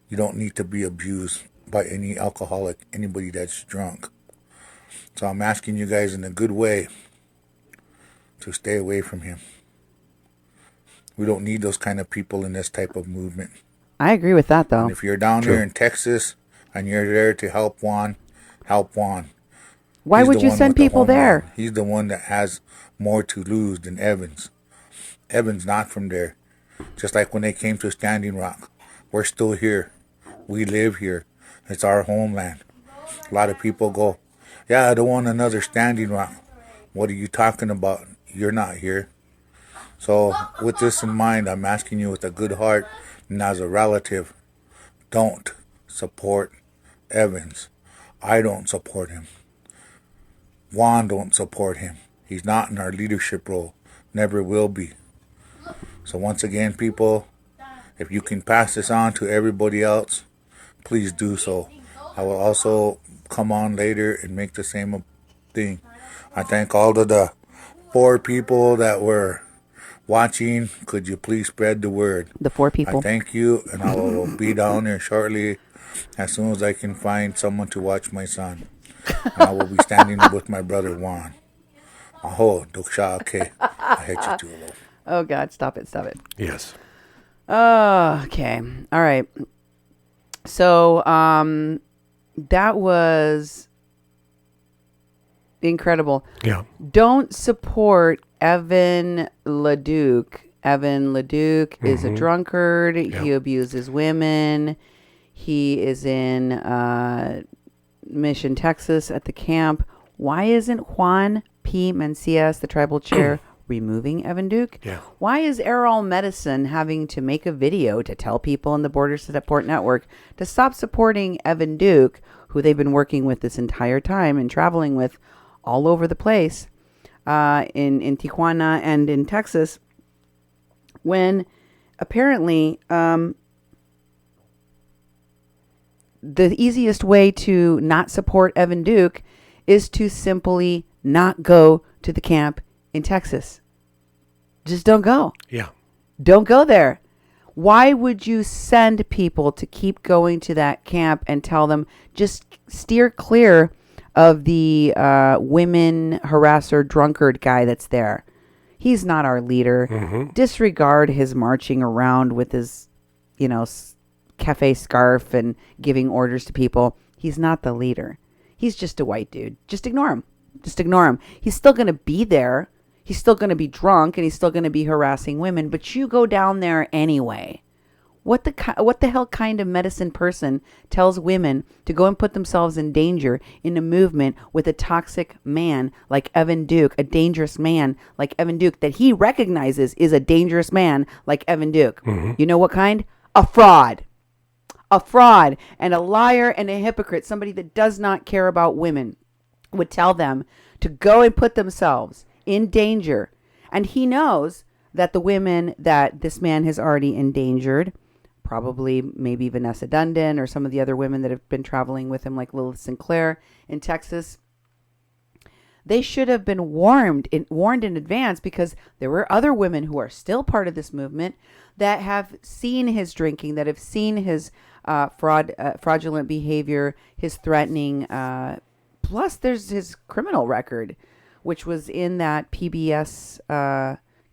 you don't need to be abused by any alcoholic, anybody that's drunk. So I'm asking you guys in a good way to stay away from him. We don't need those kind of people in this type of movement. I agree with that, though. And if you're down there in Texas and you're there to help Juan, help Juan. Why He's would the you one send with the people homeland. there? He's the one that has more to lose than Evans. Evans not from there. Just like when they came to Standing Rock. We're still here. We live here. It's our homeland. A lot of people go, yeah, I don't want another Standing Rock. What are you talking about? You're not here. So with this in mind, I'm asking you with a good heart and as a relative, don't support Evans. I don't support him. Juan don't support him. He's not in our leadership role. Never will be. So once again, people, if you can pass this on to everybody else, please do so. I will also come on later and make the same thing. I thank all of the 4 people that were watching. Could you please spread the word? The 4 people. I thank you, and I will be down there shortly as soon as I can find someone to watch my son. And I will be standing with my brother Juan. Aho, Duksha, okay. I hate you too. Oh, God. Stop it. Stop it. Yes. Okay. All right. So, that was incredible. Yeah. Don't support Evan LaDuke Evan LeDuc is a drunkard. Yep. He abuses women. He is in Mission, Texas at the camp. Why isn't Juan P. Mencias, the tribal chair, removing Evan Duke? Yeah. Why is Errol Medicine having to make a video to tell people in the Border Support Network to stop supporting Evan Duke, who they've been working with this entire time and traveling with all over the place in Tijuana and in Texas, when apparently the easiest way to not support Evan Duke is to simply not go to the camp in Texas. Just don't go. Yeah. Don't go there. Why would you send people to keep going to that camp and tell them just steer clear of the women harasser drunkard guy that's there? He's not our leader. Disregard his marching around with his, cafe scarf and giving orders to people. He's not the leader. He's just a white dude. Just ignore him. Just ignore him. He's still going to be there. He's still going to be drunk and he's still going to be harassing women, but you go down there anyway. What the hell kind of medicine person tells women to go and put themselves in danger in a movement with a toxic man like Evan Duke, a dangerous man like Evan Duke that he recognizes is a dangerous man like Evan Duke? You know what kind? A fraud. A fraud and a liar and a hypocrite, somebody that does not care about women, would tell them to go and put themselves in danger. And he knows that the women that this man has already endangered, probably maybe Vanessa Dundon or some of the other women that have been traveling with him, like Lilith Sinclair in Texas, they should have been warned in advance, because there were other women who are still part of this movement that have seen his drinking, that have seen his fraudulent behavior, his threatening. Plus, there's his criminal record, which was in that PBS,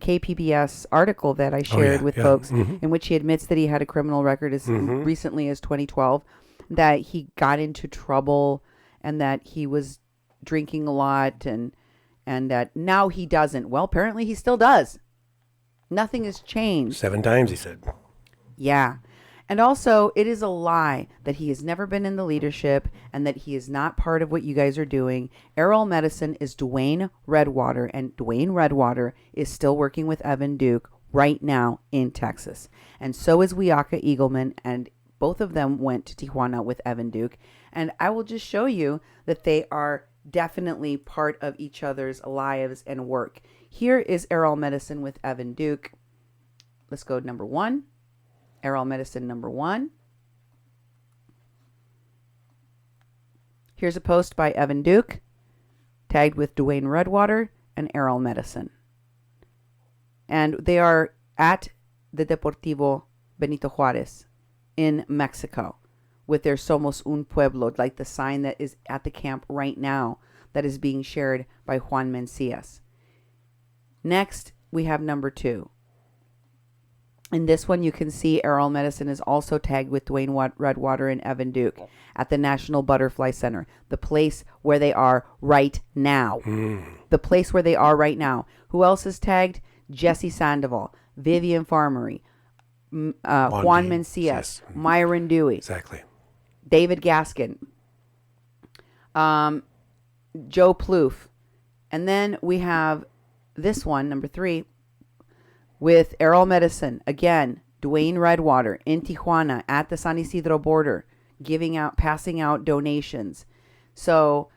KPBS article that I shared with folks, in which he admits that he had a criminal record as recently as 2012, that he got into trouble and that he was drinking a lot and that now he doesn't. Well, apparently he still does. Nothing has changed. 7 times, he said. Yeah. And also, it is a lie that he has never been in the leadership and that he is not part of what you guys are doing. Errol Medicine is Dwayne Redwater, and Dwayne Redwater is still working with Evan Duke right now in Texas. And so is Wiaka Eagleman, and both of them went to Tijuana with Evan Duke. And I will just show you that they are definitely part of each other's lives and work. Here is Errol Medicine with Evan Duke. Let's go number 1. Errol Medicine number 1. Here's a post by Evan Duke, tagged with Dwayne Redwater and Errol Medicine. And they are at the Deportivo Benito Juarez in Mexico with their Somos un Pueblo, like the sign that is at the camp right now that is being shared by Juan Mencias. Next, we have number 2. In this one, you can see Errol Medicine is also tagged with Dwayne Redwater and Evan Duke at the National Butterfly Center, the place where they are right now. The place where they are right now. Who else is tagged? Jesse Sandoval, Vivian Farmery, Juan Mencias, yes. Myron Dewey, Exactly. David Gaskin, Joe Plouffe. And then we have this one, number 3, with Errol Medicine, again, Dwayne Redwater in Tijuana at the San Isidro border, passing out donations. So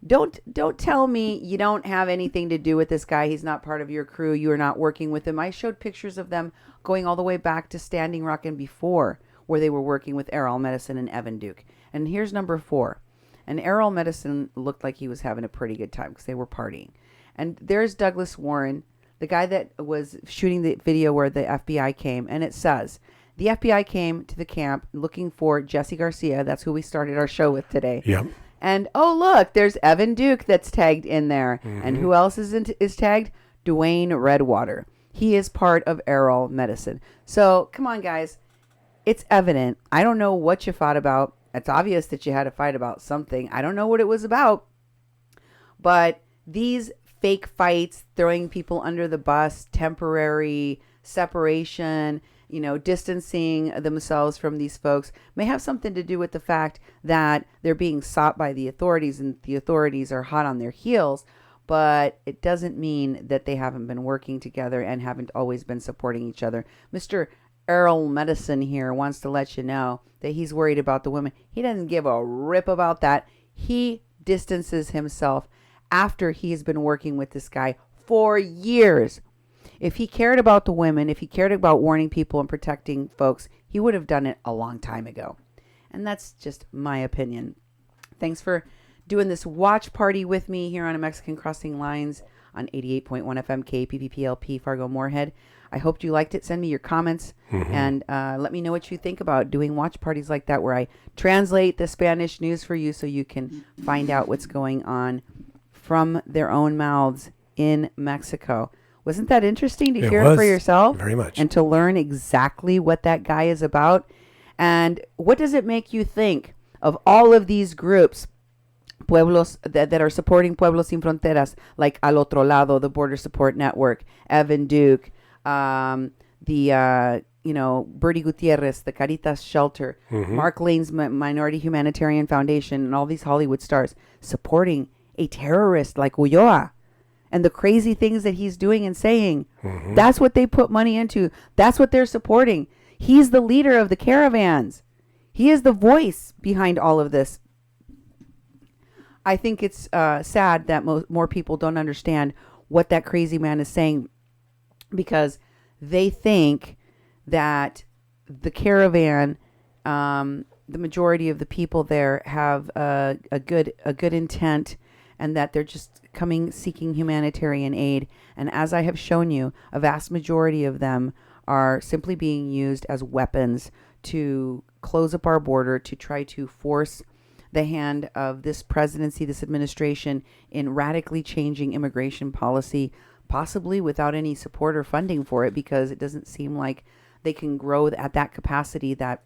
don't tell me you don't have anything to do with this guy. He's not part of your crew. You are not working with him. I showed pictures of them going all the way back to Standing Rock and before, where they were working with Errol Medicine and Evan Duke. And here's number 4. And Errol Medicine looked like he was having a pretty good time because they were partying. And there's Douglas Warren, the guy that was shooting the video where the FBI came, and it says, the FBI came to the camp looking for Jesse Garcia. That's who we started our show with today. Yep. And, oh, look, there's Evan Duke that's tagged in there. And who else is tagged? Dwayne Redwater. He is part of Errol Medicine. So, come on, guys. It's evident. I don't know what you fought about. It's obvious that you had a fight about something. I don't know what it was about. But these fake fights, throwing people under the bus, temporary separation, distancing themselves from these folks may have something to do with the fact that they're being sought by the authorities and the authorities are hot on their heels. But it doesn't mean that they haven't been working together and haven't always been supporting each other. Mr. Errol Medicine here wants to let you know that he's worried about the women. He doesn't give a rip about that. He distances himself after he's been working with this guy for years. If he cared about the women, if he cared about warning people and protecting folks, he would have done it a long time ago. And that's just my opinion. Thanks for doing this watch party with me here on a Mexican Crossing Lines on 88.1 FM KPPPLP Fargo Moorhead. I hope you liked it. Send me your comments and let me know what you think about doing watch parties like that where I translate the Spanish news for you so you can find out what's going on from their own mouths in Mexico. Wasn't that interesting to hear it for yourself? Very much. And to learn exactly what that guy is about? And what does it make you think of all of these groups, pueblos that are supporting Pueblos Sin Fronteras, like Al Otro Lado, the Border Support Network, Evan Duke, Bertie Gutierrez, the Caritas Shelter, Mark Lane's Minority Humanitarian Foundation, and all these Hollywood stars supporting a terrorist like Ulloa and the crazy things that he's doing and saying. That's what they put money into. That's what they're supporting. He's the leader of the caravans. He is the voice behind all of this. I think it's sad that more people don't understand what that crazy man is saying because they think that the caravan, the majority of the people there have a good intent and that they're just coming seeking humanitarian aid. And as I have shown you, a vast majority of them are simply being used as weapons to close up our border, to try to force the hand of this presidency, this administration, in radically changing immigration policy, possibly without any support or funding for it, because it doesn't seem like they can grow at that capacity that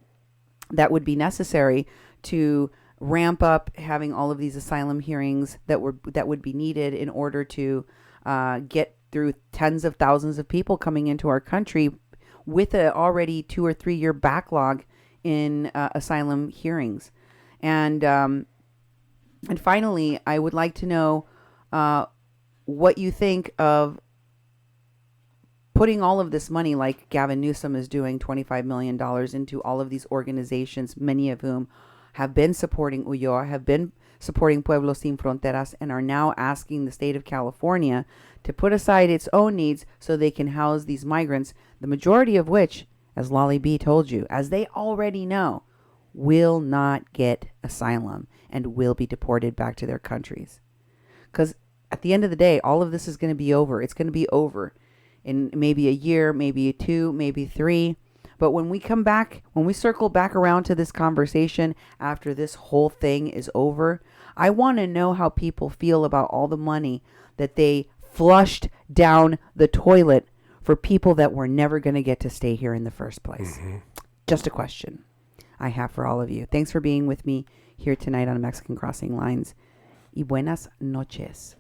would be necessary to ramp up having all of these asylum hearings that would be needed in order to get through tens of thousands of people coming into our country with a already 2 or 3 year backlog in asylum hearings. And finally, I would like to know what you think of putting all of this money, like Gavin Newsom is doing, $25 million into all of these organizations, many of whom have been supporting Ulloa, have been supporting Pueblos Sin Fronteras, and are now asking the state of California to put aside its own needs so they can house these migrants, the majority of which, as Lolly B told you, as they already know, will not get asylum and will be deported back to their countries. Because at the end of the day, all of this is going to be over. It's going to be over in maybe a year, maybe 2, maybe 3. But when we come back, when we circle back around to this conversation after this whole thing is over, I want to know how people feel about all the money that they flushed down the toilet for people that were never going to get to stay here in the first place. Just a question I have for all of you. Thanks for being with me here tonight on Mexican Crossing Lines. Y buenas noches.